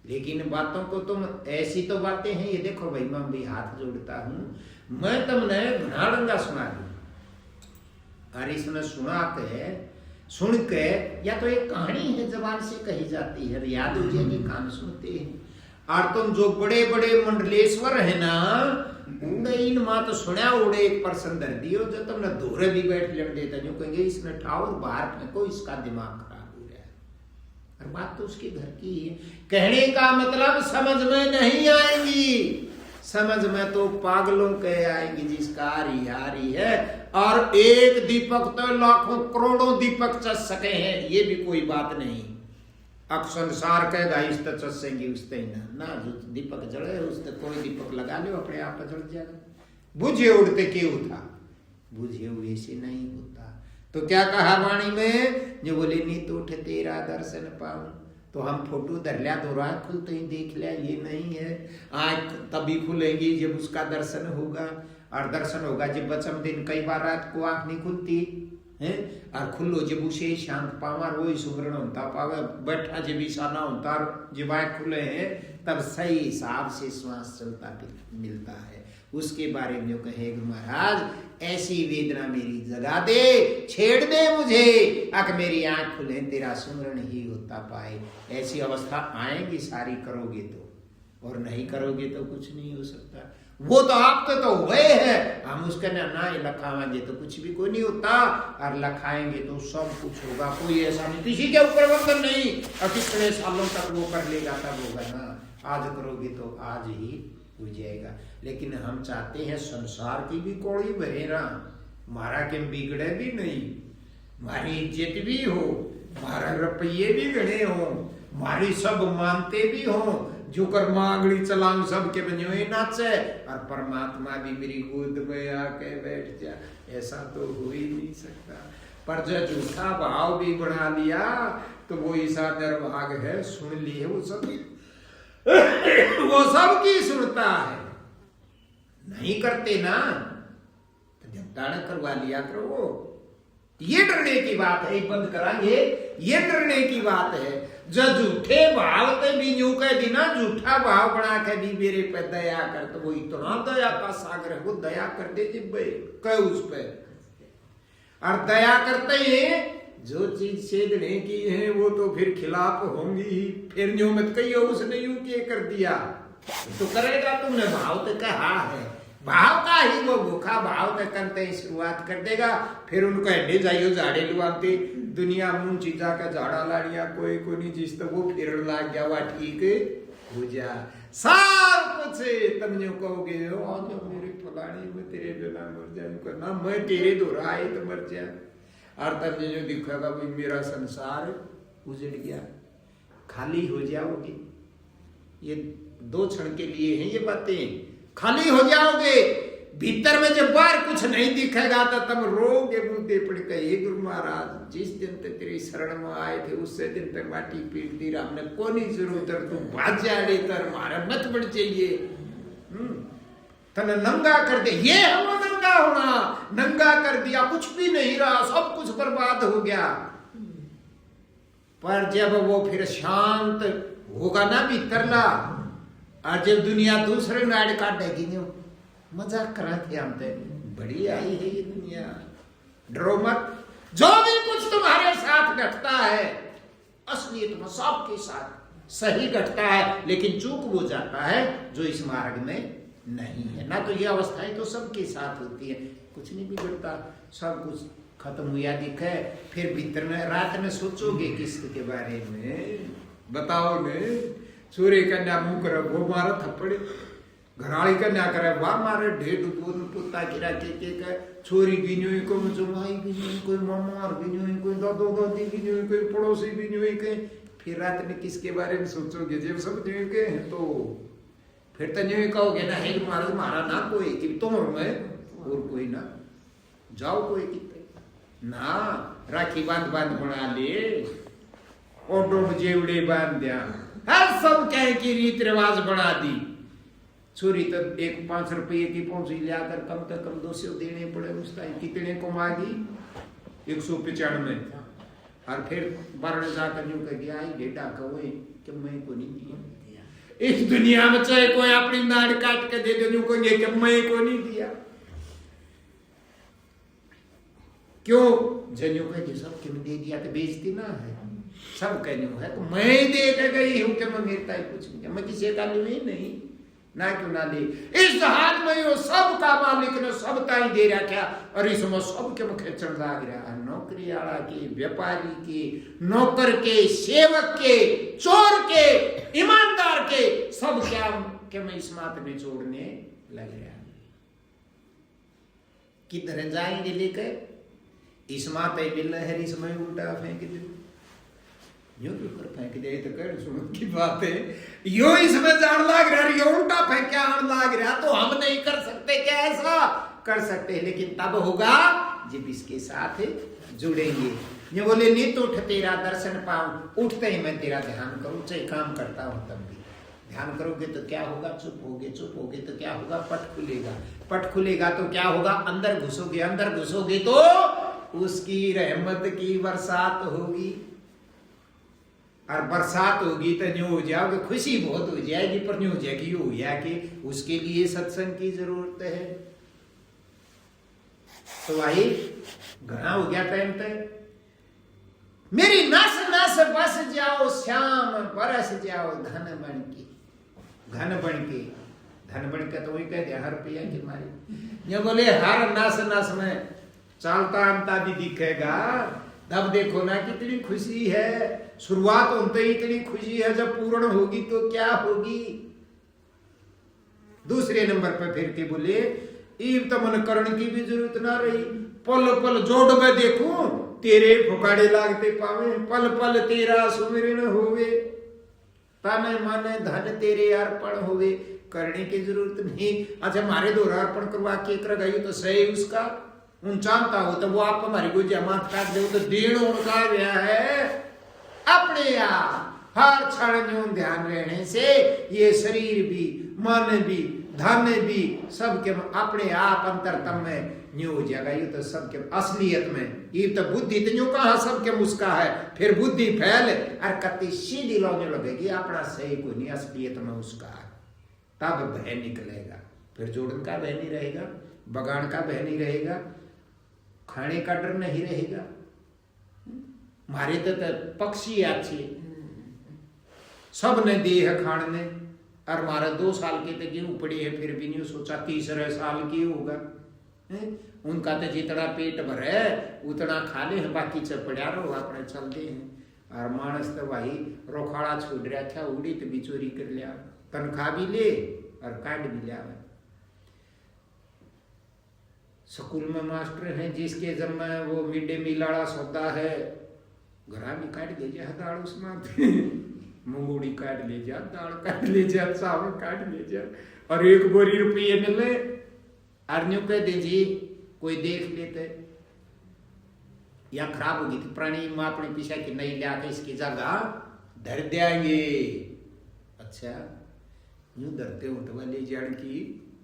लेकिन बातों को तुम ऐसी तो बातें हैं, ये देखो भाई मैं भी हाथ जोड़ता हूँ, मैं तुमने घनाडंगा सुना दूं, और इसमें सुन के या तो एक कहानी है जबान से कही जाती है, याद हो जाएगी, कान सुनते हैं। और तुम जो बड़े बड़े मंडलेश्वर है ना, उन्हें इन माँ तो सुना उड़े एक पर्सन धर दियो जो तुमने दोहरे भी बैठ लड़ देता, जो कहेंगे इसने ठाउर बाहर फेंको, इसका दिमाग खराब हो रहा है। और बात तो उसके घर की है। कहने का मतलब समझ में नहीं आएंगी, समझ में तो पागलों के आएंगी जिसका हारी है। और एक दीपक तो लाखों करोड़ों दीपक चस सके हैं, ये भी कोई बात नहीं। अब संसार कहेगा इस तो चसेंगे उस ना जो दीपक जले उस कोई दीपक लगा लो अपने आप जल जाएगा। बुझे उड़ते क्यों था, बुझे हुए से नहीं होता। तो क्या कहा वाणी में, जो बोले नी तो उठ तेरा दर्शन पाऊं, तो हम फोटो धर लिया, दो आँख खुलते ही देख लिया, ये नहीं है। आँख तभी खुलेगी जब उसका दर्शन होगा, और दर्शन होगा जब बचम दिन कई बार रात को आँख नहीं खुलती है, और खुलो जब उसे शांत पावा, वही सुमरण होता पावे, बैठा जब ईशाना होता, जब आँख खुले हैं तब सही हिसाब से श्वास चलता मिलता है। उसके बारे में जो कहे महाराज ऐसी वेदना मेरी जगा दे, छेड़ दे मुझे, अक मेरी आंख खुले तेरा सुमरण ही होता पाए। ऐसी अवस्था आएगी सारी, करोगे तो, और नहीं करोगे तो कुछ नहीं हो सकता। वो तो आप तो हुए हैं, हम उसके ना लखाएंगे तो कुछ भी कोई नहीं होता, और लखाएंगे तो सब कुछ होगा। कोई ऐसा नहीं, किसी के ऊपर बंधन नहीं, और कितने सालों तक वो कर लेगा तब होगा ना। आज करोगे तो आज ही हो जाएगा। लेकिन हम चाहते हैं संसार की भी कौड़ी भरे ना, हमारा के बिगड़े भी नहीं, हमारी इज्जत भी हो, हमारा रुपये भी गणे हो, हमारी सब मानते भी हो, जो कर मांगड़ी चलाऊं सबके बने नाचे, और परमात्मा भी मेरी गोद में आके बैठ जा, ऐसा तो हो ही नहीं सकता। पर जो झूठा भाव भी बना लिया तो वो ईसा निर्भाग है, सुन लिए वो सब वो सब की सुनता है, नहीं करते ना तो जब करवा लिया करो। ये डरने की बात है, बंद करांगे, ये डरने की बात है। जो झूठे भाव ते भी यूं कह दी ना, झूठा भाव बना के भी मेरे पे दया कर, तो वो इतना दया का सागर है, वो दया कर दे जिब्बे कह उस पे। और दया करते ही जो चीज छेदने की है वो तो फिर खिलाफ होंगी ही। फिर यूं मत कहियो उसने यूं के कर दिया, तो करेगा तुमने भाव तो कहा है, भाव का ही वो भूखा भाव में करते ही शुरुआत कर देगा। फिर उनको हड्डी जाइयो झाड़े लुआते दुनिया मुंह चीजा का झाड़ा लाड़िया कोई को नहीं, जिस तो वो फिर लाग गया हुआ ठीक हो जा। सब कुछ तुम जो कहोगे आज मेरे फलाने में तेरे बिना मर जाए ना, मैं तेरे दोहरा आए तो मर जाए। और तब जो दिखेगा भाई मेरा संसार उजड़ गया, खाली हो जाओगे। ये 2 क्षण के लिए हैं ये बातें, खाली हो जाओगे। भीतर में जब बाहर कुछ नहीं दिखेगा तो तुम रोगे मुंह पड़ के, हे गुरु महाराज जिस दिन तक तेरी शरण में आए थे उससे दिन तक माटी पीट दी, हमने कोई जरूरत है तू बाजाड़े तर मारा मत बढ़ चाहिए, तने नंगा कर दे। ये हम नंगा होना, नंगा कर दिया, कुछ भी नहीं रहा, सब कुछ बर्बाद हो गया। पर जब वो फिर शांत होगा ना भीतरला, और जब दुनिया दूसरे नाड़ काटेगी न्यू मजाक करा थे हम तो, बड़ी आई है ये दुनिया, डरो मत। जो भी कुछ तुम्हारे साथ घटता है असलियत में सबके साथ सही घटता है, लेकिन चूक वो जाता है जो इस मार्ग में नहीं है ना। तो ये अवस्थाएं तो सबके साथ होती है, कुछ नहीं बिगड़ता, सब कुछ खत्म हुआ दिखे। फिर भीतर में रात में सोचोगे किसके बारे में, बताओ ने सूर्य कन्या मुंह कर वो मारा थप्पड़, घराली का ना करे वाह मारे ढेर दूध पुता गिरा के छोरी भी नहीं कोई जमाई भी नहीं कोई मामार भी नहीं कोई दादो दादी भी नहीं कोई पड़ोसी भी नहीं कोई फिर रात में किसके बारे में सोचोगे जब सब नहीं के तो फिर तो नहीं कहोगे ना है महाराज मारा ना कोई कि तुम और मैं और कोई ना जाओ कोई कितने ना राखी बांध बांध बना ले ऑटो में जेवड़े बांध दिया हर सब कह की रीत रिवाज बना दी छोरी तो एक 5 रुपये की पहुंची लाकर कम से कम 200 देने पड़े उस टाइम कितने को मांगी 195 और फिर बारने जाकर यूं कह गया आई बेटा कहो कि मैं को नहीं दिया इस दुनिया में चाहे कोई अपनी नाड़ काट के दे दे यूं कहेंगे कि मैं को नहीं दिया क्यों जनियों कह सब क्यों दे दिया तो बेइज्जती ना है सब कहने है तो मैं दे के गई हूं कि मैं मेरे ताई कुछ नहीं मैं किसी का नहीं ना क्यों ना ले इस हाथ में यो सब का मालिक ने सब ताई दे रखा और इसमें सब के मुखे चढ़ लाग रहा नौकरी वाला के व्यापारी के नौकर के सेवक के चोर के ईमानदार के सब क्या के मैं इस मात में छोड़ने लग रहा किधर जाएंगे लेकर इस माते मिल है इसमें उल्टा फेंक दे यूं तो कर फेंक दे तो कर सुनो की बात है यो इसमें जान लाग रहा यो उल्टा फेंक के आन लाग रहा तो हम नहीं कर सकते क्या ऐसा कर सकते हैं लेकिन तब होगा जब इसके साथ जुड़ेंगे ये बोले नहीं तो उठ तेरा दर्शन पाऊं उठते ही मैं तेरा ध्यान करूं चाहे काम करता हूं तब भी ध्यान करोगे तो क्या होगा चुप होगे तो क्या होगा पट खुलेगा तो क्या होगा अंदर घुसोगे तो उसकी रहमत की बरसात होगी और बरसात होगी तो न्यू हो जाओगे खुशी बहुत हो जाएगी पर न्यू हो जाएगी हो गया कि उसके लिए सत्संग की जरूरत है तो भाई घना हो गया टाइम तक मेरी नस नस बस जाओ श्याम बरस जाओ धन बन के तो वही कह दिया हर पिया की मारी ये बोले हर नस नस में चालता अंता भी दिखेगा तब देखो ना कितनी खुशी है शुरुआत होते ही इतनी खुशी है जब पूर्ण होगी तो क्या होगी दूसरे नंबर पर फिर के बोले ईब तो मन करण की भी जरूरत ना रही पल पल जोड़ में देखूं तेरे फुकाड़े लागते पावे पल पल तेरा सुमिरन होवे ताने माने धन तेरे अर्पण होवे करने की जरूरत नहीं अच्छा हमारे द्वारा अर्पण करवा के कर गई तो सही उसका उन चाहता हो तो वो आप हमारी कोई जमात काट दे तो देण उनका गया है अपने आप हर क्षण न्यून ध्यान रहने से ये शरीर भी मन भी धन भी सबके अपने आप अंतरतम में न्यू हो जाएगा ये तो सबके असलियत में ये तो बुद्धि तो न्यू कहा सबके मुस्का है फिर बुद्धि फैल और कति सीधी लौने लगेगी अपना सही को नहीं असलियत में उसका तब बह निकलेगा फिर जोड़न का बह नहीं रहेगा बगान का बह नहीं रहेगा खाने का डर नहीं रहेगा मारे तो पक्षी अच्छे सब ने दी है खाने और हमारा 2 साल के तो गेहूं पड़ी है फिर भी नहीं सोचा 3रे साल की होगा उनका तो जितना पेट भरे उतना खा ले बाकी चपड़ा रहो अपने चलते हैं और मानस तो भाई रोखाड़ा छोड़ रहा था उड़ी तो भी चोरी कर लिया तनख्वाह भी ले और काट भी लिया स्कूल में मास्टर हैं जिसके जब वो मिड डे मील वाला सौदा है घरा भी काट ले जा दाल उसमें मूंगूड़ी काट ले जा दाल काट ले जा चावल काट ले जा और 1 बोरी रुपये मिले अर्न्यू कह दीजिए कोई देख लेते या खराब होगी तो पुरानी माँ अपने पीछा की नहीं लिया के इसकी जगह धर देंगे अच्छा यूं धरते हो तो ले जान की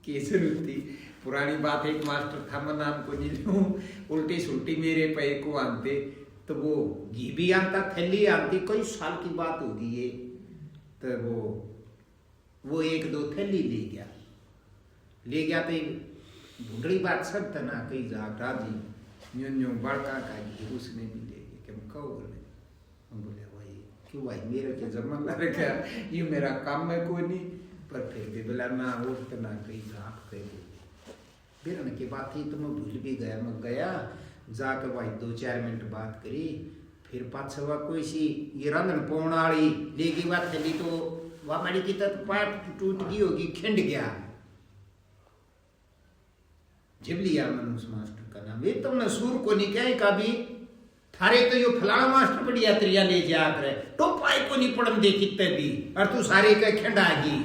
जरूरत थी पुरानी बात एक मास्टर था मैं नाम को नहीं लूं उल्टी सुल्टी मेरे पे को आनते तो वो घी भी आनता थैली आनती कई साल की बात होगी ये तो वो 1-2 थैली ले गया तो ढूंढड़ी बात सब तना कई जाता जी न्यों बड़का का घी उसने भी ले गया कि कहो बोले भाई क्यों भाई मेरे के जमा रखा ये मेरा काम में कोई नहीं पर फिर भी बोला ना उठना कई जाप कह बिरन की बात थी तो मैं भूल भी गया मैं गया जाकर भाई 2-4 मिनट बात करी फिर पाछवा कोई सी ये रंधन पौन वाली लेगी बात थी तो वह हमारी की तो पाट टूट गई होगी खिंड गया जब लिया मैंने उस मास्टर का नाम, ये तुमने सूर को नहीं कहे कभी थारे तो यो फलाना मास्टर बढ़िया त्रिया ले जा कर टोपाई को नहीं पढ़न दे कितने भी और तू सारे का खेडागी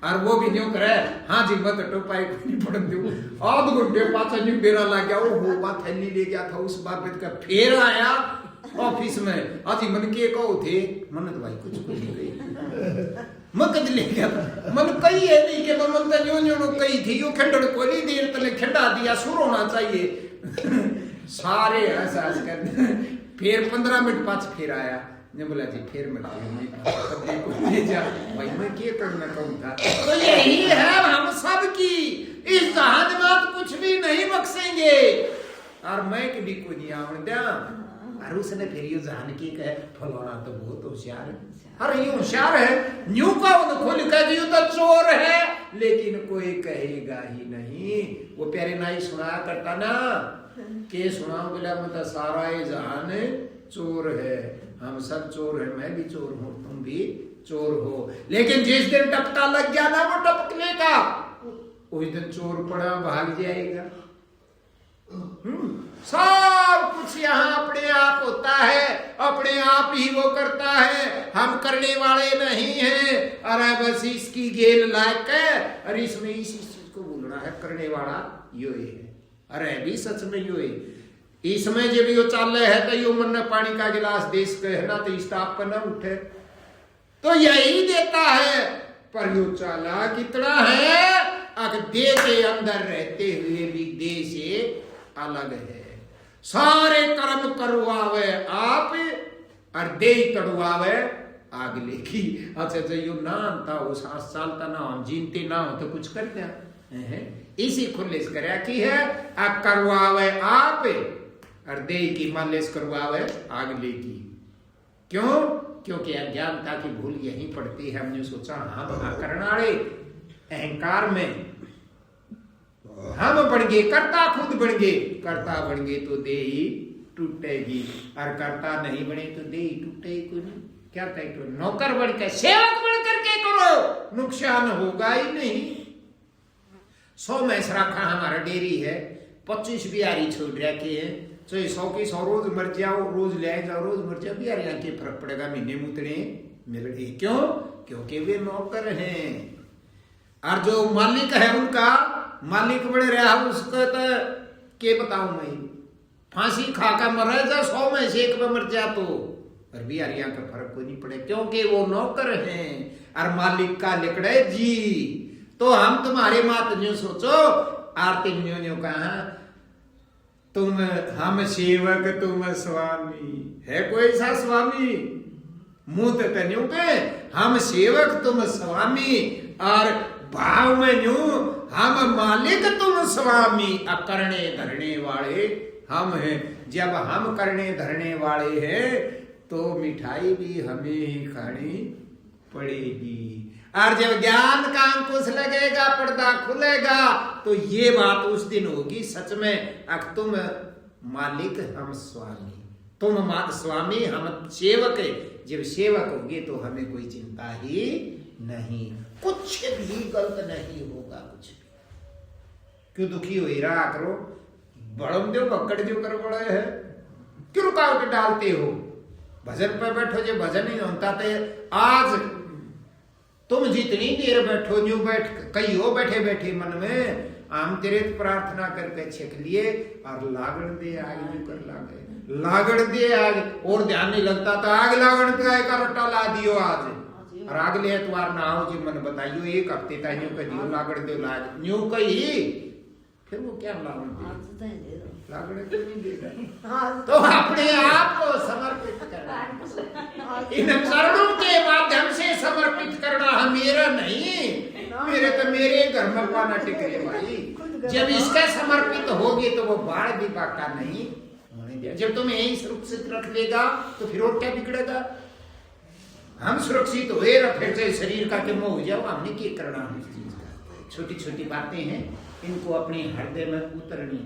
और वो भी न्यू करे हाँ जी मत टोपाई को नहीं पढ़न दू आध घंटे पाचा न्यू बेरा ला गया वो बात थैली ले गया था उस बाबत का फिर आया ऑफिस में आज मन के कहो थे मन तो भाई कुछ नहीं गई मकद ले गया मन कही है नहीं कि मन तो न्यू न्यू कही थी यो खंडड़ को नहीं देर तले खंडा दिया शुरू होना चाहिए सारे ऐसा कर फिर 15 मिनट पास फिर आया ने बोला जी फिर मत ले जा भाई मैं क्या करना कहूँ था तो यही है हम सब की इस जहान में कुछ भी नहीं बख्शेंगे और मैं कभी को नहीं आवन दिया और उसने फिर ये जहान की कहे फलाना तो बहुत होशियार है अरे ये होशियार है न्यू का उन खोल कह दियो तो चोर है लेकिन कोई कहेगा ही नहीं वो प्यारे नाई सुनाया करता ना के सुनाओ बोला मतलब सारा ये जहान चोर है हम सब चोर है मैं भी चोर हूँ तुम भी चोर हो लेकिन जिस दिन टपका लग गया ना वो टपकने का उस दिन चोर पड़ा भाग जाएगा सब कुछ यहाँ अपने आप होता है अपने आप ही वो करता है हम करने वाले नहीं हैं अरे बस इसकी गेल लायक है और इसमें इसी चीज को बोलना है करने वाला यो है अरे भी सच में यो है इसमें जब यो चाल है तो यो मन पानी का गिलास देश के है ना तो इस ताप पर न उठे तो यही देता है पर यो चाला कितना है अगर दे के अंदर रहते हुए भी दे से अलग है सारे कर्म करवावे आप और दे तड़वावे आग लेगी अच्छा जो यो ना था वो 7 साल का ना हम जीनते ना हो तो कुछ करते हैं इसी खुलेस करया की है करवावे आप और दे की मालिश करवावे आग लेगी क्यों क्योंकि अज्ञानता की भूल यही पड़ती है हमने सोचा हम करनाड़े अहंकार में हम बन गए करता खुद बन गए करता बन गए तो दे ही टूटेगी और करता नहीं बने तो दे ही टूटेगी नहीं क्या तय करो नौकर बन के सेवक बन करके करो नुकसान होगा ही नहीं 100 मैस रखा हमारा डेयरी है 25 बिहारी छोड़ रखे हैं तो 100 की 100 रोज मर जाओ रोज ले जाओ रोज मर जाओ बिहारी के फर्क पड़ेगा महीने मुतने मिल गए क्यों क्योंकि वे नौकर हैं और जो मालिक है उनका मालिक बड़े रहा उसको तो के बताऊं मैं फांसी खा कर मर जा 100 में से एक में मर जा तो पर बिहारियां का फर्क कोई नहीं पड़े क्योंकि वो नौकर हैं और मालिक का लिकड़े जी तो हम तुम्हारे मात न्यू सोचो आरती न्यू कहा तुम हम सेवक तुम स्वामी है कोई सा स्वामी मुंह तो न्यू के हम सेवक तुम स्वामी और भाव में न्यू हम मालिक तुम स्वामी करने धरने वाले हम हैं जब हम करने धरने वाले हैं तो मिठाई भी हमें ही खानी पड़ेगी और जब ज्ञान का अंकुश लगेगा पर्दा खुलेगा तो ये बात उस दिन होगी सच में अब तुम मालिक हम स्वामी तुम स्वामी हम सेवक है जब सेवक होंगे तो हमें कोई चिंता ही नहीं कुछ भी गलत नहीं होगा कुछ भी क्यों दुखी हो रहा करो बड़म दो पकड़ जो कर बड़े है क्यों रुकावट डालते हो भजन पर बैठो जो भजन ही होता थे आज तुम जितनी देर बैठो न्यू बैठ कई हो बैठे बैठे मन में हम तेरे प्रार्थना करके छेक लिए और लागण दे आग न्यू कर लागे लागण दे आग और ध्यान नहीं लगता था आग लागण का एक रट्टा ला दियो आज और आग ले तुम्हार ना हो जी मन बताइयो एक हफ्ते तक न्यू कर दियो लागण दे लाज न्यू कही फिर वो क्या लागण दे लागण क्यों नहीं देगा तो अपने आप को समर्पित करना इन चरणों के माध्यम से समर्पित करना मेरा नहीं मेरे तो मेरे घर में पाना टिक रहे भाई जब इसका समर्पित होगी तो वो बाढ़ भी बाका नहीं होने दिया जब तुम यही सुरक्षित रख लेगा तो फिर और क्या बिगड़ेगा हम सुरक्षित हुए फिर से शरीर का क्या हो जाओ हमने क्या करना है इस चीज का छोटी छोटी बातें हैं इनको अपने हृदय में उतरनी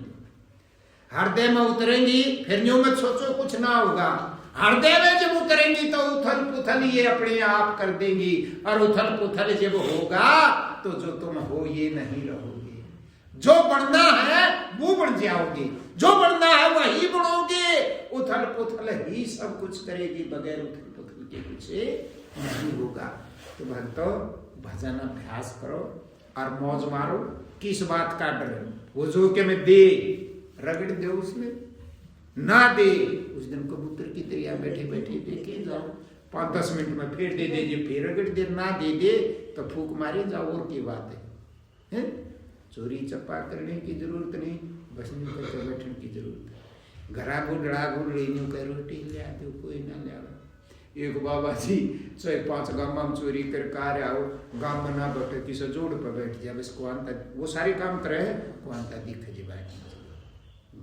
हृदय में उतरेंगी फिर न्यू मत सोचो कुछ ना होगा हृदय में जब उतरेंगी तो उथल पुथल ये अपने आप कर देंगी और उथल पुथल जब होगा तो जो तुम हो ये नहीं रहोगे जो बनना है वो बन जाओगे, जो बनना है वही बनोगे। उथल पुथल ही सब कुछ करेगी, बगैर उथल पुथल के कुछ नहीं होगा। तो भक्तों भजन अभ्यास करो और मौज मारो। किस बात का डर? वो जो के में दे रगड़ दे, उसमें ना दे उस दिन कबूतर की तरह बैठे बैठे देखे जाओ, 5-10 मिनट में फिर दे दे, फिर रगड़ दे, ना दे दे तो फूक मारे जाओ। और की बात है? चोरी चप्पा करने की जरूरत नहीं, बस नहीं करके बैठने की जरूरत है। घरा गुडड़ा गुडड़ी न्यू कर रोटी ले आते, कोई ना ले आओ। एक बाबा जी 4-5 गाँव में चोरी कर कार आओ, गाँव में ना बैठे किसी जोड़ पर बैठ जाए, बस कुआंता वो सारे काम करे, कुआंता दिख जी बैठ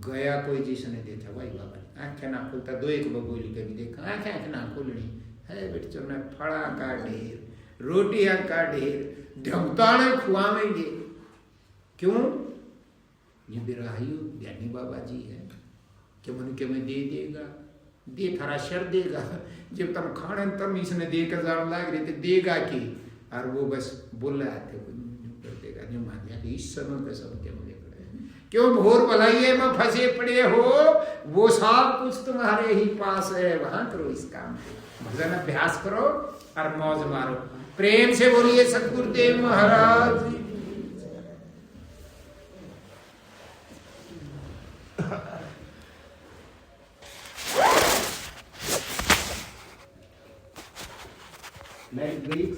गया। कोई जिसने देखा भाई बाबा आंखें ना खोलता, 2-1 बबूली कभी देखा, आंखें ना खोलनी है बेट चुना, फड़ा का ढेर, रोटियां का ढेर, ढमताने खुआवेंगे। क्यों? ये बिराहियो ज्ञानी बाबा जी है कि मन के में दे देगा, दे थारा शर देगा। जब तुम खाने तब इसने देकर जान लाग रहे थे देगा कि, और वो बस बोल रहा थे कर देगा, जो मान लिया इस समय पे सब के मुझे क्यों भोर भलाइए में फंसे पड़े हो, वो सब कुछ तुम्हारे ही पास है, वहां करो इस काम को, भजन अभ्यास करो और मौज मारो। प्रेम से बोलिए सतगुरुदेव महाराज। Next week,